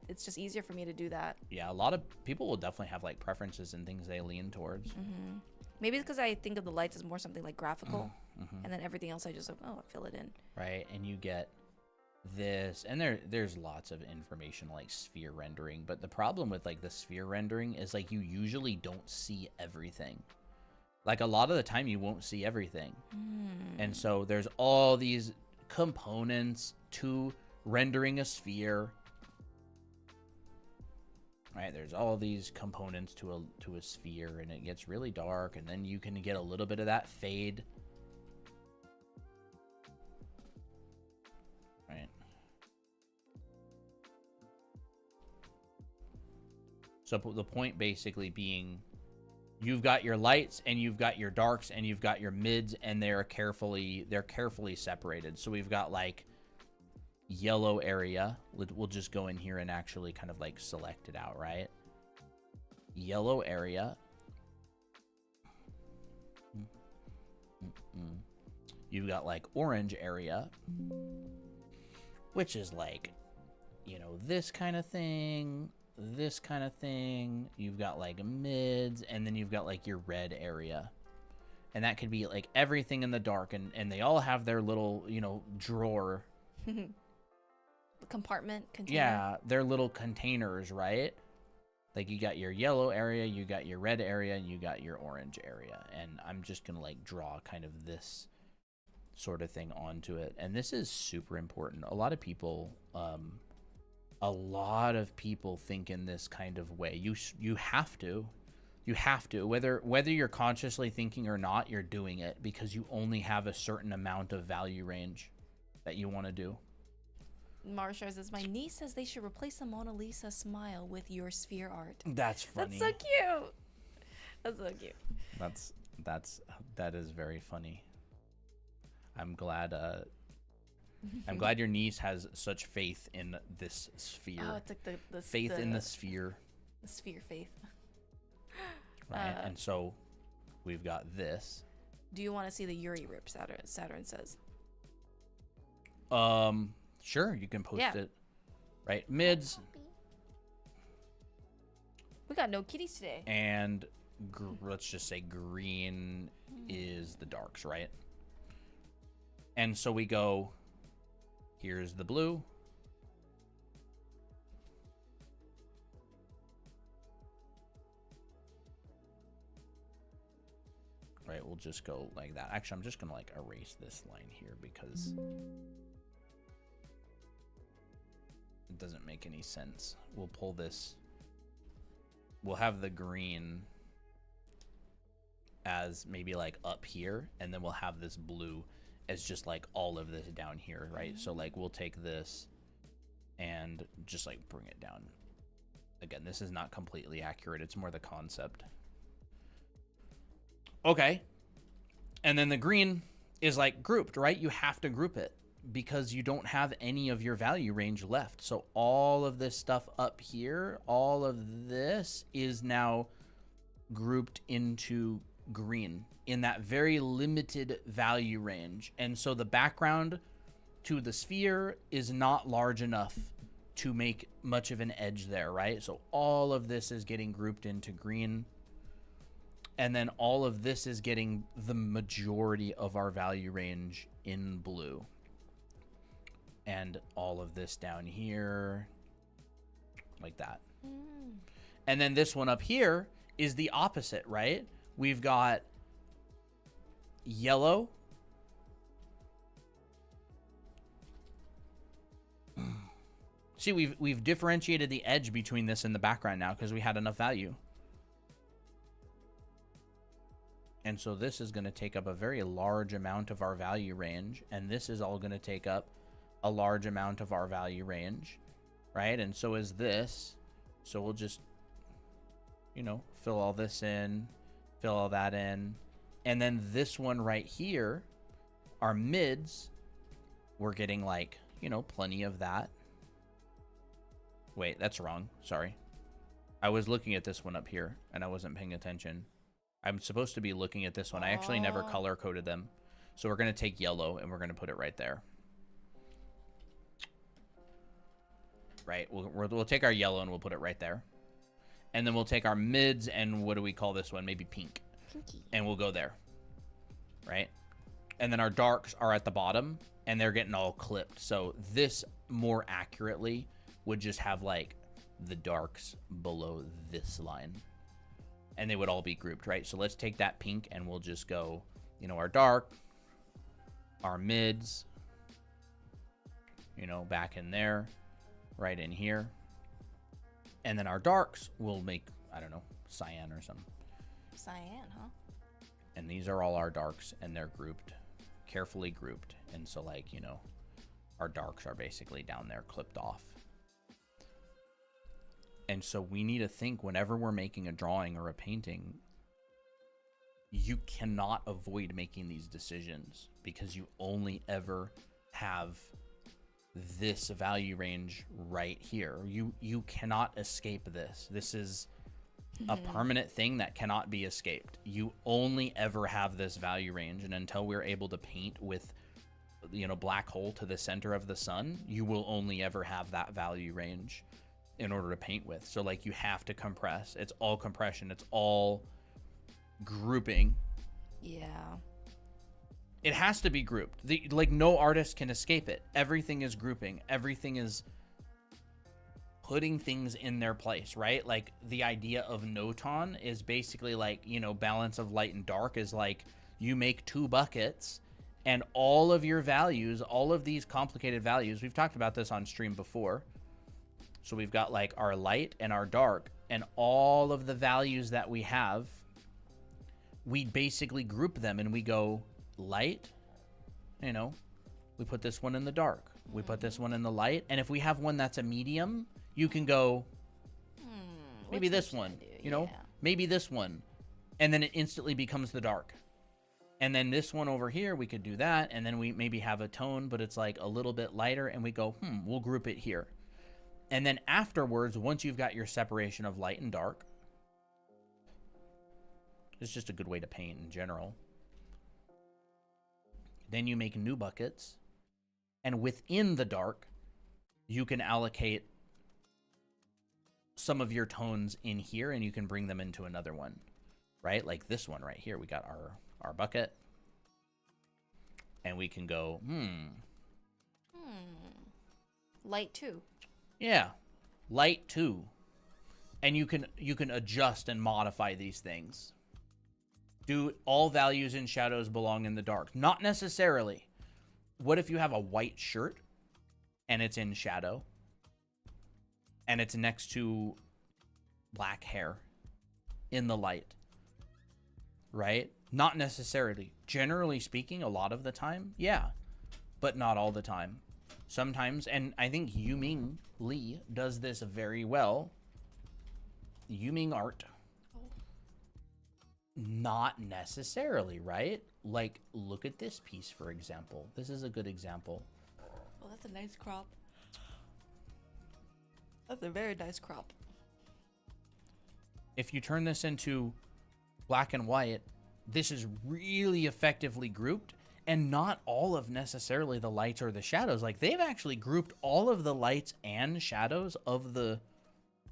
It's just easier for me to do that. Yeah, a lot of people will definitely have like preferences and things they lean towards. Mm-hmm. Maybe it's because I think of the lights as more something like graphical, and then everything else I just like, I fill it in. Right, and you get this, and there's lots of information like sphere rendering, but the problem with like the sphere rendering is like you usually don't see everything. Like a lot of the time you won't see everything. And so there's all these components to rendering a sphere. Right, there's all these components to a sphere, and it gets really dark, and then you can get a little bit of that fade. Right. So the point basically being, you've got your lights and you've got your darks and you've got your mids, and they're carefully separated. So we've got like yellow area. We'll just go in here and actually kind of like select it out, right? Yellow area. You've got like orange area, which is like, you know, this kind of thing. You've got like mids, and then you've got like your red area, and that could be like everything in the dark, and they all have their little, you know, drawer compartment container. Yeah, their little containers, right? Like you got your yellow area, you got your red area, and you got your orange area. And I'm just gonna like draw kind of this sort of thing onto it, and this is super important. A lot of people think in this kind of way. You have to whether you're consciously thinking or not, you're doing it because you only have a certain amount of value range that you want to do. Marsha says, my niece says they should replace the Mona Lisa smile with your sphere art. That's funny. That's so cute. That's so cute. That is very funny. I'm glad your niece has such faith in this sphere. Oh, it's like the faith in the sphere. The sphere faith. Right, and so we've got this. Do you want to see the Yuri rip? Saturn says. Sure, you can post it. Right, mids. We got no kitties today. And let's just say green is the darks, right? And so we go, here's the blue. Right, we'll just go like that. Actually, I'm just gonna like erase this line here because it doesn't make any sense. We'll pull this. We'll have the green as maybe like up here, and then we'll have this blue as just like all of this down here, right? So like we'll take this and just like bring it down. Again, this is not completely accurate. It's more the concept. Okay. And then the green is like grouped, right? You have to group it because you don't have any of your value range left. So all of this stuff up here, all of this is now grouped into green in that very limited value range. And so the background to the sphere is not large enough to make much of an edge there, right? So all of this is getting grouped into green. And then all of this is getting the majority of our value range in blue. And all of this down here, like that. And then this one up here is the opposite, right? We've got yellow. See, we've differentiated the edge between this and the background now because we had enough value. And so this is going to take up a very large amount of our value range. And this is all going to take up a large amount of our value range, right? And so is this. So we'll just, you know, fill all this in, fill all that in. And then this one right here, our mids, we're getting like, you know, plenty of that. Wait, that's wrong. Sorry. I was looking at this one up here and I wasn't paying attention. I'm supposed to be looking at this one. I actually never color coded them. So we're going to take yellow and we're going to put it right there. Right. We'll take our yellow and we'll put it right there. And then we'll take our mids and what do we call this one? Maybe pink. Pinky. And we'll go there. Right. And then our darks are at the bottom and they're getting all clipped. So this more accurately would just have like the darks below this line. And they would all be grouped, right? So let's take that pink and we'll just go, you know, our dark, our mids, you know, back in there, right in here. And then our darks will make, I don't know, cyan or something. Cyan, huh? And these are all our darks and they're grouped, carefully grouped. And so like, you know, our darks are basically down there clipped off. And so we need to think whenever we're making a drawing or a painting, you cannot avoid making these decisions because you only ever have this value range right here. You cannot escape this. This is a permanent thing that cannot be escaped. You only ever have this value range. And until we're able to paint with, you know, black hole to the center of the sun, you will only ever have that value range in order to paint with. So like you have to compress. It's all compression. It's all grouping. Yeah. It has to be grouped. Like no artist can escape it. Everything is grouping. Everything is putting things in their place, right? Like the idea of noton is basically like, you know, balance of light and dark is like you make two buckets and all of your values, all of these complicated values, we've talked about this on stream before. So we've got like our light and our dark and all of the values that we have, we basically group them and we go light, you know, we put this one in the dark. We put this one in the light. And if we have one that's a medium, you can go, maybe this one, you know, maybe this one. And then it instantly becomes the dark. And then this one over here, we could do that. And then we maybe have a tone, but it's like a little bit lighter. And we go, we'll group it here. And then afterwards, once you've got your separation of light and dark, it's just a good way to paint in general. Then you make new buckets. And within the dark, you can allocate some of your tones in here and you can bring them into another one, right? Like this one right here, we got our bucket. And we can go, Light too. Yeah, light too. And you can adjust and modify these things. Do all values and shadows belong in the dark? Not necessarily. What if you have a white shirt and it's in shadow and it's next to black hair in the light? Right? Not necessarily. Generally speaking, a lot of the time, yeah, but not all the time. Sometimes, and I think Yuming Lee does this very well. Yuming art. Not necessarily, right? Like, look at this piece, for example. This is a good example. Oh, that's a nice crop. That's a very nice crop. If you turn this into black and white, this is really effectively grouped, and not all of necessarily the lights or the shadows. Like, they've actually grouped all of the lights and shadows of the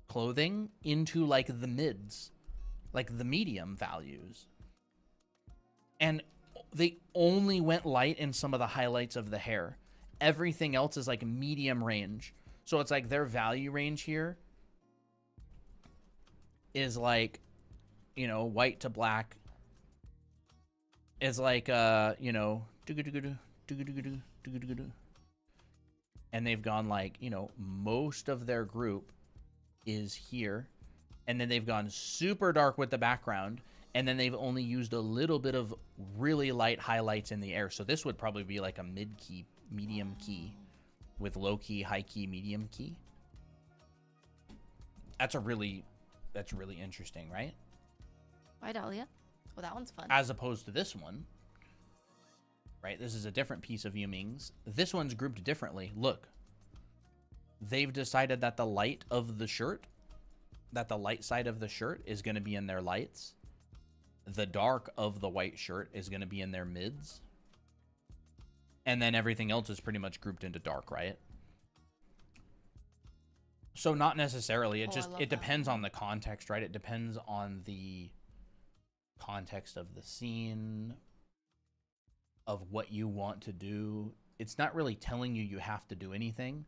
clothing into, like, the mids, like the medium values. And they only went light in some of the highlights of the hair. Everything else is like medium range. So it's like their value range here is like, you know, white to black is like, you know, and they've gone like, you know, most of their group is here. And then they've gone super dark with the background. And then they've only used a little bit of really light highlights in the air. So this would probably be like a mid key, medium key with low key, high key, medium key. That's really interesting, right? Why Dahlia? Well, that one's fun. As opposed to this one, right? This is a different piece of Yuming's. This one's grouped differently. Look, they've decided that the light of the shirt, that the light side of the shirt is going to be in their lights. The dark of the white shirt is going to be in their mids. And then everything else is pretty much grouped into dark, right? So not necessarily. It depends on the context, right? It depends on the context of the scene, of what you want to do. It's not really telling you have to do anything.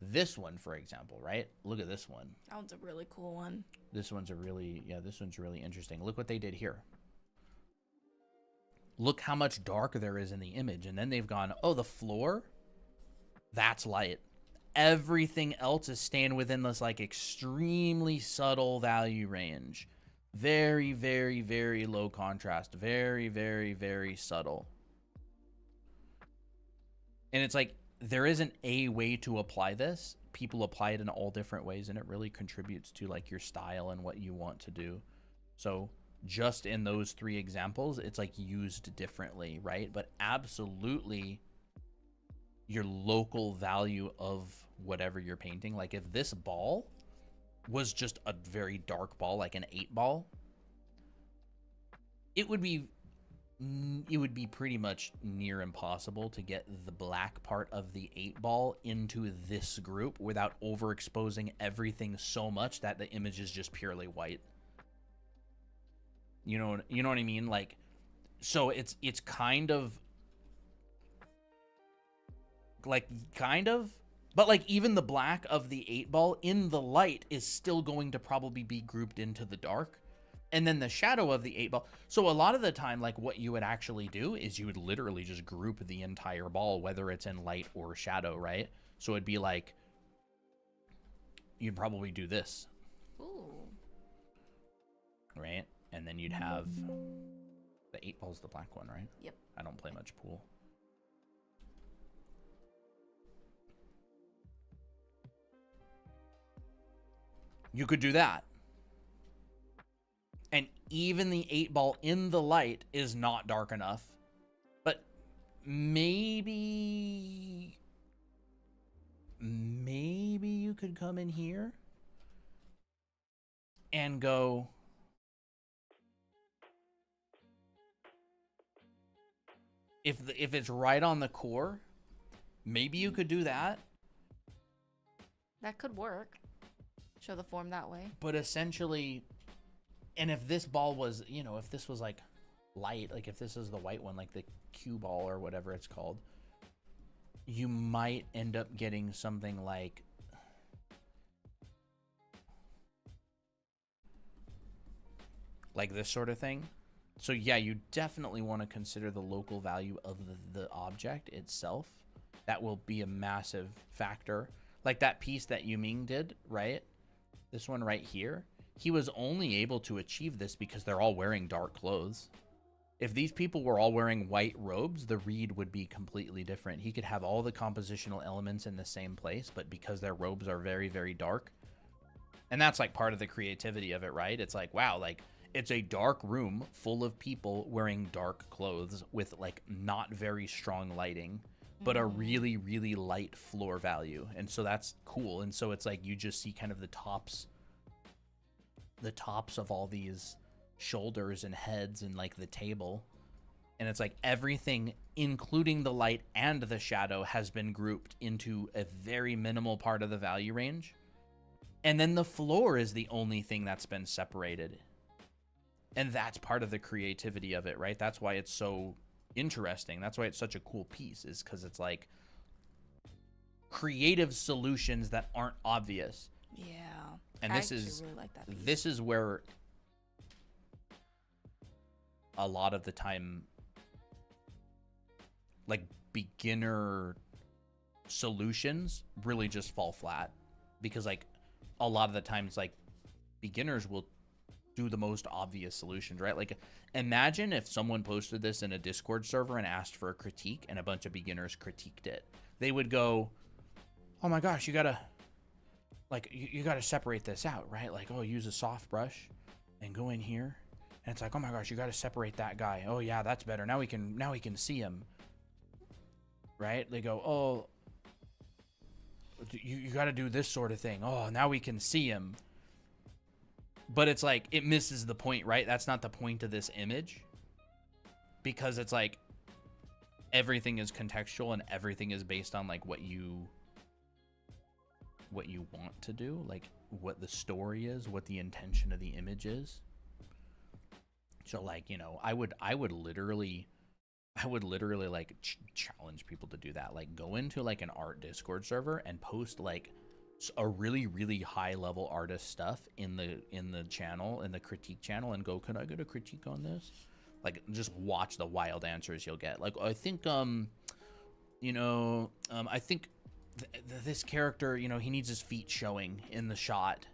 This one, for example, right? Look at this one. That one's a really cool one. This one's really interesting. Look what they did here. Look how much dark there is in the image. And then they've gone, oh, the floor, that's light. Everything else is staying within this like extremely subtle value range. Very, very, very low contrast. Very, very, very subtle. And it's like, there isn't a way to apply this. People apply it in all different ways, and it really contributes to like your style and what you want to do. So just in those three examples, it's like used differently, right? But absolutely your local value of whatever you're painting. Like if this ball was just a very dark ball, like an 8 ball, it would be pretty much near impossible to get the black part of the 8 ball into this group without overexposing everything so much that the image is just purely white. You know what I mean? Like, so it's kind of, but like even the black of the 8 ball in the light is still going to probably be grouped into the dark. And then the shadow of the 8 ball. So a lot of the time, like what you would actually do is you would literally just group the entire ball, whether it's in light or shadow, right? So it'd be like, you'd probably do this. Ooh. Right? And then you'd have the 8 ball's the black one, right? Yep. I don't play much pool. You could do that. And even the 8 ball in the light is not dark enough. But maybe you could come in here and go, if it's right on the core, maybe you could do that. That could work. Show the form that way. But essentially, and if this ball was, you know, if this was like light, like if this is the white one, like the cue ball or whatever it's called, you might end up getting something like this sort of thing. So yeah, you definitely want to consider the local value of the object itself. That will be a massive factor. Like that piece that Yuming did, right? This one right here. He was only able to achieve this because they're all wearing dark clothes. If these people were all wearing white robes, the read would be completely different. He could have all the compositional elements in the same place, but because their robes are very, very dark. And that's like part of the creativity of it, right? It's like, wow, like it's a dark room full of people wearing dark clothes with like not very strong lighting, but a really, really light floor value. And so that's cool. And so it's like you just see kind of the tops of all these shoulders and heads and like the table. And it's like everything, including the light and the shadow, has been grouped into a very minimal part of the value range. And then the floor is the only thing that's been separated. And that's part of the creativity of it, right? That's why it's so interesting. That's why it's such a cool piece, is because it's like creative solutions that aren't obvious. Yeah. And I this is really like that piece. this is where a lot of the time, like, beginner solutions really just fall flat, because like a lot of the times, like, beginners will do the most obvious solutions, right? Like, imagine if someone posted this in a Discord server and asked for a critique and a bunch of beginners critiqued it. They would go, oh my gosh, you gotta, like, you gotta separate this out, right? Like, oh, use a soft brush and go in here. And it's like, oh my gosh, you gotta separate that guy. Oh yeah, that's better. Now we can see him. Right? They go, oh, you got to do this sort of thing. Oh, now we can see him. But it's like, it misses the point, right? That's not the point of this image. Because it's like, everything is contextual and everything is based on like what you want to do, like what the story is, what the intention of the image is. So like, you know, I would literally like challenge people to do that. Like, go into like an art Discord server and post like a really high level artist stuff in the channel, in the critique channel, and go, can I get a critique on this? Like, just watch the wild answers you'll get. Like, I think I think this character, you know, he needs his feet showing in the shot.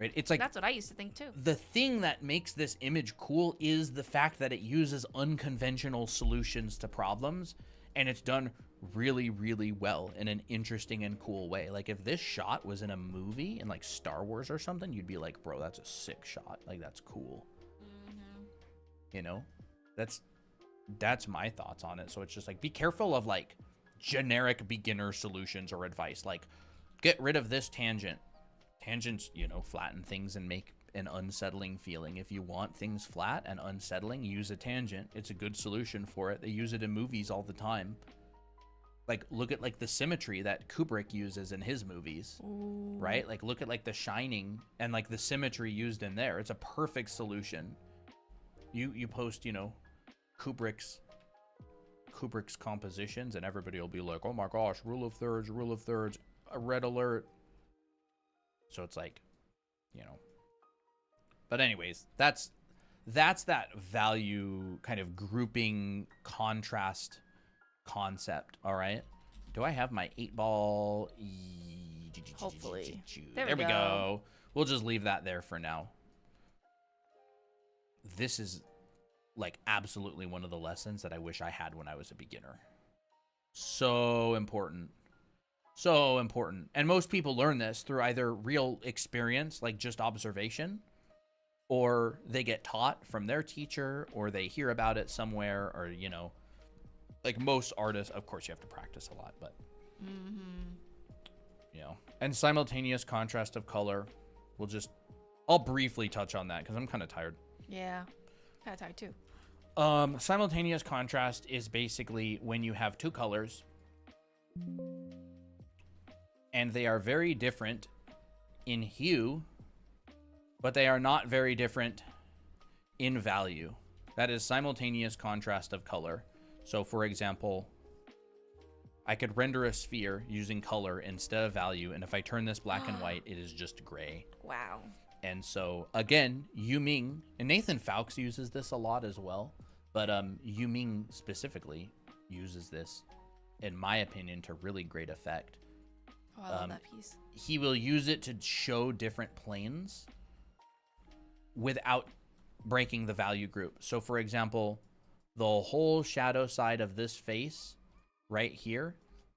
Right? It's like, that's what I used to think too. The thing that makes this image cool is the fact that it uses unconventional solutions to problems, and it's done really well in an interesting and cool way. Like, if this shot was in a movie in like Star Wars or something, you'd be like, bro, that's a sick shot. Like, that's cool. Mm-hmm. You know, that's my thoughts on it. So it's just like, be careful of like generic beginner solutions or advice. Like, get rid of this tangent. Tangents, you know, flatten things and make an unsettling feeling. If you want things flat and unsettling, use a tangent. It's a good solution for it. They use it in movies all the time. Like, look at like the symmetry that Kubrick uses in his movies. Ooh. Right? Like, look at like The Shining and like the symmetry used in there. It's a perfect solution. You post, you know, Kubrick's compositions, and everybody will be like, oh my gosh, rule of thirds, a red alert. So it's like, you know. But anyways, that's that value kind of grouping contrast concept, all right? Do I have my 8-ball? Hopefully. There we go. We'll just leave that there for now. This is like absolutely one of the lessons that I wish I had when I was a beginner. So important. So important. And most people learn this through either real experience, like just observation, or they get taught from their teacher, or they hear about it somewhere, or, you know, like most artists, of course you have to practice a lot, but, you know, and simultaneous contrast of color. I'll briefly touch on that because I'm kind of tired. Yeah, kind of tired too. Simultaneous contrast is basically when you have two colors and they are very different in hue, but they are not very different in value. That is simultaneous contrast of color. So, for example, I could render a sphere using color instead of value, and if I turn this black and white, it is just gray. Wow. And so, again, Yu Ming, and Nathan Fowkes uses this a lot as well, but Yu Ming specifically uses this, in my opinion, to really great effect. Oh, I love that piece. He will use it to show different planes without breaking the value group. So, for example, the whole shadow side of this face right here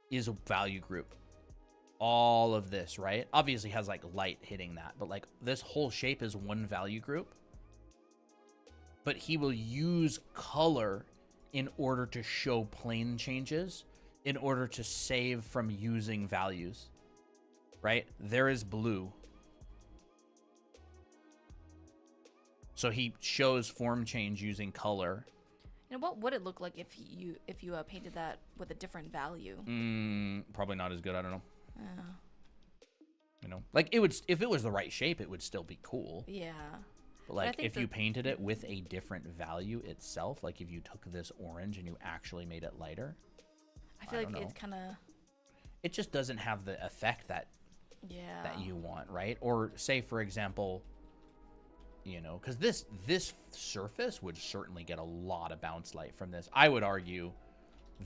is a value group. All of this, right? Obviously has like light hitting that, but like this whole shape is one value group. But he will use color in order to show plane changes, in order to save from using values, right? There is blue. So he shows form change using color. And what would it look like if you painted that with a different value? Probably not as good. I don't know. Yeah. You know, like it would, if it was the right shape, it would still be cool. Yeah. But like if you painted it with a different value itself, like if you took this orange and you actually made it lighter, I feel like it kind of, it just doesn't have the effect that you want, right? Or say, for example, you know, because this surface would certainly get a lot of bounce light from this. I would argue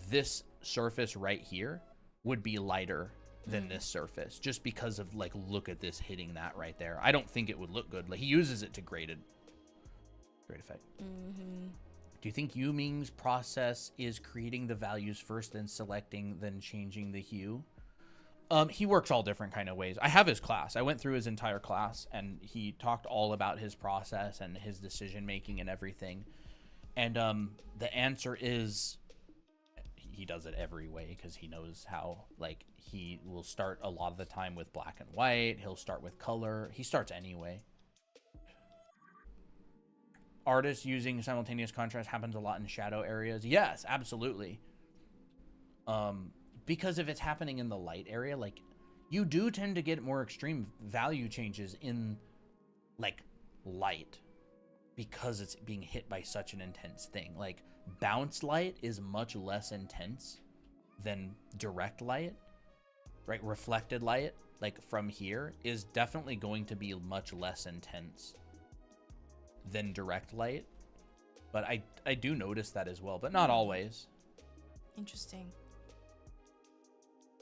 this surface right here would be lighter than this surface, just because of like, look at this hitting that right there. I don't think it would look good. Like he uses it to great effect. Do you think Yu Ming's process is creating the values first, then selecting, then changing the hue? He works all different kind of ways. I have his class. I went through his entire class, and he talked all about his process and his decision making and everything. And the answer is he does it every way, because he knows how. Like he will start a lot of the time with black and white. He'll start with color. He starts anyway. Artists using simultaneous contrast happens a lot in shadow areas. Yes, absolutely. Because if it's happening in the light area, like you do tend to get more extreme value changes in like light, because it's being hit by such an intense thing. Like bounce light is much less intense than direct light, right? Reflected light, like from here, is definitely going to be much less intense than direct light. But I do notice that as well, but not always. Interesting.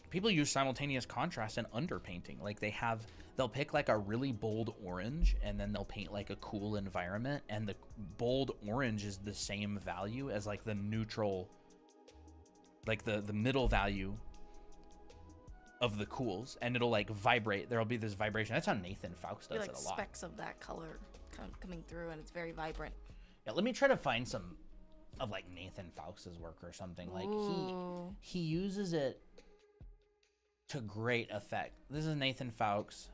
People use simultaneous contrast and underpainting. Like they'll pick like a really bold orange, and then they'll paint like a cool environment, and the bold orange is the same value as like the neutral, like the middle value of the cools, and it'll like vibrate. There'll be this vibration. That's how Nathan Fawkes does it a lot. Specks of that color coming through, and it's very vibrant. Yeah, let me try to find some of like Nathan Fawkes' work or something. Like he uses it to great effect. This is Nathan Fawkes,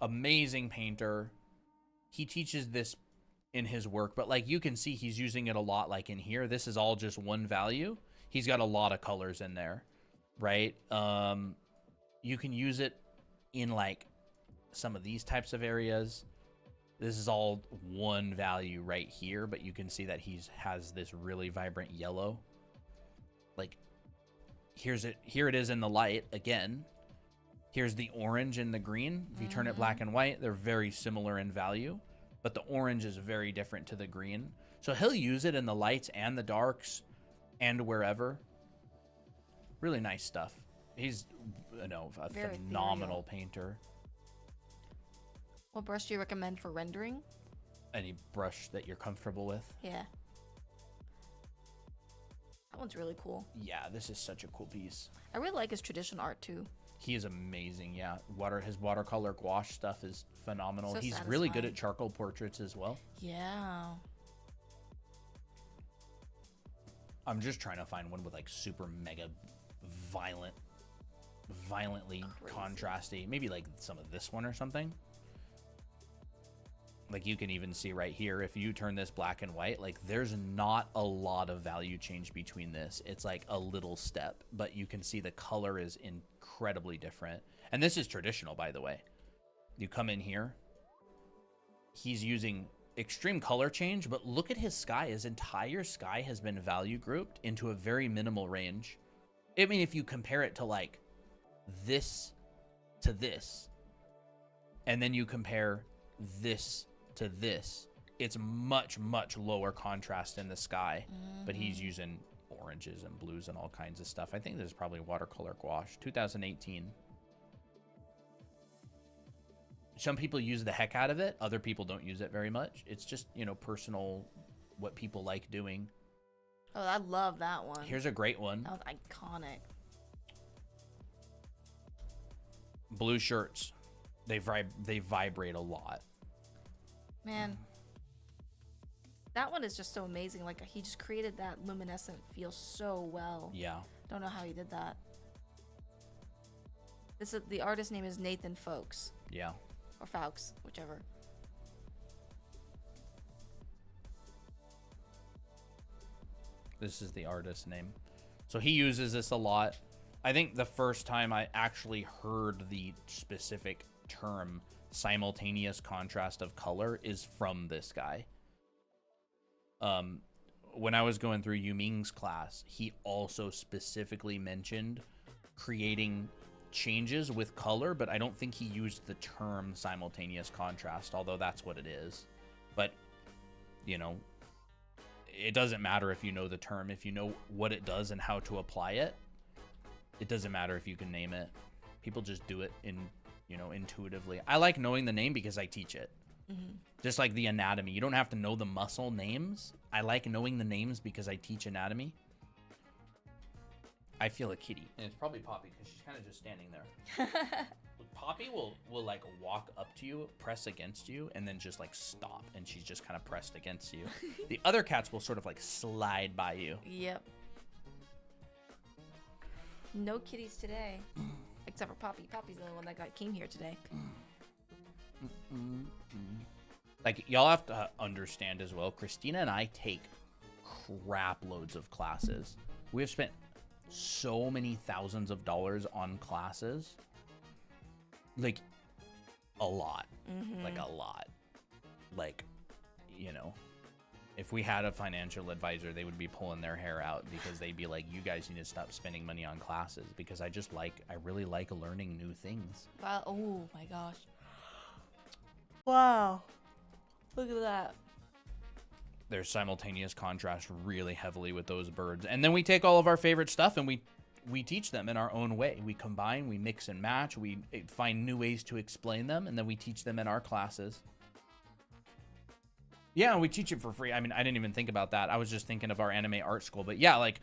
amazing painter. He teaches this in his work, but like you can see he's using it a lot. Like in here, this is all just one value. He's got a lot of colors in there, right? You can use it in like some of these types of areas. This is all one value right here, but you can see that has this really vibrant yellow. Like here it is in the light again. Here's the orange and the green. If you turn it black and white, they're very similar in value, but the orange is very different to the green. So he'll use it in the lights and the darks and wherever. Really nice stuff. He's, you know, a very phenomenal painter. What brush do you recommend for rendering? Any brush that you're comfortable with. Yeah. That one's really cool. Yeah, this is such a cool piece. I really like his traditional art too. He is amazing, yeah. His watercolor gouache stuff is phenomenal. So He's satisfying. really good at charcoal portraits as well. Yeah. I'm just trying to find one with like super mega violently contrasty. Maybe like some of this one or something. Like you can even see right here, if you turn this black and white, like there's not a lot of value change between this. It's like a little step, but you can see the color is incredibly different. And this is traditional, by the way. You come in here, he's using extreme color change, but look at his sky. His entire sky has been value grouped into a very minimal range. I mean, if you compare it to like this to this, and then you compare this to this, it's much lower contrast in the sky. But he's using oranges and blues and all kinds of stuff. I think this is probably watercolor gouache. 2018. Some people use the heck out of it, other people don't use it very much. It's just, you know, personal, what people like doing. Oh, I love that one. Here's a great one. That was iconic. Blue shirts, they vibrate a lot. Man, that one is just so amazing. Like he just created that luminescent feel so well. Yeah. Don't know how he did that. The artist name is Nathan Fawkes. Yeah. Or Fawkes, whichever. This is the artist's name. So he uses this a lot. I think the first time I actually heard the specific term simultaneous contrast of color is from this guy. When I was going through Yuming's class, he also specifically mentioned creating changes with color, but I don't think he used the term simultaneous contrast, although that's what it is. But, you know, it doesn't matter if you know the term. If you know what it does and how to apply it, it doesn't matter if you can name it. People just do it intuitively. I like knowing the name because I teach it. Mm-hmm. Just like the anatomy. You don't have to know the muscle names. I like knowing the names because I teach anatomy. I feel a kitty. And it's probably Poppy because she's kind of just standing there. Poppy will like walk up to you, press against you, and then just like stop. And she's just kind of pressed against you. The other cats will sort of like slide by you. Yep. No kitties today. Except for Poppy. Poppy's the only one that came here today. Like, y'all have to understand as well, Christina and I take crap loads of classes. We have spent so many thousands of dollars on classes. Like, a lot. Mm-hmm. Like, a lot. Like, you know, if we had a financial advisor, they would be pulling their hair out because they'd be like, you guys need to stop spending money on classes, because I really like learning new things. Wow. Oh my gosh. Wow. Look at that. There's simultaneous contrast really heavily with those birds. And then we take all of our favorite stuff and we teach them in our own way. We combine, we mix and match, we find new ways to explain them, and then we teach them in our classes. Yeah, we teach it for free. I mean, I didn't even think about that. I was just thinking of our anime art school. But yeah, like,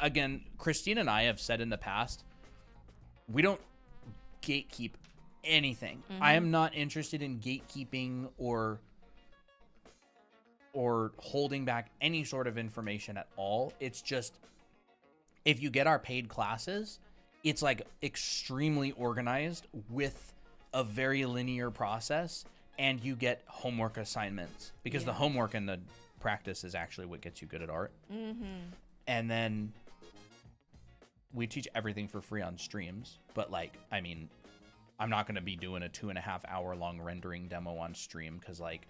again, Christine and I have said in the past, we don't gatekeep anything. Mm-hmm. I am not interested in gatekeeping or holding back any sort of information at all. It's just, if you get our paid classes, it's like extremely organized with a very linear process, and you get homework assignments, because the homework and the practice is actually what gets you good at art. Mm-hmm. And then we teach everything for free on streams. But like, I mean, I'm not going to be doing a 2.5 hour long rendering demo on stream, because like,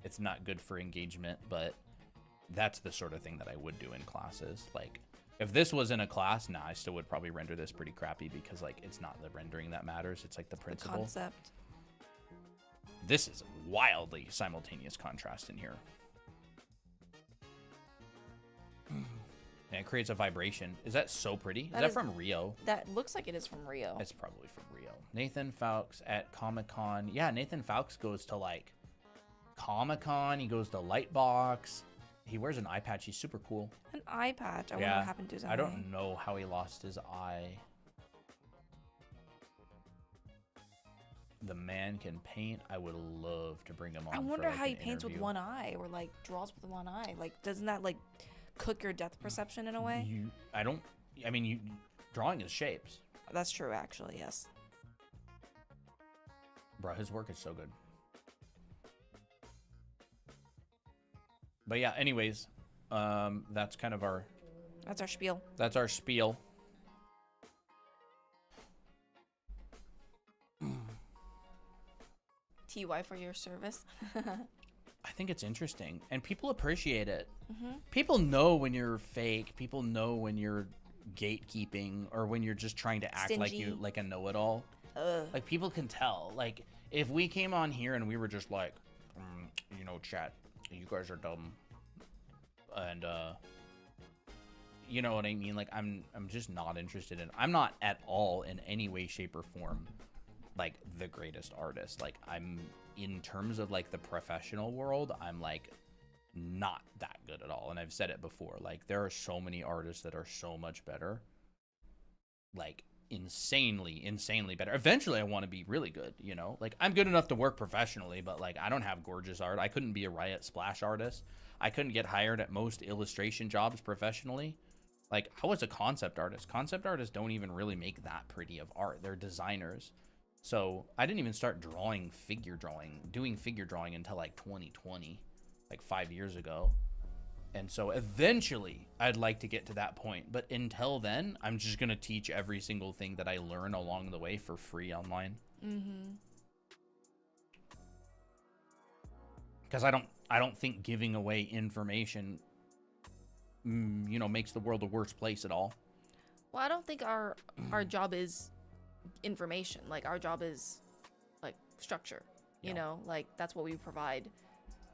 it's not good for engagement. But that's the sort of thing that I would do in classes. Like, if this was in a class, I still would probably render this pretty crappy, because like, it's not the rendering that matters. It's like the principle. The concept. This is wildly simultaneous contrast in here. And it creates a vibration. Is that so pretty? Is that from Rio? That looks like it is from Rio. It's probably from Rio. Nathan Fowkes at Comic-Con. Yeah, Nathan Fowkes goes to like Comic-Con. He goes to Lightbox. He wears an eye patch. He's super cool. An eye patch? I wonder what happened to his eye. I don't know how he lost his eye. The man can paint. I would love to bring him on. I wonder for, how like, he paints interview. with one eye, or like draws with one eye. Like, doesn't that like cook your depth perception in a way? Drawing is shapes. That's true, actually. Yes. Bro, his work is so good. But yeah, anyways, that's kind of our. That's our spiel. That's our spiel. TY for your service. I think it's interesting, and people appreciate it. Mm-hmm. People know when you're fake. People know when you're gatekeeping, or when you're just trying to act Stingy. like a know-it-all. Like, people can tell. Like, if we came on here and we were just like, chat, you guys are dumb, and you know what I mean? Like, I'm just not interested in. I'm not at all in any way, shape, or form like the greatest artist. Like, I'm, in terms of like the professional world, I'm like not that good at all. And I've said it before, like, there are so many artists that are so much better, like insanely better. Eventually I want to be really good, like, I'm good enough to work professionally, but like, I don't have gorgeous art. I couldn't be a Riot Splash artist. I couldn't get hired at most illustration jobs professionally. Like, I was a concept artist. Concept artists don't even really make that pretty of art. They're designers. So I didn't even start doing figure drawing until like 2020, like 5 years ago. And so eventually I'd like to get to that point. But until then, I'm just going to teach every single thing that I learn along the way for free online. Because I don't think giving away information, you know, makes the world a worse place at all. Well, I don't think our job is information. Like, our job is like structure. You know, like that's what we provide.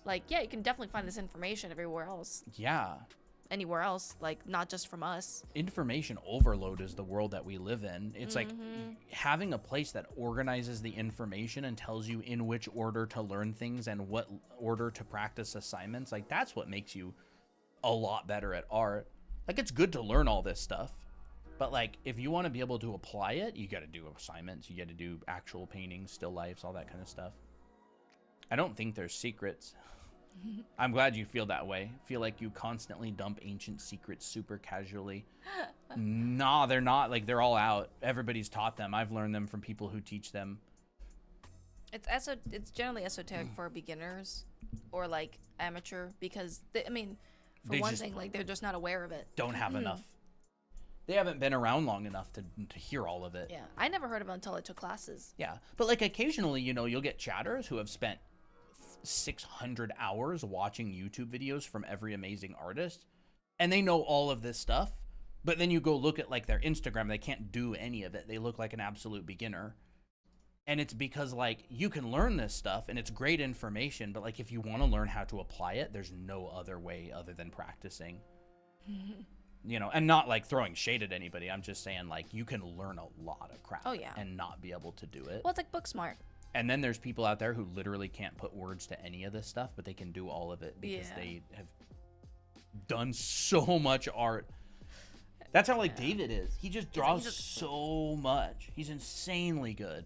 Like, yeah, you can definitely find this information everywhere else. Yeah. Anywhere else, like not just from us. Information overload is the world that we live in. It's like having a place that organizes the information and tells you in which order to learn things and what order to practice assignments. Like, that's what makes you a lot better at art. Like, it's good to learn all this stuff, but like if you want to be able to apply it, you got to do assignments, you got to do actual paintings, still lifes, all that kind of stuff. I don't think there's secrets. I'm glad you feel that way. Feel like you constantly dump ancient secrets super casually. Nah, they're not. Like, they're all out. Everybody's taught them. I've learned them from people who teach them. It's generally esoteric for beginners or like amateur, because I mean, for one thing, like they're just not aware of it. Don't have enough. They haven't been around long enough to hear all of it. Yeah, I never heard of it until I took classes. Yeah, but like occasionally, you know, you'll get chatters who have spent 600 hours watching YouTube videos from every amazing artist, and they know all of this stuff, but then you go look at like their Instagram, they can't do any of it. They look like an absolute beginner. And it's because like you can learn this stuff and it's great information, but like if you want to learn how to apply it, there's no other way other than practicing. You know, and not like throwing shade at anybody. I'm just saying, like, you can learn a lot of crap and not be able to do it. Well, it's like book smart. And then there's people out there who literally can't put words to any of this stuff, but they can do all of it because they have done so much art. That's how like David is. He just draws so much. He's insanely good.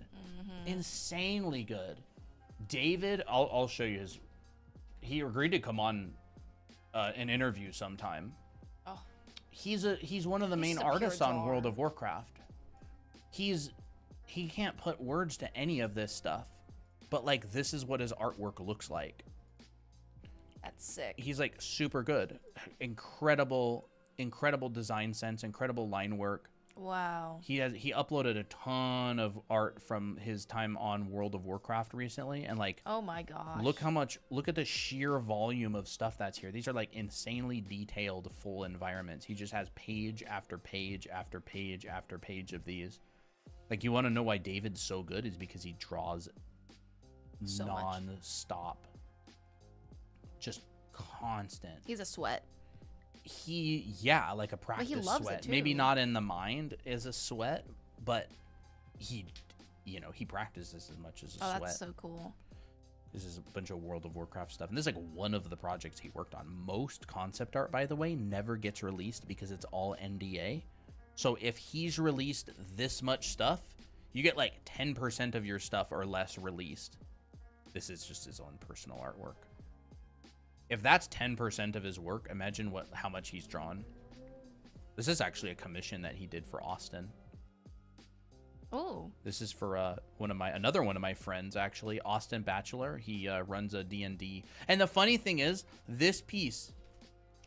Insanely good. David, I'll show you his. He agreed to come on an interview sometime. Oh. He's one of the main artists on World of Warcraft. He can't put words to any of this stuff, but like this is what his artwork looks like. That's sick. He's like super good. Incredible design sense, incredible line work. Wow. He uploaded a ton of art from his time on World of Warcraft recently, and like, oh my gosh, look at the sheer volume of stuff that's here. These are like insanely detailed full environments. He just has page after page after page after page of these. Like, you want to know why David's so good is because he draws so non-stop. Just constant. He has a sweat. Like a practice but he loves sweat. it too. Maybe not in the mind as a sweat, but he practices as much as a sweat. Oh, that's so cool. This is a bunch of World of Warcraft stuff. And this is like one of the projects he worked on. Most concept art, by the way, never gets released because it's all NDA. So if he's released this much stuff, you get like 10% of your stuff or less released. This is just his own personal artwork. If that's 10% of his work, imagine how much he's drawn. This is actually a commission that he did for Austin. Oh. This is for another one of my friends, actually, Austin Batchelor. He runs a D&D. And the funny thing is, this piece.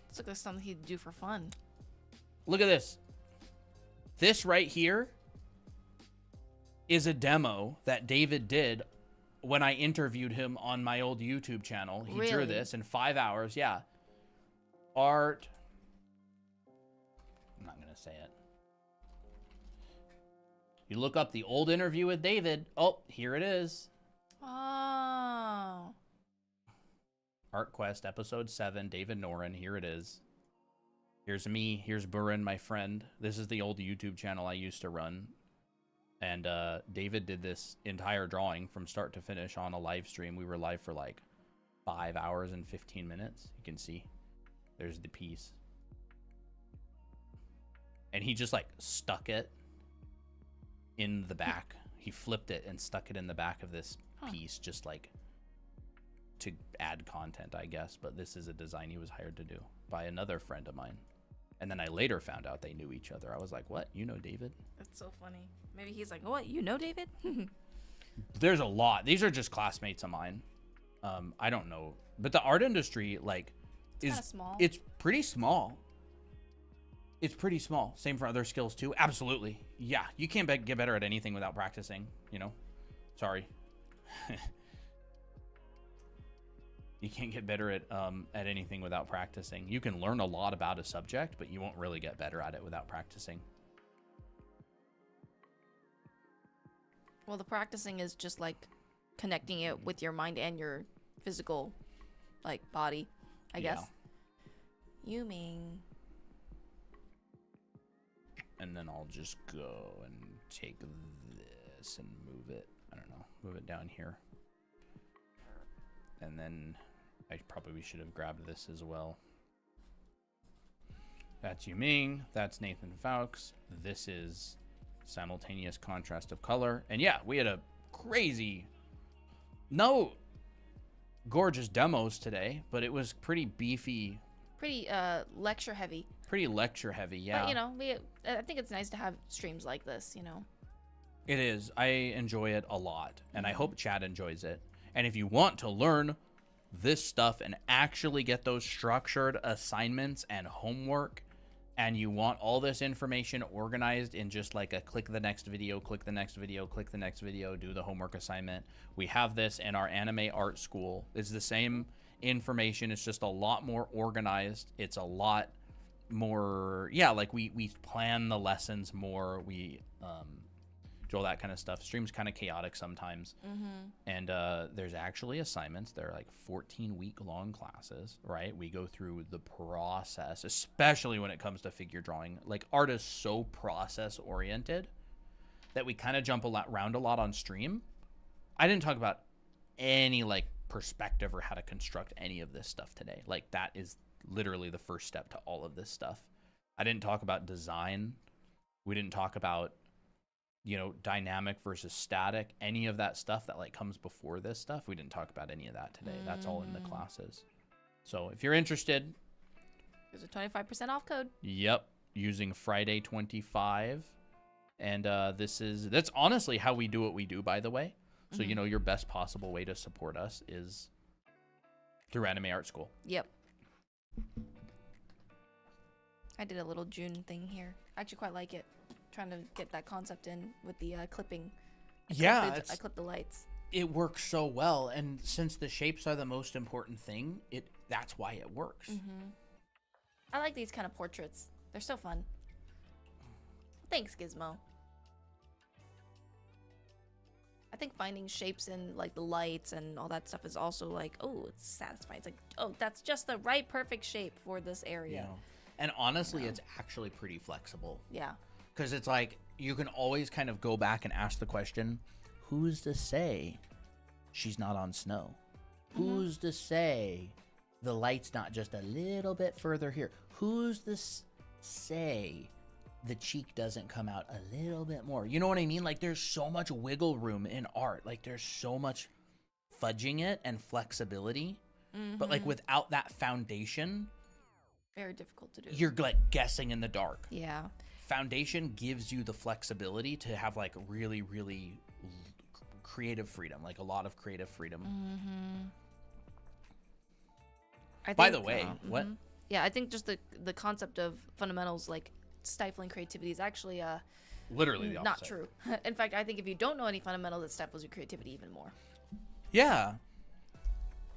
It's like something he'd do for fun. Look at this. This right here is a demo that David did when I interviewed him on my old YouTube channel. He drew this in 5 hours. Yeah. Art. I'm not going to say it. You look up the old interview with David. Oh, here it is. Oh. Art Quest, episode 7, David Noren. Here it is. Here's me. Here's Burin, my friend. This is the old YouTube channel I used to run. And David did this entire drawing from start to finish on a live stream. We were live for like 5 hours and 15 minutes. You can see there's the piece. And he just like stuck it in the back. He flipped it and stuck it in the back of this piece just like to add content, I guess. But this is a design he was hired to do by another friend of mine. And then I later found out they knew each other. I was like, what? You know David? That's so funny. Maybe he's like, what? You know David? There's a lot. These are just classmates of mine. I don't know. But the art industry, like, It's kind of small. It's pretty small. It's pretty small. Same for other skills too. Absolutely. Yeah, you can't get better at anything without practicing, you know? Sorry. You can't get better at anything without practicing. You can learn a lot about a subject, but you won't really get better at it without practicing. Well, the practicing is just like connecting it with your mind and your physical, like, body, I guess. You mean... And then I'll just go and take this and move it. I don't know. Move it down here. And then I probably should have grabbed this as well. That's Yu Ming. That's Nathan Fowkes. This is simultaneous contrast of color. And yeah, we had a crazy... No gorgeous demos today, but it was pretty beefy. Pretty lecture heavy. Pretty lecture heavy, yeah. But, you know, I think it's nice to have streams like this, you know. It is. I enjoy it a lot, and I hope Chad enjoys it. And if you want to learn this stuff and actually get those structured assignments and homework, and you want all this information organized in just like a click the next video, click the next video, click the next video, do the homework assignment, we have this in our anime art school. It's the same information. It's just a lot more organized. It's a lot more, yeah, like we plan the lessons more. We do all that kind of stuff. Stream's kind of chaotic sometimes. And there's actually assignments. They're like 14-week long classes, right? We go through the process, especially when it comes to figure drawing. Like, art is so process oriented that we kind of jump around a lot on stream. I didn't talk about any like perspective or how to construct any of this stuff today. Like, that is literally the first step to all of this stuff. I didn't talk about design. We didn't talk about, you know, dynamic versus static, any of that stuff that like comes before this stuff. We didn't talk about any of that today. That's all in the classes. So if you're interested, there's a 25% off code. Yep, using Friday 25. And that's honestly how we do what we do, by the way. So you know, your best possible way to support us is through Anime Art School. Yep. I did a little June thing here. I actually quite like it. Trying to get that concept in with the clipping. I clipped the lights. It works so well, and since the shapes are the most important thing, that's why it works. I like these kind of portraits. They're so fun. Thanks, Gizmo. I think finding shapes in like the lights and all that stuff is also like, oh, it's satisfying. It's like, oh, that's just the right perfect shape for this area. Yeah. And honestly, it's actually pretty flexible. Yeah. Because it's like, you can always kind of go back and ask the question, who's to say she's not on snow? Who's to say the light's not just a little bit further here? Who's to say the cheek doesn't come out a little bit more? You know what I mean? Like, there's so much wiggle room in art. Like, there's so much fudging it and flexibility. But like, without that foundation, very difficult to do. You're like guessing in the dark. Yeah. Foundation gives you the flexibility to have like really, really creative freedom, like a lot of creative freedom. By the way, what? Yeah, I think just the concept of fundamentals, like stifling creativity, is actually literally the opposite. Not true. In fact, I think if you don't know any fundamentals, it stifles your creativity even more. Yeah.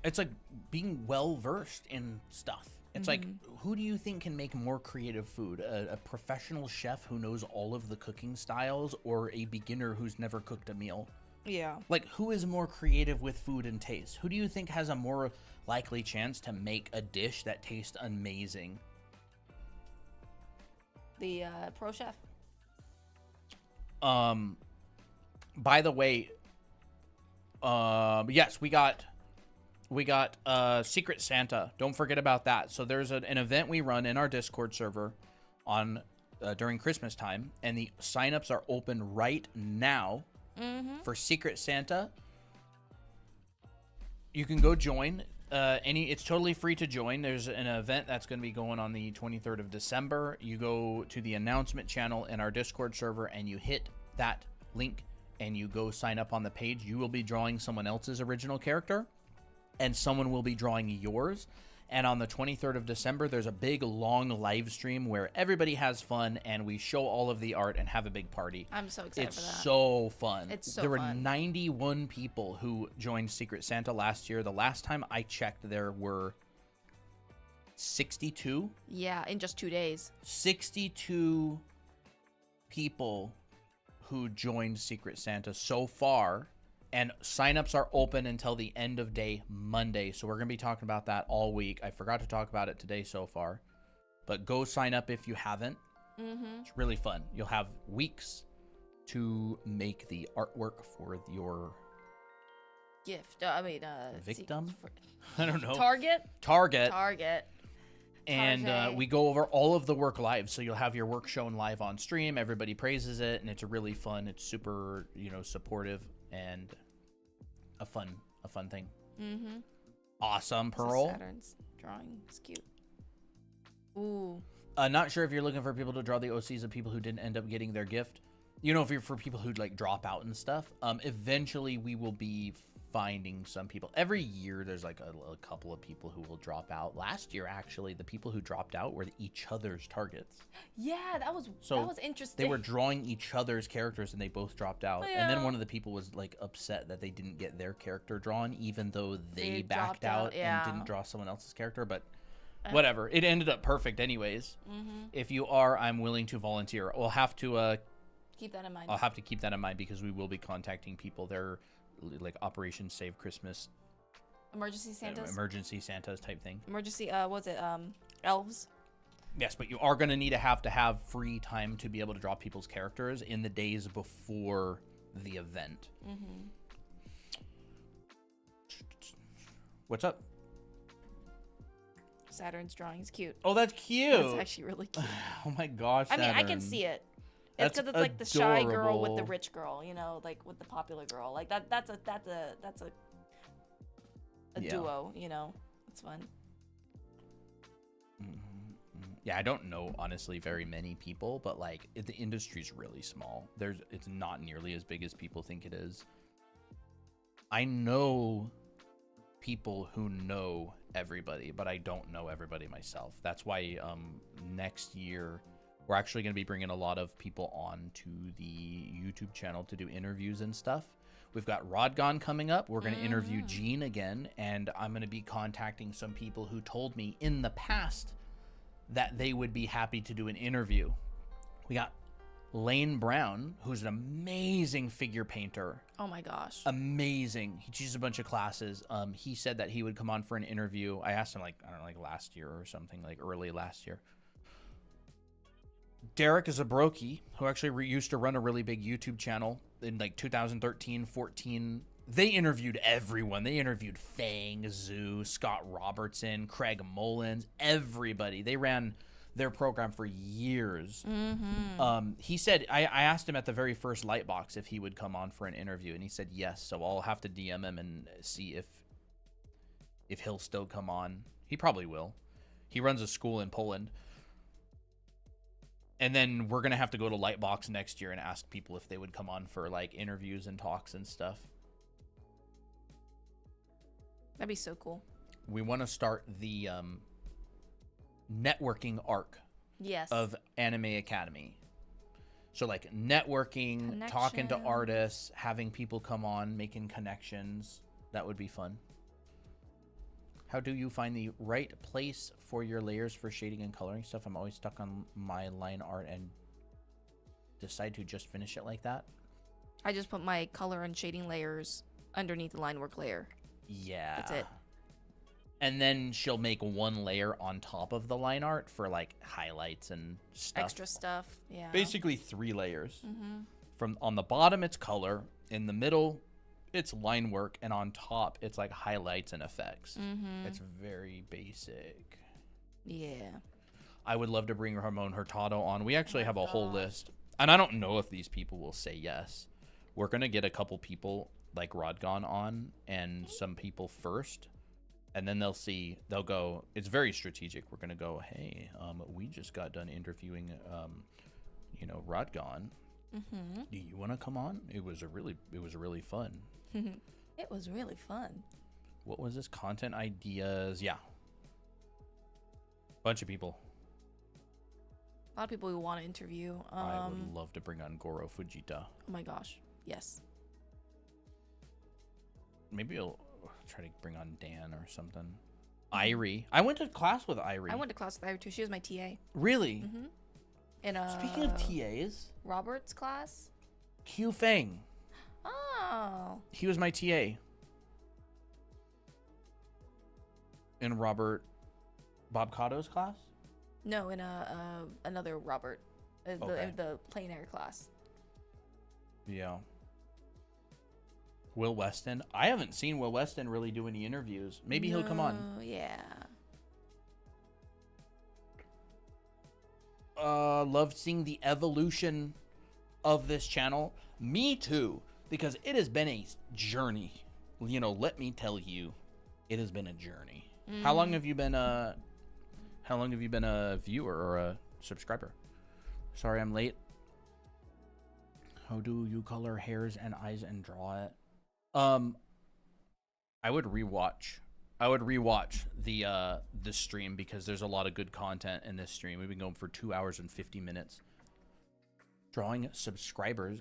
It's like being well versed in stuff. It's like, who do you think can make more creative food? A professional chef who knows all of the cooking styles, or a beginner who's never cooked a meal? Yeah. Like, who is more creative with food and taste? Who do you think has a more likely chance to make a dish that tastes amazing? The pro chef. By the way, yes, we got Secret Santa. Don't forget about that. So there's an event we run in our Discord server on during Christmas time, and the signups are open right now for Secret Santa. You can go join. It's totally free to join. There's an event that's going to be going on the 23rd of December. You go to the announcement channel in our Discord server and you hit that link and you go sign up on the page. You will be drawing someone else's original character, and someone will be drawing yours. And on the 23rd of December, there's a big, long live stream where everybody has fun and we show all of the art and have a big party. I'm so excited for that. It's so fun. It's so There were fun. 91 people who joined Secret Santa last year. The last time I checked, there were 62. Yeah, in just 2 days. 62 people who joined Secret Santa so far. And signups are open until the end of day Monday. So we're going to be talking about that all week. I forgot to talk about it today so far. But go sign up if you haven't. It's really fun. You'll have weeks to make the artwork for your Gift. victim. I don't know. Target. And Target. we go over all of the work live. So you'll have your work shown live on stream. Everybody praises it. And it's really fun. It's super, supportive and a fun thing. Awesome, Pearl. Saturn's drawing is cute. Ooh. Not sure if you're looking for people to draw the OCs of people who didn't end up getting their gift. If you're for people who like drop out and stuff. Eventually we will be finding some people. Every year there's like a couple of people who will drop out. Last year, actually, the people who dropped out were each other's targets. Yeah, that was interesting. They were drawing each other's characters and they both dropped out. Yeah. And then one of the people was like upset that they didn't get their character drawn, even though they backed dropped out, and didn't draw someone else's character. But whatever, it ended up perfect anyways. If you are, I'm willing to volunteer. We'll have to keep that in mind. I'll have to keep that in mind because we will be contacting people. They're like Operation Save Christmas, Emergency Santas type thing. Emergency elves. Yes, but you are going to need to have free time to be able to draw people's characters in the days before the event. What's up? Saturn's drawing is cute. Oh, that's cute. That's actually really cute. Oh my gosh, I mean, I can Saturn. see it. It's because it's like the shy girl with the rich girl, like with the popular girl. Like that's a duo, It's fun. Yeah, I don't know honestly very many people, but like the industry's really small. It's not nearly as big as people think it is. I know people who know everybody, but I don't know everybody myself. That's why next year we're actually going to be bringing a lot of people on to the YouTube channel to do interviews and stuff. We've got Rodgon coming up. We're going to interview Gene again, and I'm going to be contacting some people who told me in the past that they would be happy to do an interview. We got Lane Brown, who's an amazing figure painter. Oh my gosh. Amazing. He teaches a bunch of classes. He said that he would come on for an interview. I asked him like last year or something, like early last year. Derek Zabroki, who actually used to run a really big YouTube channel in like 2013, 14. They interviewed everyone. They interviewed Fang, Zoo, Scott Robertson, Craig Mullins, everybody. They ran their program for years. He said, I asked him at the very first Lightbox if he would come on for an interview, and he said yes. So I'll have to DM him and see if he'll still come on. He probably will. He runs a school in Poland. And then we're going to have to go to Lightbox next year and ask people if they would come on for like interviews and talks and stuff. That'd be so cool. We want to start the networking arc of Anime Academy. So like networking, talking to artists, having people come on, making connections. That would be fun. How do you find the right place for your layers for shading and coloring stuff? I'm always stuck on my line art and decide to just finish it like that. I just put my color and shading layers underneath the line work layer. Yeah. That's it. And then she'll make one layer on top of the line art for like highlights and stuff. Extra stuff. Yeah. Basically 3 layers. From on the bottom, it's color. In the middle, it's line work, and on top it's like highlights and effects. It's very basic. Yeah. I would love to bring Ramon Hurtado on. We actually have a whole list, and I don't know if these people will say yes. We're gonna get a couple people like Rodgon on and some people first, and then they'll go, it's very strategic. We're gonna go, hey, we just got done interviewing Rodgon. Do you want to come on? It was really fun. It was really fun. What was this? Content ideas. Yeah. Bunch of people. A lot of people we want to interview. I would love to bring on Goro Fujita. Oh my gosh. Yes. Maybe I'll try to bring on Dan or something. Irie. I went to class with Irie. I went to class with Irie too. She was my TA. Really? Mm-hmm. In Speaking of TAs, Robert's class. Q Feng. Oh. He was my TA. In Bob Cotto's class? No, in another Robert. Okay. The plein air class. Yeah. Will Weston. I haven't seen Will Weston really do any interviews. Maybe he'll come on. Yeah. Love seeing the evolution of this channel. Me too, because it has been a journey. You know, let me tell you, it has been a journey. How long have you been a viewer or a subscriber? Sorry, I'm late. How do you color hairs and eyes and draw it? I would rewatch the stream because there's a lot of good content in this stream. We've been going for 2 hours and 50 minutes. Drawing subscribers.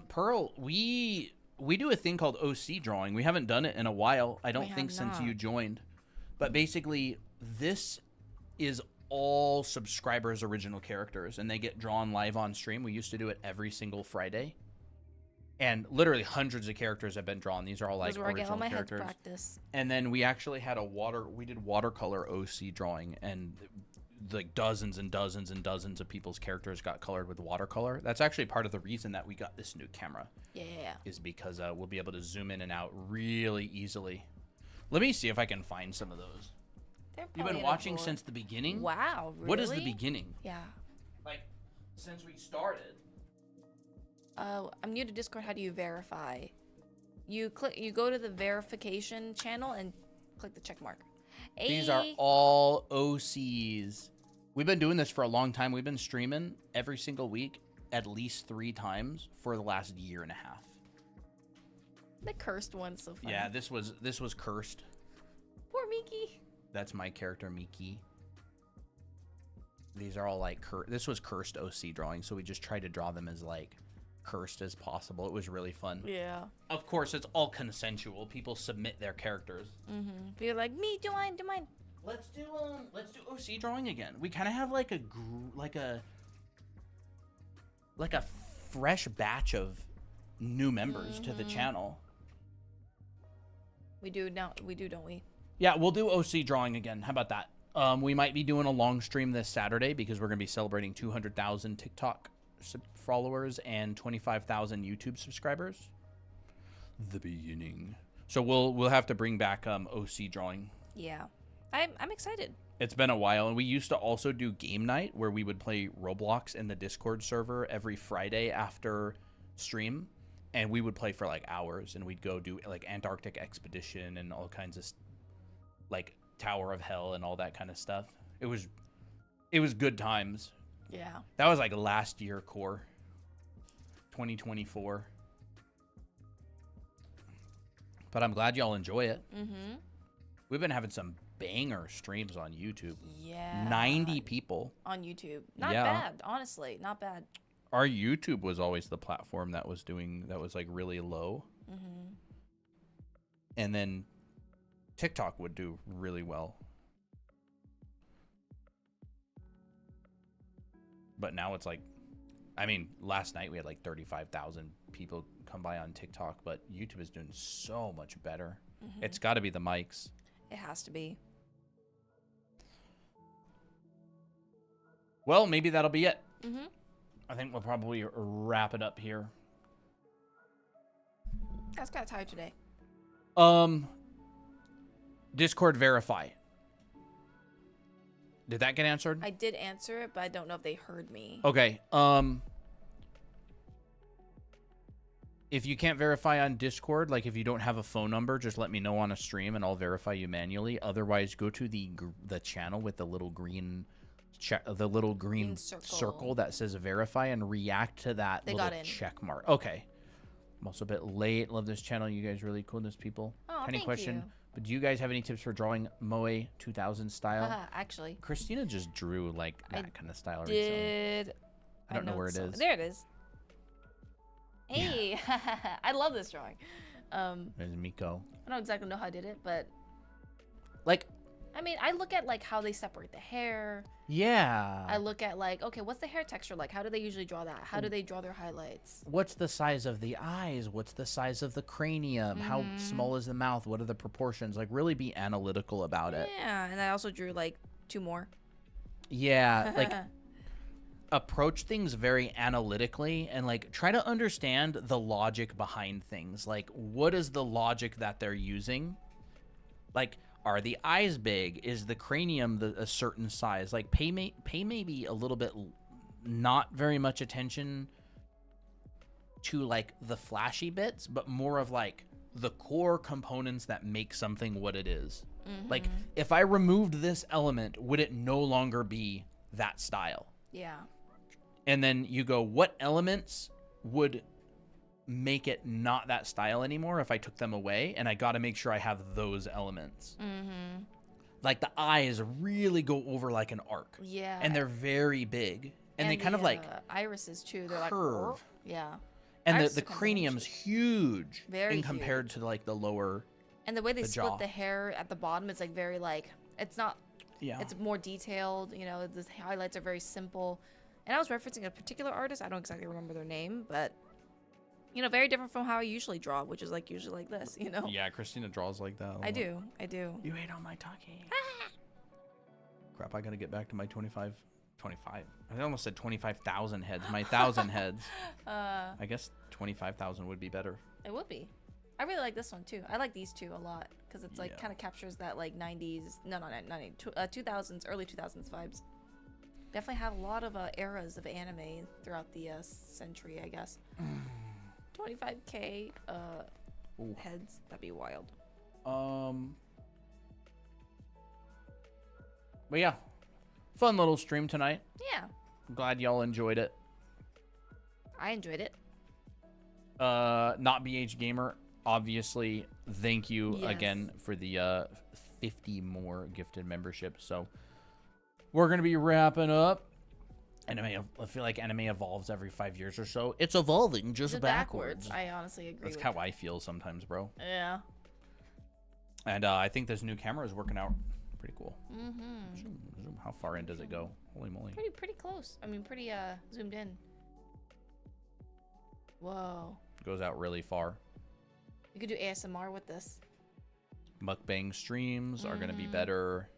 Pearl, we do a thing called OC drawing. We haven't done it in a while. I don't think since you joined. But basically, this is all subscribers' original characters, and they get drawn live on stream. We used to do it every single Friday. And literally hundreds of characters have been drawn. These are all like original characters. Practice. And then we actually had we did watercolor OC drawing, and like dozens and dozens and dozens of people's characters got colored with watercolor. That's actually part of the reason that we got this new camera. Yeah. Is because we'll be able to zoom in and out really easily. Let me see if I can find some of those. You've been watching since the beginning? Wow, really? What is the beginning? Yeah. Like, since we started. I'm new to Discord. How do you verify? You go to the verification channel and click the check mark. These are all OCs. We've been doing this for a long time. We've been streaming every single week at least 3 times for the last year and a half. The cursed one's so funny. Yeah, this was cursed. Poor Miki. That's my character, Miki. These are all like this was cursed OC drawing, so we just tried to draw them as like cursed as possible. It was really fun. Yeah. Of course, it's all consensual. People submit their characters. Mm-hmm. You're like, me, do mine. Let's do OC drawing again. We kind of have like a fresh batch of new members to the channel. We do now. We do, don't we? Yeah, we'll do OC drawing again. How about that? We might be doing a long stream this Saturday because we're going to be celebrating 200,000 TikTok followers and 25,000 YouTube subscribers. The beginning. So we'll have to bring back OC drawing. Yeah. I'm excited. It's been a while, and we used to also do game night where we would play Roblox in the Discord server every Friday after stream, and we would play for like hours, and we'd go do like Antarctic expedition and all kinds of like Tower of Hell and all that kind of stuff. It was good times. Yeah. That was like last year, core 2024. But I'm glad y'all enjoy it. Mm-hmm. We've been having some banger streams on YouTube. Yeah. 90 people. On YouTube. Not bad, honestly. Not bad. Our YouTube was always the platform that was like really low. Mm-hmm. And then TikTok would do really well. But now it's like, I mean, last night we had like 35,000 people come by on TikTok, but YouTube is doing so much better. Mm-hmm. It's got to be the mics. It has to be. Well, maybe that'll be it. Mm-hmm. I think we'll probably wrap it up here. I was kind of tired today. Discord verify. Did that get answered? I did answer it, but I don't know if they heard me. Okay. If you can't verify on Discord, like if you don't have a phone number, just let me know on a stream and I'll verify you manually. Otherwise, go to the channel with the little green circle that says verify and react to that little check mark. Okay. I'm also a bit late. Love this channel. You guys really cool. This people. Oh, Penny thank question. you. But do you guys have any tips for drawing Moe 2000 style? Actually, Christina just drew like that kind of style recently. did. I don't know where it is. There it is. Hey, I love this drawing. There's Miko. I don't exactly know how I did it, but Like, I mean, I look at like how they separate the hair. yeah. I look at like, okay, what's the hair texture like? How do they usually draw that? How do they draw their highlights? What's the size of the eyes? What's the size of the cranium? How small is the mouth? What are the proportions? Like, really be analytical about it. Yeah, and I also drew like 2 more. Yeah, like approach things very analytically and like try to understand the logic behind things. Like, what is the logic that they're using? Like, are the eyes big? Is the cranium a certain size? Like, pay maybe a little bit not very much attention to like the flashy bits, but more of like the core components that make something what it is. Like, if I removed this element, would it no longer be that style? Yeah. And then you go, what elements would make it not that style anymore if I took them away? And I got to make sure I have those elements. Like, the eyes really go over like an arc. Yeah. And they're very big. And they kind of like irises too. They're curve. like, yeah. And Irises the are kind of cranium's huge Very in compared to like the lower. And the way they the split jaw. the hair at the bottom is like very like, it's not, it's more detailed. You know, the highlights are very simple. And I was referencing a particular artist. I don't exactly remember their name, but you know, very different from how I usually draw, which is like usually like this, you know? Yeah, Christina draws like that. I do. You ate on my talkie. Crap, I gotta get back to my 25. I almost said 25,000 heads. My 1,000 heads. I guess 25,000 would be better. It would be. I really like this one too. I like these two a lot because it's like kind of captures that like 90s, no, not 90s, 2000s, early 2000s vibes. Definitely have a lot of eras of anime throughout the century, I guess. 25k heads. That'd be wild. But yeah, fun little stream tonight. Yeah. I'm glad y'all enjoyed it. I enjoyed it. Not BH Gamer, obviously, thank you again for the 50 more gifted memberships. So we're gonna be wrapping up. Anime, I feel like anime evolves every 5 years or so. It's evolving just backwards. I honestly agree. That's how I feel sometimes, bro. Yeah. And I think this new camera is working out pretty cool. Mm-hmm. Zoom. How far in does it go? Holy moly. Pretty close. I mean, pretty zoomed in. Whoa. Goes out really far. You could do ASMR with this. Mukbang streams are gonna be better.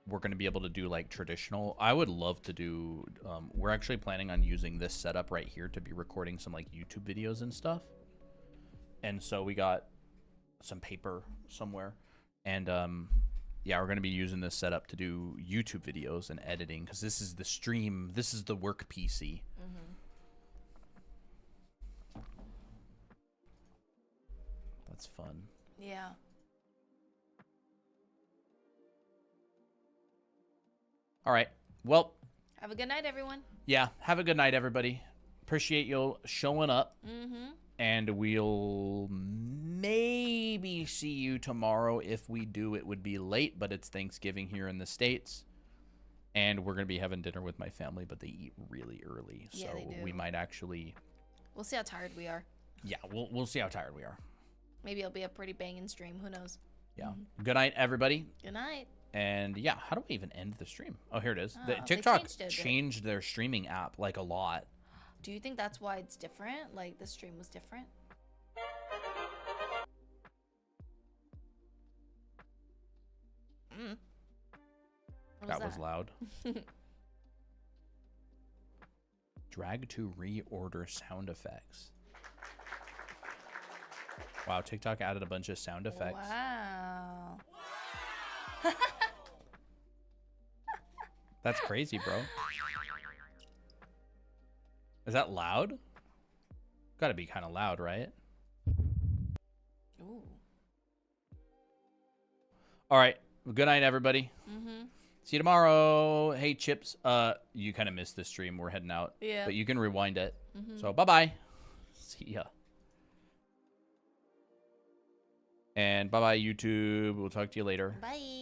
We're gonna be able to do like traditional. I would love to do. We're actually planning on using this setup right here to be recording some like YouTube videos and stuff. And so we got some paper somewhere, and yeah, we're gonna be using this setup to do YouTube videos and editing because this is the stream. This is the work PC. That's fun. Yeah. All right. Well, have a good night, everyone. Yeah. Have a good night, everybody. Appreciate you showing up. And we'll maybe see you tomorrow. If we do, it would be late, but it's Thanksgiving here in the States. And we're going to be having dinner with my family, but they eat really early. Yeah, so they do. we might actually... We'll see how tired we are. Yeah, we'll see how tired we are. Maybe it'll be a pretty banging stream. Who knows? Yeah. Good night, everybody. Good night. And yeah, how do we even end the stream? Oh, here it is. Oh, The they TikTok changed it a bit. changed their streaming app like a lot. Do you think that's why it's different? Like, the stream was different? That was loud. Drag to reorder sound effects. Wow, TikTok added a bunch of sound effects. Wow. That's crazy, bro. Is that loud? Gotta be kind of loud, right? Ooh. All right. Good night, everybody. See you tomorrow. Hey, Chips. You kind of missed the stream. We're heading out. Yeah. But you can rewind it. So, bye-bye. See ya. And bye-bye, YouTube. We'll talk to you later. Bye.